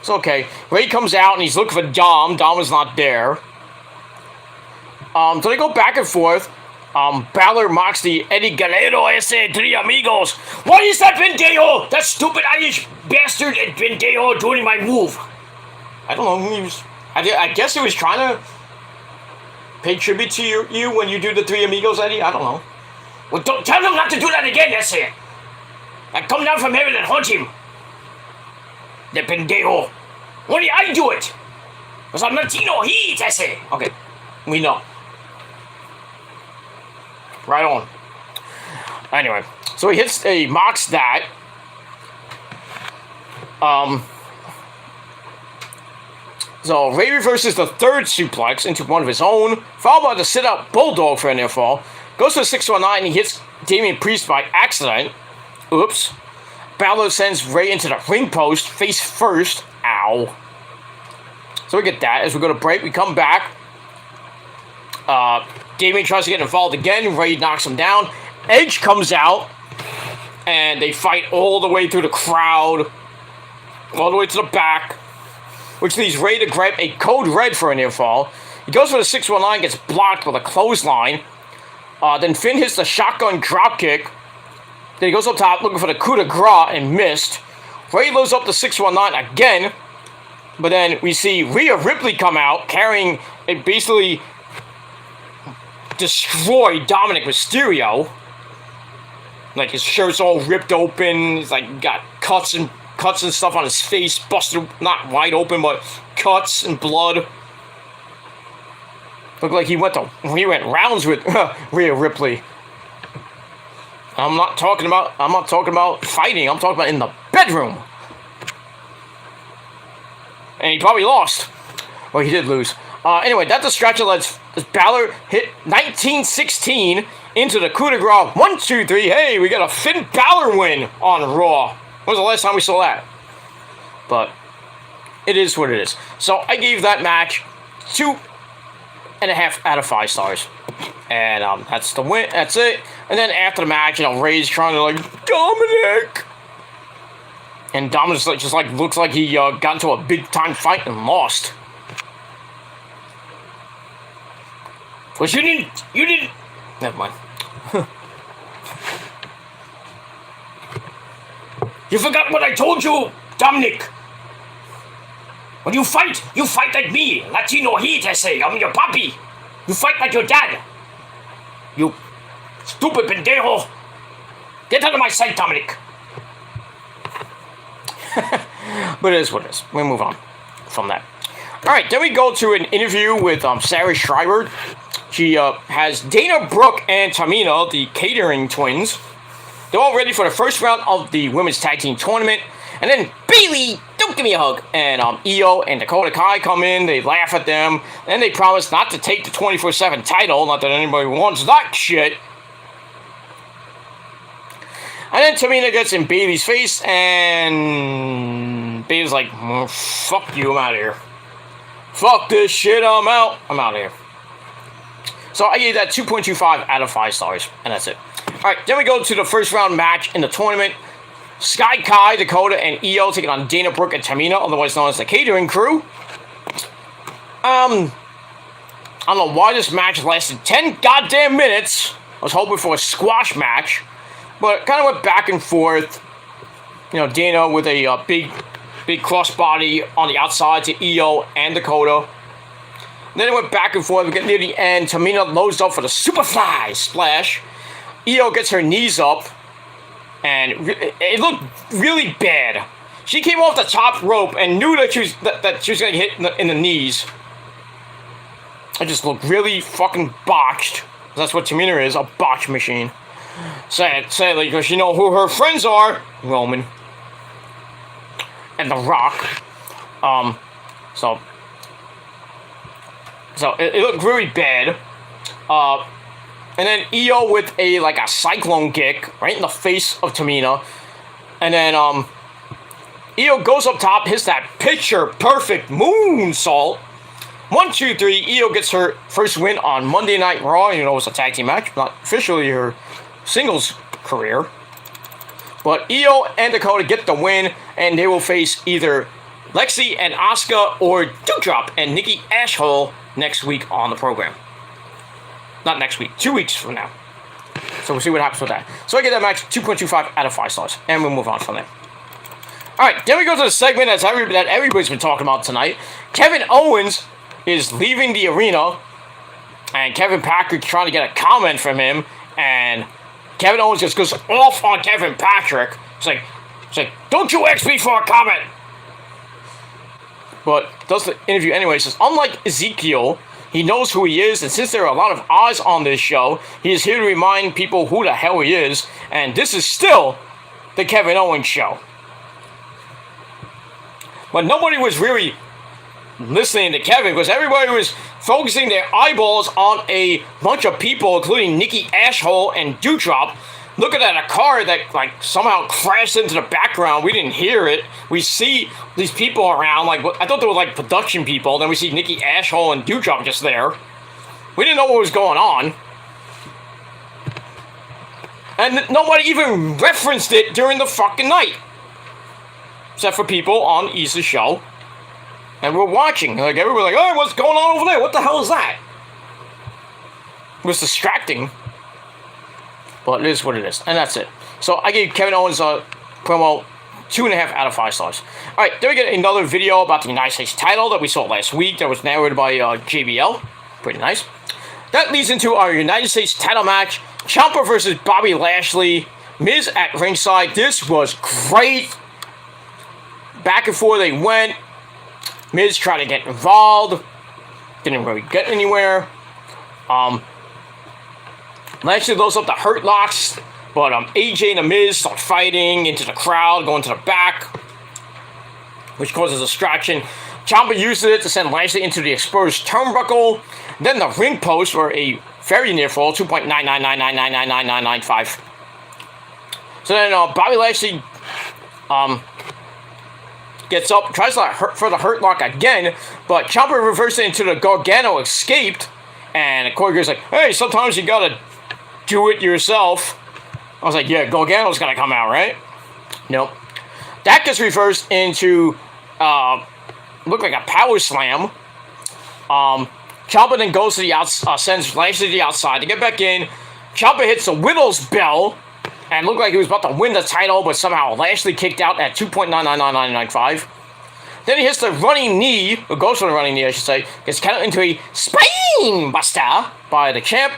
it's okay. Rey comes out and he's looking for Dom. Dom is not there. So they go back and forth. Balor mocks the Eddie Guerrero ese Three Amigos. What is that pendejo? That stupid Irish bastard pendejo doing my move? I don't know. I guess he was trying to pay tribute to you when you do the Three Amigos, Eddie. I don't know. Well, don't tell him not to do that again. That's it. I come down from heaven and hunt him. The pendejo. Only I do it. Because I'm Latino. He that's it. Okay, we know. Right on. Anyway, so he mocks that. So Rey reverses the 3rd suplex into one of his own, followed by the sit-out bulldog for a near fall. Goes to the 619 and he hits Damian Priest by accident. Oops. Balor sends Rey into the ring post, face first. Ow. So we get that. As we go to break, we come back. Damian tries to get involved again. Rey knocks him down. Edge comes out. And they fight all the way through the crowd. All the way to the back. Which leads Rey to grab a code red for a near fall. He goes for the 619, gets blocked with a clothesline. Then Finn hits the shotgun dropkick. Then he goes up top looking for the coup de grace and missed. Rey loads up the 619 again. But then we see Rhea Ripley come out carrying and basically destroy Dominic Mysterio. Like his shirt's all ripped open. He's like got cuts and stuff on his face, busted, not wide open, but cuts and blood. Looked like he went rounds with Rhea Ripley. I'm not talking about fighting. I'm talking about in the bedroom. And he probably lost. Well, he did lose. Anyway, that distraction lets Balor hit 1916 into the coup de grace. 1, 2, 3. Hey, we got a Finn Balor win on Raw. When was the last time we saw that? But it is what it is. So I gave that match 2.5 out of 5 stars. And that's the win. That's it. And then after the match, Rey's trying to Dominic. And Dominic just looks like he got into a big time fight and lost. Well, you didn't. Never mind. You forgot what I told you, Dominic. When you fight like me, Latino heat, I say. I'm your papi. You fight like your dad. You stupid pendejo. Get out of my sight, Dominic. But it is what it is. We move on from that. Alright, then we go to an interview with Sarah Schreiber. She has Dana Brooke and Tamina, the catering twins. They're all ready for the first round of the women's tag team tournament. And then Bayley, don't give me a hug. And Io and Dakota Kai come in. They laugh at them. And they promise not to take the 24/7 title. Not that anybody wants that shit. And then Tamina gets in Bayley's face. And Bayley's like, fuck you, I'm out of here. Fuck this shit, I'm out. I'm out of here. So I gave that 2.25 out of 5 stars, and that's it. Alright, then we go to the first round match in the tournament. Sky Kai, Dakota, and Io taking on Dana Brooke and Tamina, otherwise known as the Catering Crew. I don't know why this match lasted 10 goddamn minutes. I was hoping for a squash match, but it kind of went back and forth. You know, Dana with a big crossbody on the outside to Io and Dakota. And then it went back and forth. We get near the end. Tamina loads up for the Superfly Splash. Io gets her knees up, and it looked really bad. She came off the top rope and knew that she was going to hit in the knees. It just looked really fucking botched. That's what Tamina is, a botch machine. Sadly, because you know who her friends are. Roman. And The Rock. So it looked really bad. And then Io with a cyclone kick right in the face of Tamina. And then Io goes up top, hits that picture perfect moonsault. 1, 2, 3. Io gets her first win on Monday Night Raw. You know, it was a tag team match, not officially her singles career. But Io and Dakota get the win, and they will face either Lexi and Asuka or Doudrop and Nikki Ashhole next week on the program. Not next week, 2 weeks from now. So we'll see what happens with that. So I get that match 2.25 out of 5 stars, and we'll move on from there. Alright, then we go to the segment that everybody's been talking about tonight. Kevin Owens is leaving the arena, and Kevin Patrick's trying to get a comment from him, and Kevin Owens just goes off on Kevin Patrick. It's like, don't you ask me for a comment! But does the interview anyway. Says, unlike Ezekiel, he knows who he is, and since there are a lot of eyes on this show, he is here to remind people who the hell he is, and this is still the Kevin Owens show. But nobody was really listening to Kevin, because everybody was focusing their eyeballs on a bunch of people, including Nikki Ashhole and Doudrop, looking at a car that somehow crashed into the background. We didn't hear it. We see these people around, I thought they were production people. Then we see Nikki Ashhole and Doudrop just there. We didn't know what was going on. And nobody even referenced it during the fucking night. Except for people on Issa's show. And we're watching. Everybody oh, what's going on over there? What the hell is that? It was distracting. But it is what it is. And that's it. So I gave Kevin Owens a promo 2.5 out of 5 stars. Alright, then we get another video about the United States title that we saw last week. That was narrated by JBL. Pretty nice. That leads into our United States title match. Ciampa versus Bobby Lashley. Miz at ringside. This was great. Back and forth they went. Miz tried to get involved. Didn't really get anywhere. Lashley loads up the Hurt Locks. But AJ and the Miz start fighting into the crowd, going to the back, which causes a distraction. Ciampa uses it to send Lashley into the exposed turnbuckle. Then the ring post for a very near fall, 2.999999995. So then Bobby Lashley gets up, tries to for the Hurt Lock again, but Ciampa reverses into the Gargano escaped, and Corey goes hey, sometimes you gotta do it yourself. I was yeah, Gargano's gonna come out, right? Nope. That gets reversed into, looked like a power slam. Ciampa then goes to the outside, sends Lashley to the outside to get back in. Ciampa hits the Widow's Bell, and looked like he was about to win the title, but somehow Lashley kicked out at 2.999995. Then he hits the running knee, or goes for the running knee, I should say. Gets counted into a spine buster by the champ.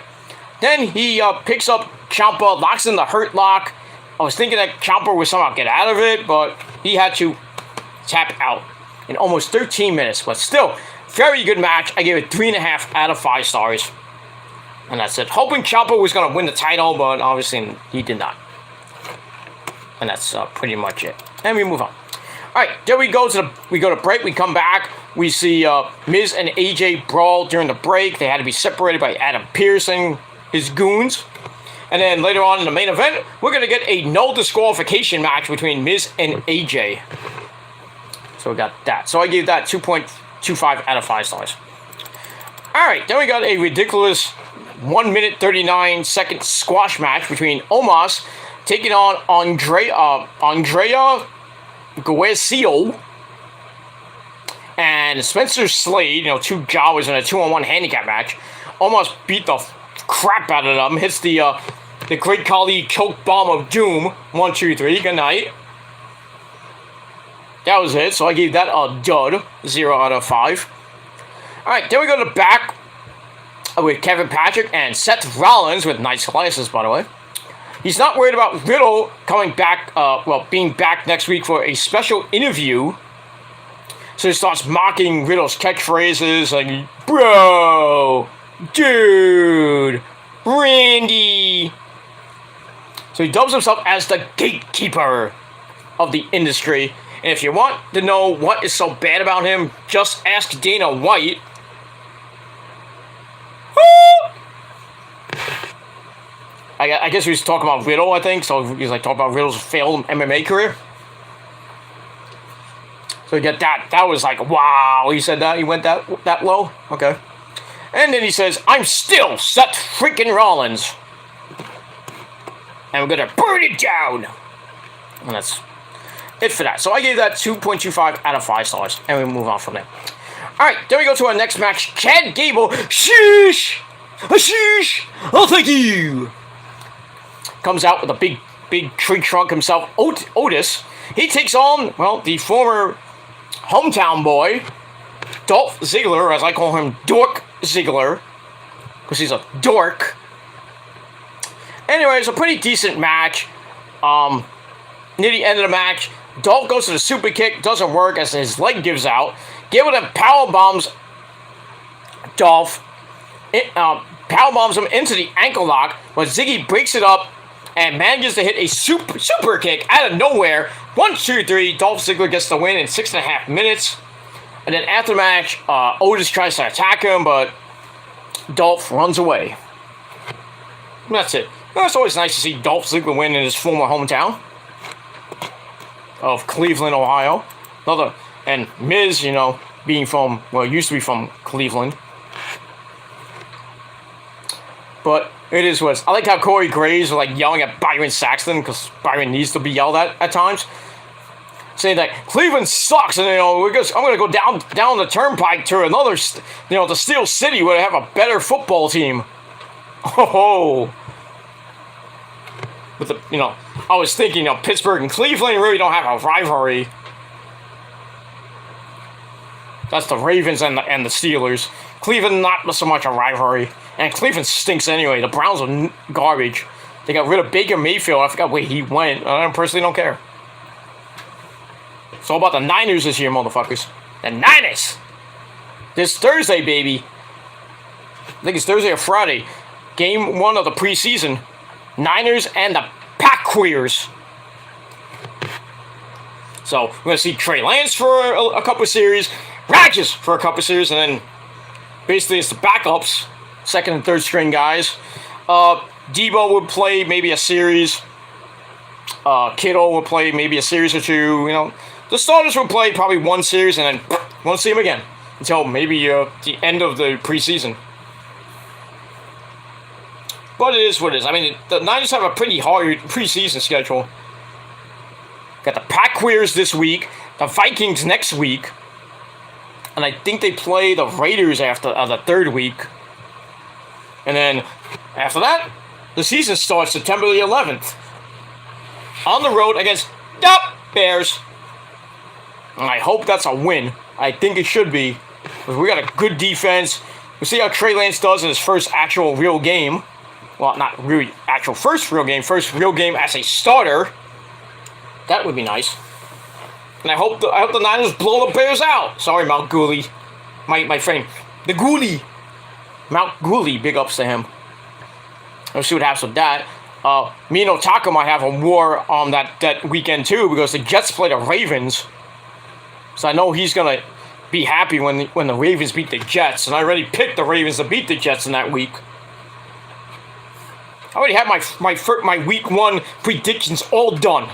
Then he picks up Ciampa, locks in the Hurt Lock. I was thinking that Ciampa would somehow get out of it, but he had to tap out in almost 13 minutes. But still, very good match. I gave it 3.5 out of 5 stars. And that's it. Hoping Ciampa was going to win the title, but obviously he did not. And that's pretty much it. And we move on. Alright, then we go to break. We come back. We see Miz and AJ brawl during the break. They had to be separated by Adam Pearce and his goons. And then later on in the main event, we're going to get a no disqualification match between Miz and AJ. So we got that. So I gave that 2.5 2.25 out of 5 stars. Alright, then we got a ridiculous 1 minute 39 second squash match between Omos taking on Andrea Guescio and Spencer Slade, two Jawas in a 2-on-1 handicap match. Omos beat the crap out of them, hits the Great Khali choke bomb of doom. 1, 2, 3, good night. That was it, so I gave that a dud, 0 out of 5. Alright, then we go to back with Kevin Patrick and Seth Rollins with nice glasses, by the way. He's not worried about Riddle coming back, being back next week for a special interview. So he starts mocking Riddle's catchphrases like, bro, dude, Randy. So he dubs himself as the gatekeeper of the industry. And if you want to know what is so bad about him, just ask Dana White. I guess he was talking about Riddle, I think. So he's like talking about Riddle's failed MMA career. So you get that. That was like, wow. He said that. He went that low. Okay. And then he says, I'm still Seth freaking Rollins. And we're going to burn it down. And that's it for that. So I gave that 2.25 out of 5 stars. And we move on from there. Alright, then we go to our next match. Chad Gable. Sheesh. Sheesh. Oh, thank you. Comes out with a big tree trunk himself, Otis. He takes on, the former hometown boy, Dolph Ziggler, as I call him, Dork Ziggler, because he's a dork. Anyway, it's a pretty decent match. Near the end of the match, Dolph goes to the super kick, doesn't work as his leg gives out. Gable then power bombs Dolph, power bombs him into the ankle lock, but Ziggy breaks it up and manages to hit a super kick out of nowhere. 1, 2, 3. Dolph Ziggler gets the win in 6.5 minutes. And then after the match, Otis tries to attack him, but Dolph runs away. And that's it. It's always nice to see Dolph Ziggler win in his former hometown of Cleveland, Ohio. And Miz, being from, used to be from Cleveland. But it is what it is. I like how Corey Graves was yelling at Byron Saxton, because Byron needs to be yelled at times. Saying that Cleveland sucks, and I'm going to go down the turnpike to another, to Steel City, where they have a better football team. Oh. With I was thinking, Pittsburgh and Cleveland really don't have a rivalry. That's the Ravens and the Steelers. Cleveland, not so much a rivalry. And Cleveland stinks anyway. The Browns are garbage. They got rid of Baker Mayfield. I forgot where he went. I personally don't care. It's all about the Niners this year, motherfuckers. The Niners! This Thursday, baby. I think it's Thursday or Friday. Game 1 of the preseason. Niners and the Pack Queers. So, we're going to see Trey Lance for a couple of series. Rodgers for a couple of series. And then, basically, it's the backups. Second and third string guys. Debo would play maybe a series. Kittle would play maybe a series or two. The starters would play probably one series and then won't see them again until maybe the end of the preseason. But it is what it is. I mean, the Niners have a pretty hard preseason schedule. Got the Pack Queers this week, the Vikings next week, and I think they play the Raiders after the third week. And then after that, the season starts September the 11th. On the road against the Bears. And I hope that's a win. I think it should be. Because we got a good defense. We'll see how Trey Lance does in his first actual real game. Well, not really actual first real game. First real game as a starter. That would be nice. And I hope the Niners blow the Bears out. Sorry, Mount Gooley. My friend. The Gooley. Mount Gooley, big ups to him. Let's see what happens with that. Me and Otaka might have a war on that weekend too, because the Jets play the Ravens. So I know he's going to be happy when the Ravens beat the Jets. And I already picked the Ravens to beat the Jets in that week. I already had my week 1 predictions all done.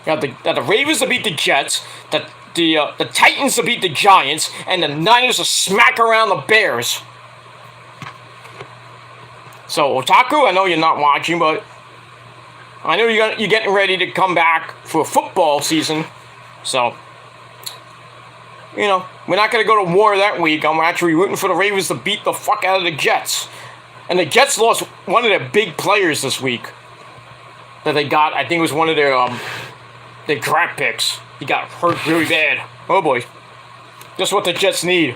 Got the Ravens to beat the Jets, the the Titans to beat the Giants, and the Niners to smack around the Bears. So, Otaku, I know you're not watching, but I know you're getting ready to come back for football season. So, you know, we're not going to go to war that week. I'm actually rooting for the Ravens to beat the fuck out of the Jets. And the Jets lost one of their big players this week that they got. I think it was one of their draft picks. He got hurt really bad. Oh boy. Just what the Jets need.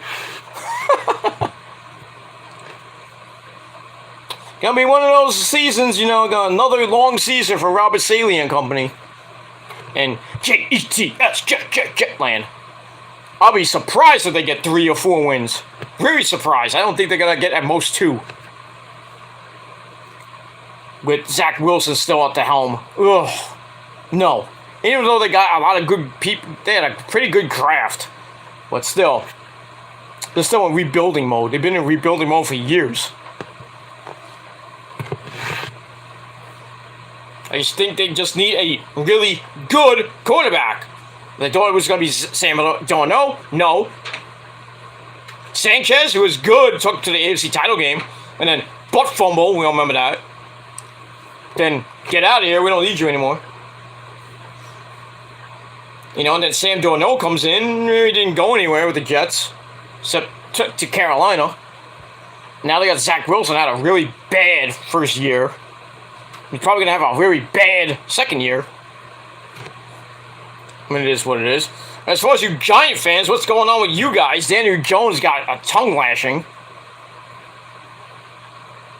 Gonna be one of those seasons, you know, another long season for Robert Saley and company. And Jets, Jetland. I'll be surprised if they get 3 or 4 wins. Very surprised. I don't think they're gonna get at most 2. With Zach Wilson still at the helm. Ugh. No. Even though they got a lot of good people, they had a pretty good draft. But still, they're still in rebuilding mode. They've been in rebuilding mode for years. I just think they just need a really good quarterback. They thought it was going to be Samuel Darnold. No. Sanchez, who was good, took to the AFC title game. And then butt fumble, we all remember that. Then get out of here, we don't need you anymore. You know, and then Sam Darnold comes in. He didn't go anywhere with the Jets. Except to Carolina. Now they got Zach Wilson, had a really bad first year. He's probably going to have a very bad second year. I mean, it is what it is. As far as you Giant fans, what's going on with you guys? Daniel Jones got a tongue lashing.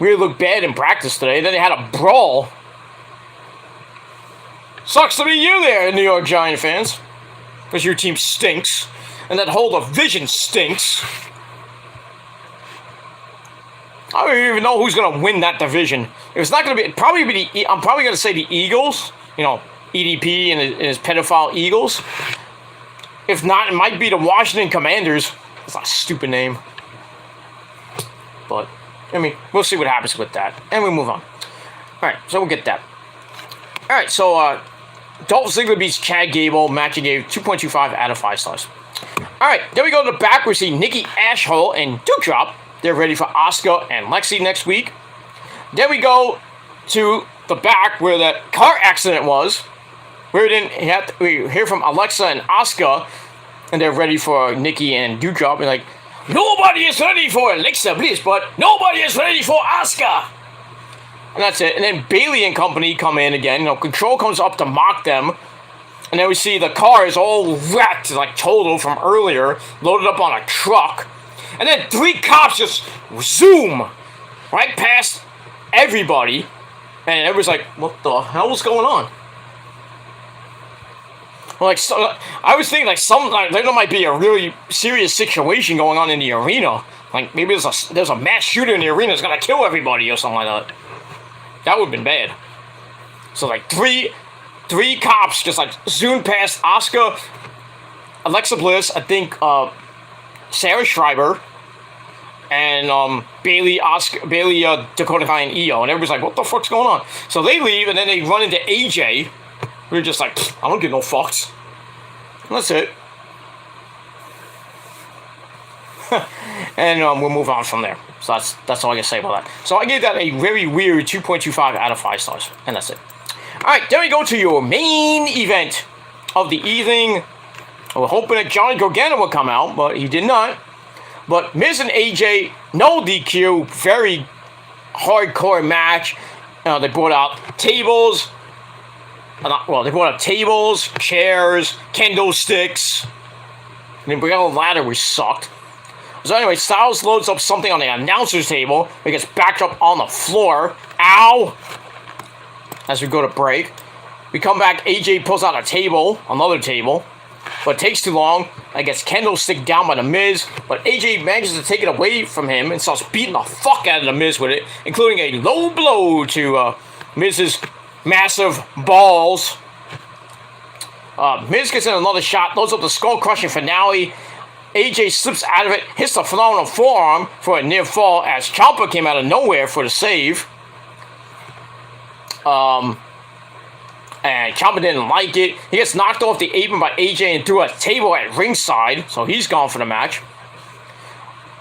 Really looked bad in practice today. Then they had a brawl. Sucks to be you there, New York Giant fans. Because your team stinks. And that whole division stinks. I don't even know who's going to win that division. It's not going to be... I'm probably going to say the Eagles. You know, EDP and his pedophile Eagles. If not, it might be the Washington Commanders. That's not a stupid name. But, I mean, we'll see what happens with that. And we move on. Alright, so we'll get that. Alright, so, Dolph Ziggler beats Chad Gable. Match gave 2.25 out of 5 stars. Alright, then we go to the back. We see Nikki Ashhole and Doudrop. They're ready for Asuka and Lexi next week. Then we go to the back where that car accident was. We hear from Alexa and Asuka, and they're ready for Nikki and Doudrop. And like, nobody is ready for Alexa Bliss, but nobody is ready for Asuka. And that's it. And then Bailey and company come in again. You know, Control comes up to mock them. And then we see the car is all wrecked, like total from earlier, loaded up on a truck. And then 3 cops just zoom right past everybody. And everybody's like, what the hell is going on? Like, so, I was thinking, like, there might be a really serious situation going on in the arena. Like, maybe there's a mass shooter in the arena that's gonna kill everybody or something like that. That would've been bad. So, like, three cops just, like, zoomed past Asuka, Alexa Bliss, I think, Sarah Schreiber, and, Bailey, Dakota Kai, and Io. And everybody's like, what the fuck's going on? So they leave, and then they run into AJ. We're just like, I don't give no fucks. And that's it. And we'll move on from there. So that's all I can say about that. So I gave that a very weird 2.25 out of 5 stars. And that's it. Alright, then we go to your main event of the evening. We're hoping that Johnny Gargano will come out, but he did not. But Miz and AJ, no DQ, very hardcore match. They brought out tables. They brought out tables, chairs, kendo sticks. And they brought out a ladder, which sucked. So anyway, Styles loads up something on the announcer's table. It gets backed up on the floor. Ow! As we go to break. We come back, AJ pulls out a table, another table. But it takes too long. It gets kendo stick down by the Miz. But AJ manages to take it away from him and starts beating the fuck out of the Miz with it. Including a low blow to Miz's massive balls. Miz gets in another shot, loads up the skull-crushing finale. AJ slips out of it, hits the phenomenal forearm for a near fall as Ciampa came out of nowhere for the save. And Ciampa didn't like it. He gets knocked off the apron by AJ and through a table at ringside. So he's gone for the match.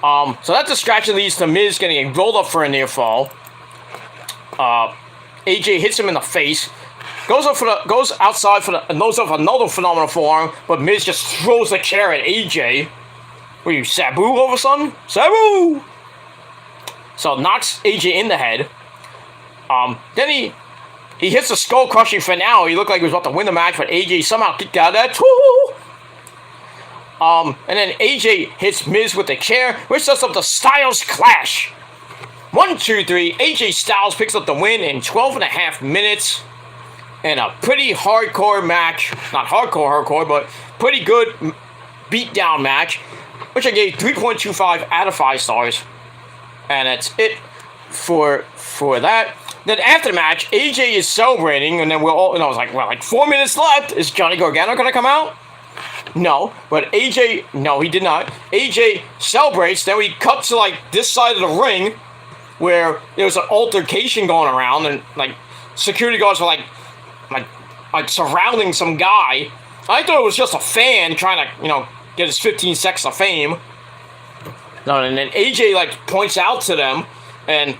So that distraction leads to Miz getting rolled up for a near fall. AJ hits him in the face. Goes outside for the nose off another phenomenal forearm, but Miz just throws the chair at AJ. What are you, Sabu all of a sudden? Sabu! So knocks AJ in the head. Then he hits the skull crushing finale. He looked like he was about to win the match, but AJ somehow kicked out of that. Woo! And then AJ hits Miz with the chair, which sets up the Styles Clash. 1, 2, 3. AJ Styles picks up the win in 12.5 minutes. And a pretty hardcore match. Not hardcore, but pretty good beatdown match. Which I gave 3.25 out of 5 stars. And that's it for that. Then after the match, AJ is celebrating, and then I was like, well, like 4 minutes left. Is Johnny Gargano gonna come out? No, but AJ, no, he did not. AJ celebrates, then we cut to like this side of the ring, where there was an altercation going around, and like security guards were like surrounding some guy. I thought it was just a fan trying to, get his 15 seconds of fame. No, and then AJ like points out to them, and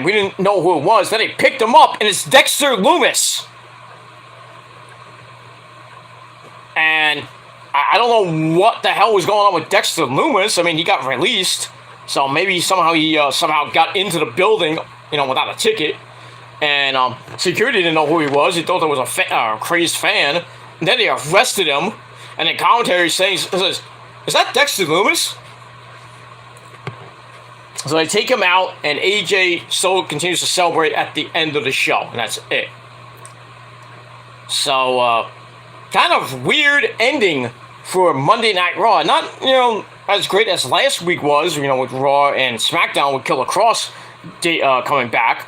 we didn't know who it was. Then they picked him up, and it's Dexter Lumis. And I don't know what the hell was going on with Dexter Lumis. I mean, he got released, so maybe somehow he got into the building, without a ticket. And security didn't know who he was. He thought there was a crazed fan. And then they arrested him. And the commentary says, "Is that Dexter Lumis?" So they take him out, and AJ still continues to celebrate at the end of the show, and that's it. So, kind of weird ending for Monday Night Raw. Not, as great as last week was, with Raw and SmackDown with Killer Cross coming back.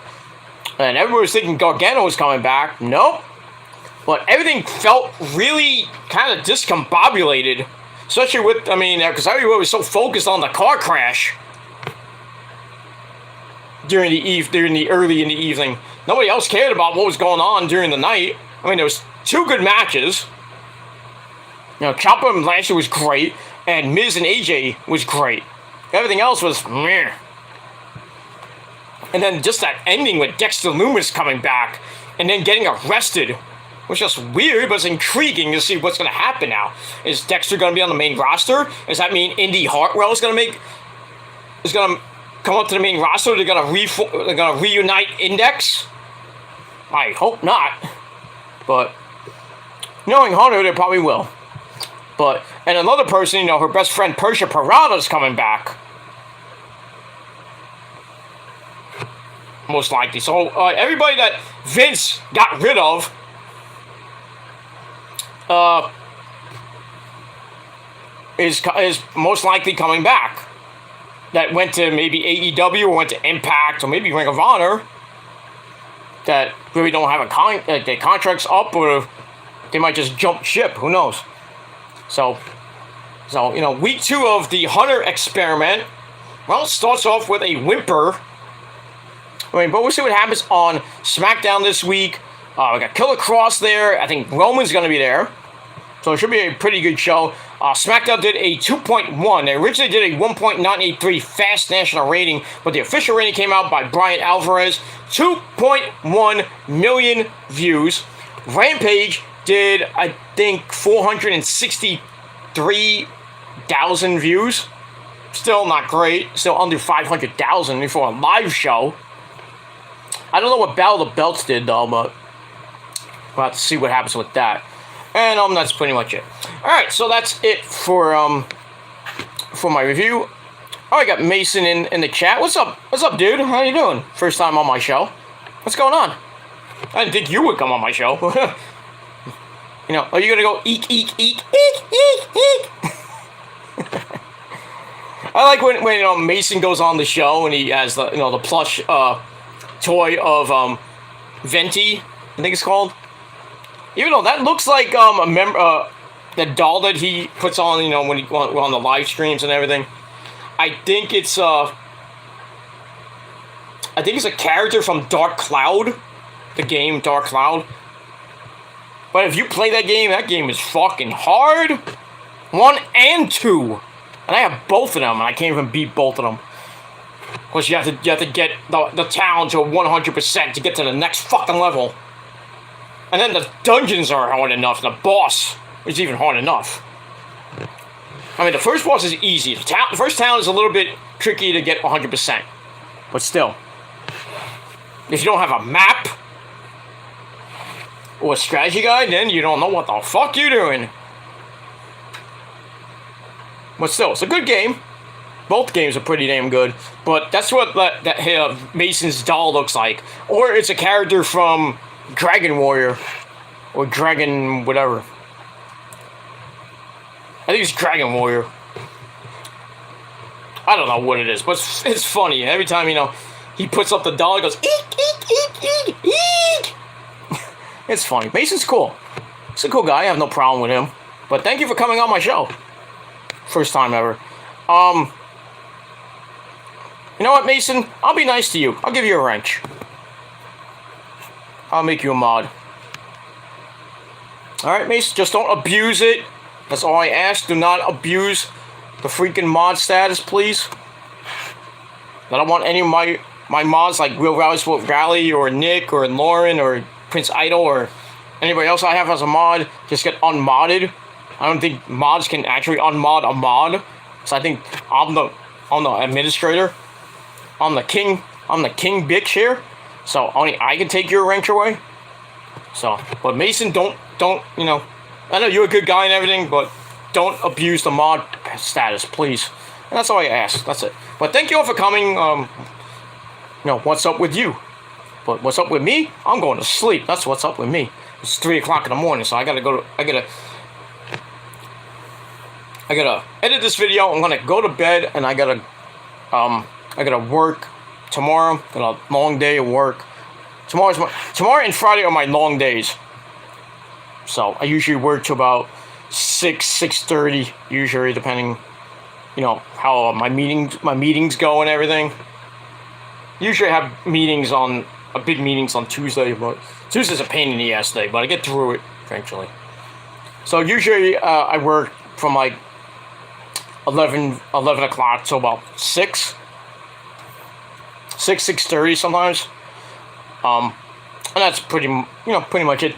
And everybody was thinking Gargano was coming back. Nope. But everything felt really kind of discombobulated. Especially with, because everybody was so focused on the car crash during the early in the evening. Nobody else cared about what was going on during the night. There was 2 good matches. Ciampa and Lashley was great, and Miz and AJ was great. Everything else was meh. And then just that ending with Dexter Lumis coming back and then getting arrested was just weird, but it's intriguing to see what's going to happen now. Is Dexter going to be on the main roster? Does that mean Indy Hartwell is going to come up to the main roster? They're going to reunite Index? I hope not. But knowing Hunter, they probably will. And another person, her best friend Persia Parada's coming back. Most likely. So everybody that Vince got rid of is most likely coming back. That went to maybe AEW or went to Impact or maybe Ring of Honor. That really don't have their contracts up, or they might just jump ship. Who knows? So week 2 of the Hunter experiment. Well, it starts off with a whimper. But we'll see what happens on SmackDown this week. We got Killer Cross there. I think Roman's going to be there. So it should be a pretty good show. SmackDown did a 2.1. They originally did a 1.983 fast national rating, but the official rating came out by Brian Alvarez. 2.1 million views. Rampage did, I think, 463,000 views. Still not great. Still under 500,000 for a live show. I don't know what Battle of the Belts did, though, but we'll have to see what happens with that. And that's pretty much it. Alright, so that's it for my review. Oh, I got Mason in the chat. What's up? What's up, dude? How you doing? First time on my show. What's going on? I didn't think you would come on my show. Are you gonna go eek, eek, eek, eek, eek, eek? I like when Mason goes on the show and he has the plush toy of Venti, I think it's called. Even though that looks like the doll that he puts on, when he on the live streams and everything. I think it's a character from Dark Cloud. the game Dark Cloud. But if you play that game is fucking hard. 1 and 2. And I have both of them, and I can't even beat both of them. Of course, you have to get the town to 100% to get to the next fucking level. And then the dungeons are hard enough, and the boss is even hard enough. I mean, the first boss is easy. The first town is a little bit tricky to get 100%. But still. If you don't have a map or a strategy guide, then you don't know what the fuck you're doing. But still, it's a good game. Both games are pretty damn good. But that's what Mason's doll looks like. Or it's a character from Dragon Warrior. Or Dragon whatever. I think it's Dragon Warrior. I don't know what it is, but it's funny. Every time, he puts up the doll, he goes, eek, eek, eek, eek, eek. It's funny. Mason's cool. He's a cool guy. I have no problem with him. But thank you for coming on my show. First time ever. You know what, Mason? I'll be nice to you. I'll give you a wrench. I'll make you a mod. Alright, Mason, just don't abuse it. That's all I ask. Do not abuse the freaking mod status, please. I don't want any of my mods like Real Rally or Nick or Lauren or Prince Idol or anybody else I have as a mod just get unmodded. I don't think mods can actually unmod a mod. So I think I'm the administrator. I'm the king bitch here. So only I can take your wrench away. So, but Mason, don't, I know you're a good guy and everything, but don't abuse the mod status, please. And that's all I ask. That's it. But thank you all for coming. What's up with you? But what's up with me? I'm going to sleep. That's what's up with me. It's 3 o'clock in the morning, so I gotta edit this video. I'm gonna go to bed, and I gotta work tomorrow. Got a long day of work. Tomorrow and Friday are my long days. So I usually work to about 6:30, usually, depending, how my meetings go and everything. Usually I have big meetings on Tuesday, but Tuesday's a pain in the ass day, but I get through it eventually. So usually I work from like 11 o'clock till about 6:30 sometimes. And that's pretty much it.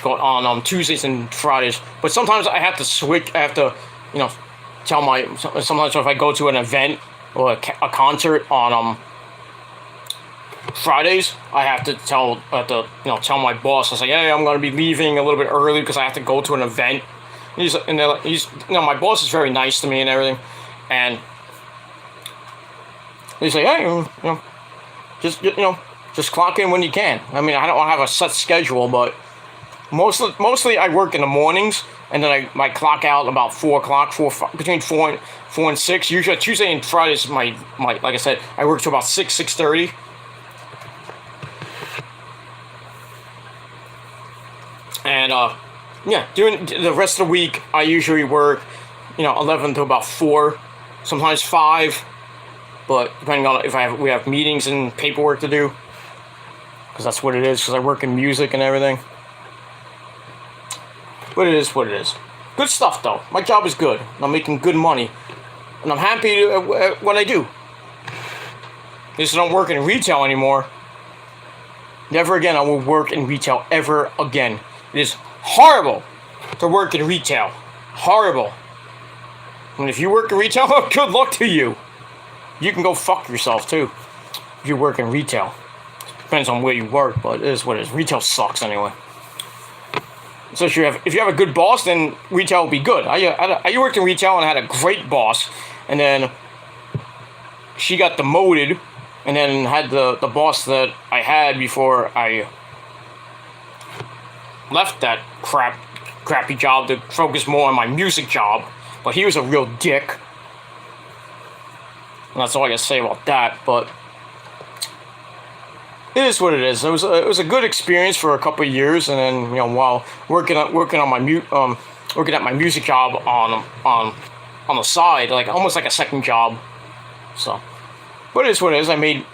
On Tuesdays and Fridays. But sometimes I have to switch. I have to, sometimes if I go to an event or a concert on Fridays, I have to tell my boss. I say, hey, I'm going to be leaving a little bit early because I have to go to an event. My boss is very nice to me and everything, and he's like, hey, just clock in when you can. I mean, I don't have a set schedule, but mostly I work in the mornings, and then I clock out about 4 o'clock, between 4 and 6. Usually Tuesday and Fridays, my like I said, I work to about 6:30. And during the rest of the week, I usually work, 11 to about 4, sometimes 5. But depending on if we have meetings and paperwork to do, because that's what it is. Because I work in music and everything. But it is what it is. Good stuff though. My job is good. I'm making good money, and I'm happy when I do. At least I don't work in retail anymore. Never again I will work in retail ever again. It is horrible to work in retail. Horrible. And if you work in retail, good luck to you. You can go fuck yourself too if you work in retail. Depends on where you work, but it is what it is. Retail sucks anyway. So if you have a good boss, then retail will be good. I worked in retail and I had a great boss, and then she got demoted, and then had the boss that I had before I left that crappy job to focus more on my music job. But he was a real dick. And that's all I gotta say about that. But it is what it is. It was a good experience for a couple of years, and then while working at my music job on the side, like almost like a second job. So But it is what it is. I made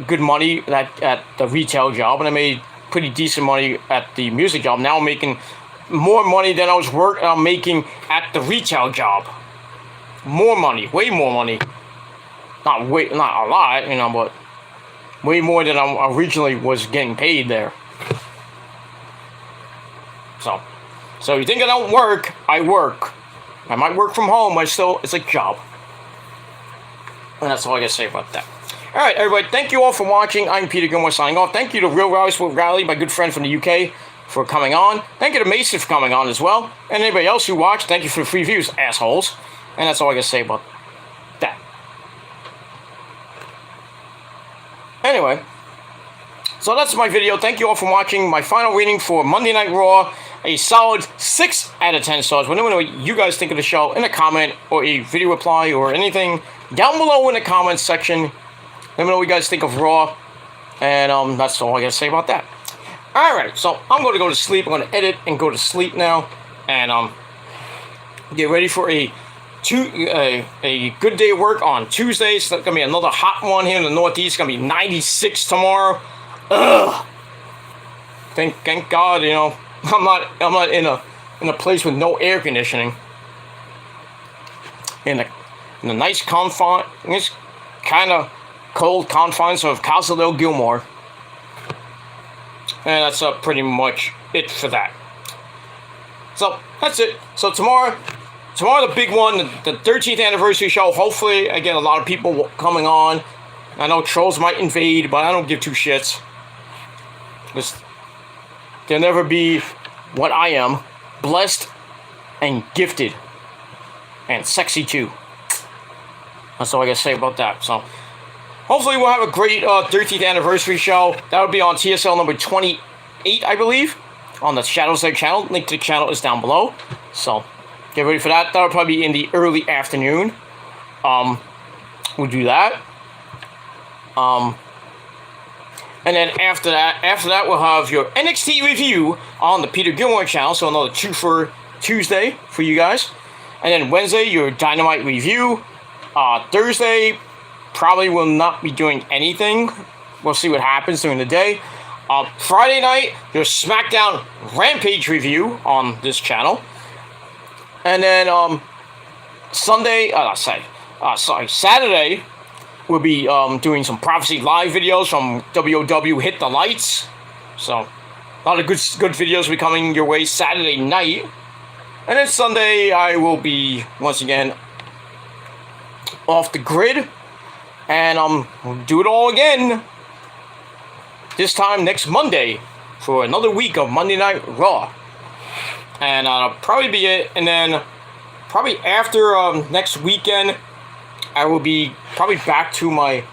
good money at the retail job, and I made pretty decent money at the music job. Now I'm making more money than I'm making at the retail job. More money, way more money. Not a lot, you know, but way more than I originally was getting paid there. So you think I don't work? I work. I might work from home, but it's a job. And that's all I gotta say about that. Alright, everybody, thank you all for watching. I'm Peter Gilmore signing off. Thank you to Real Rally Sport Rally, my good friend from the UK, for coming on. Thank you to Mason for coming on as well. And anybody else who watched, thank you for the free views, assholes. And that's all I gotta say about that. Anyway, so that's my video. Thank you all for watching. My final rating for Monday Night Raw, a solid 6 out of 10 stars. Let me know what you guys think of the show in a comment or a video reply or anything down below in the comments section. Let me know what you guys think of Raw. And that's all I gotta say about that. Alright, so I'm going to go to sleep. I'm going to edit and go to sleep now. And get ready for a good day of work on Tuesday. It's going to be another hot one here in the Northeast. It's going to be 96 tomorrow. Ugh. Thank God, you know, I'm not in a place with no air conditioning. In the nice kind of cold confines of Castle Del Gilmore. And that's pretty much it for that. So that's it. So tomorrow the big one, the 13th anniversary show. Hopefully I get a lot of people coming on. I know trolls might invade, but I don't give two shits. They'll never be what I am, blessed and gifted and sexy too. That's all I gotta say about that. So hopefully we'll have a great 13th anniversary show. That'll be on TSL number 28, I believe, on the Shadows Egg channel. Link to the channel is down below. So get ready for that. That'll probably be in the early afternoon. We'll do that. And then after that, we'll have your NXT review on the Peter Gilmore channel. So another 2 for Tuesday for you guys. And then Wednesday, your Dynamite review. Thursday, probably will not be doing anything. We'll see what happens during the day. Friday night, your SmackDown Rampage review on this channel. And then Saturday, we'll be doing some Prophecy Live videos from WOW Hit the Lights. So a lot of good videos will be coming your way Saturday night. And then Sunday, I will be, once again, off the grid. And we'll do it all again. This time next Monday for another week of Monday Night Raw. And that'll probably be it. And then probably after next weekend, I will be probably back to my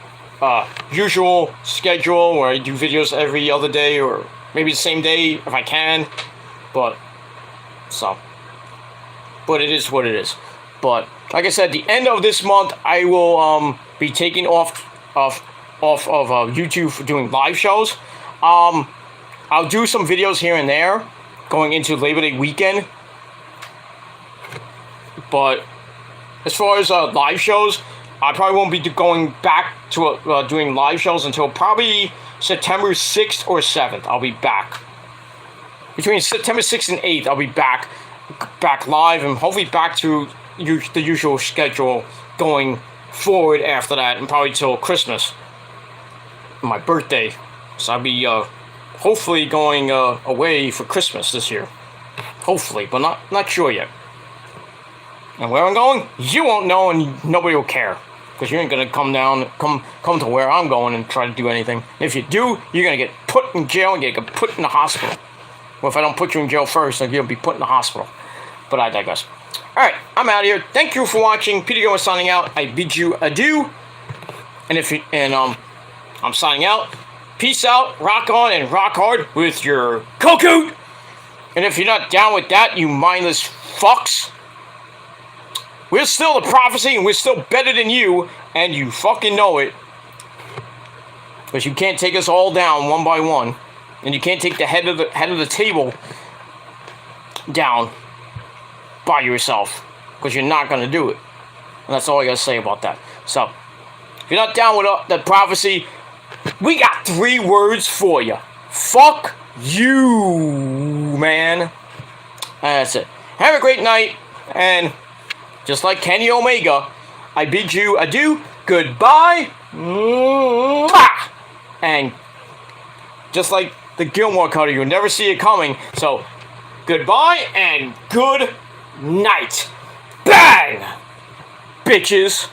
usual schedule where I do videos every other day or maybe the same day if I can. But it is what it is. But like I said, the end of this month, I will be taking off of YouTube for doing live shows. I'll do some videos here and there going into Labor Day weekend. But as far as live shows, I probably won't be going back to doing live shows until probably September 6th or 7th. I'll be back. Between September 6th and 8th, I'll be back live and hopefully back to the usual schedule going forward after that, and probably till Christmas, my birthday. So I'll be hopefully going away for Christmas this year. Hopefully, but not sure yet. And where I'm going, you won't know, and nobody will care, because you ain't gonna come to where I'm going and try to do anything. If you do, you're gonna get put in jail and get put in the hospital. Well, if I don't put you in jail first, then you'll be put in the hospital. But I digress. Alright, I'm out of here. Thank you for watching. Peter Gilmore signing out. I bid you adieu. And I'm signing out. Peace out, rock on, and rock hard with your cocoon. And if you're not down with that, you mindless fucks, we're still the Prophecy, and we're still better than you, and you fucking know it. Because you can't take us all down one by one, and you can't take the head of the table down by yourself, because you're not going to do it. And that's all I got to say about that. So, If you're not down with the prophecy, we got 3 words for you. Fuck you, man. That's it. Have a great night, and just like Kenny Omega, I bid you adieu, goodbye, mwah! And just like the Gilmore Cutter, you'll never see it coming, so goodbye and good night. Bang! Bitches.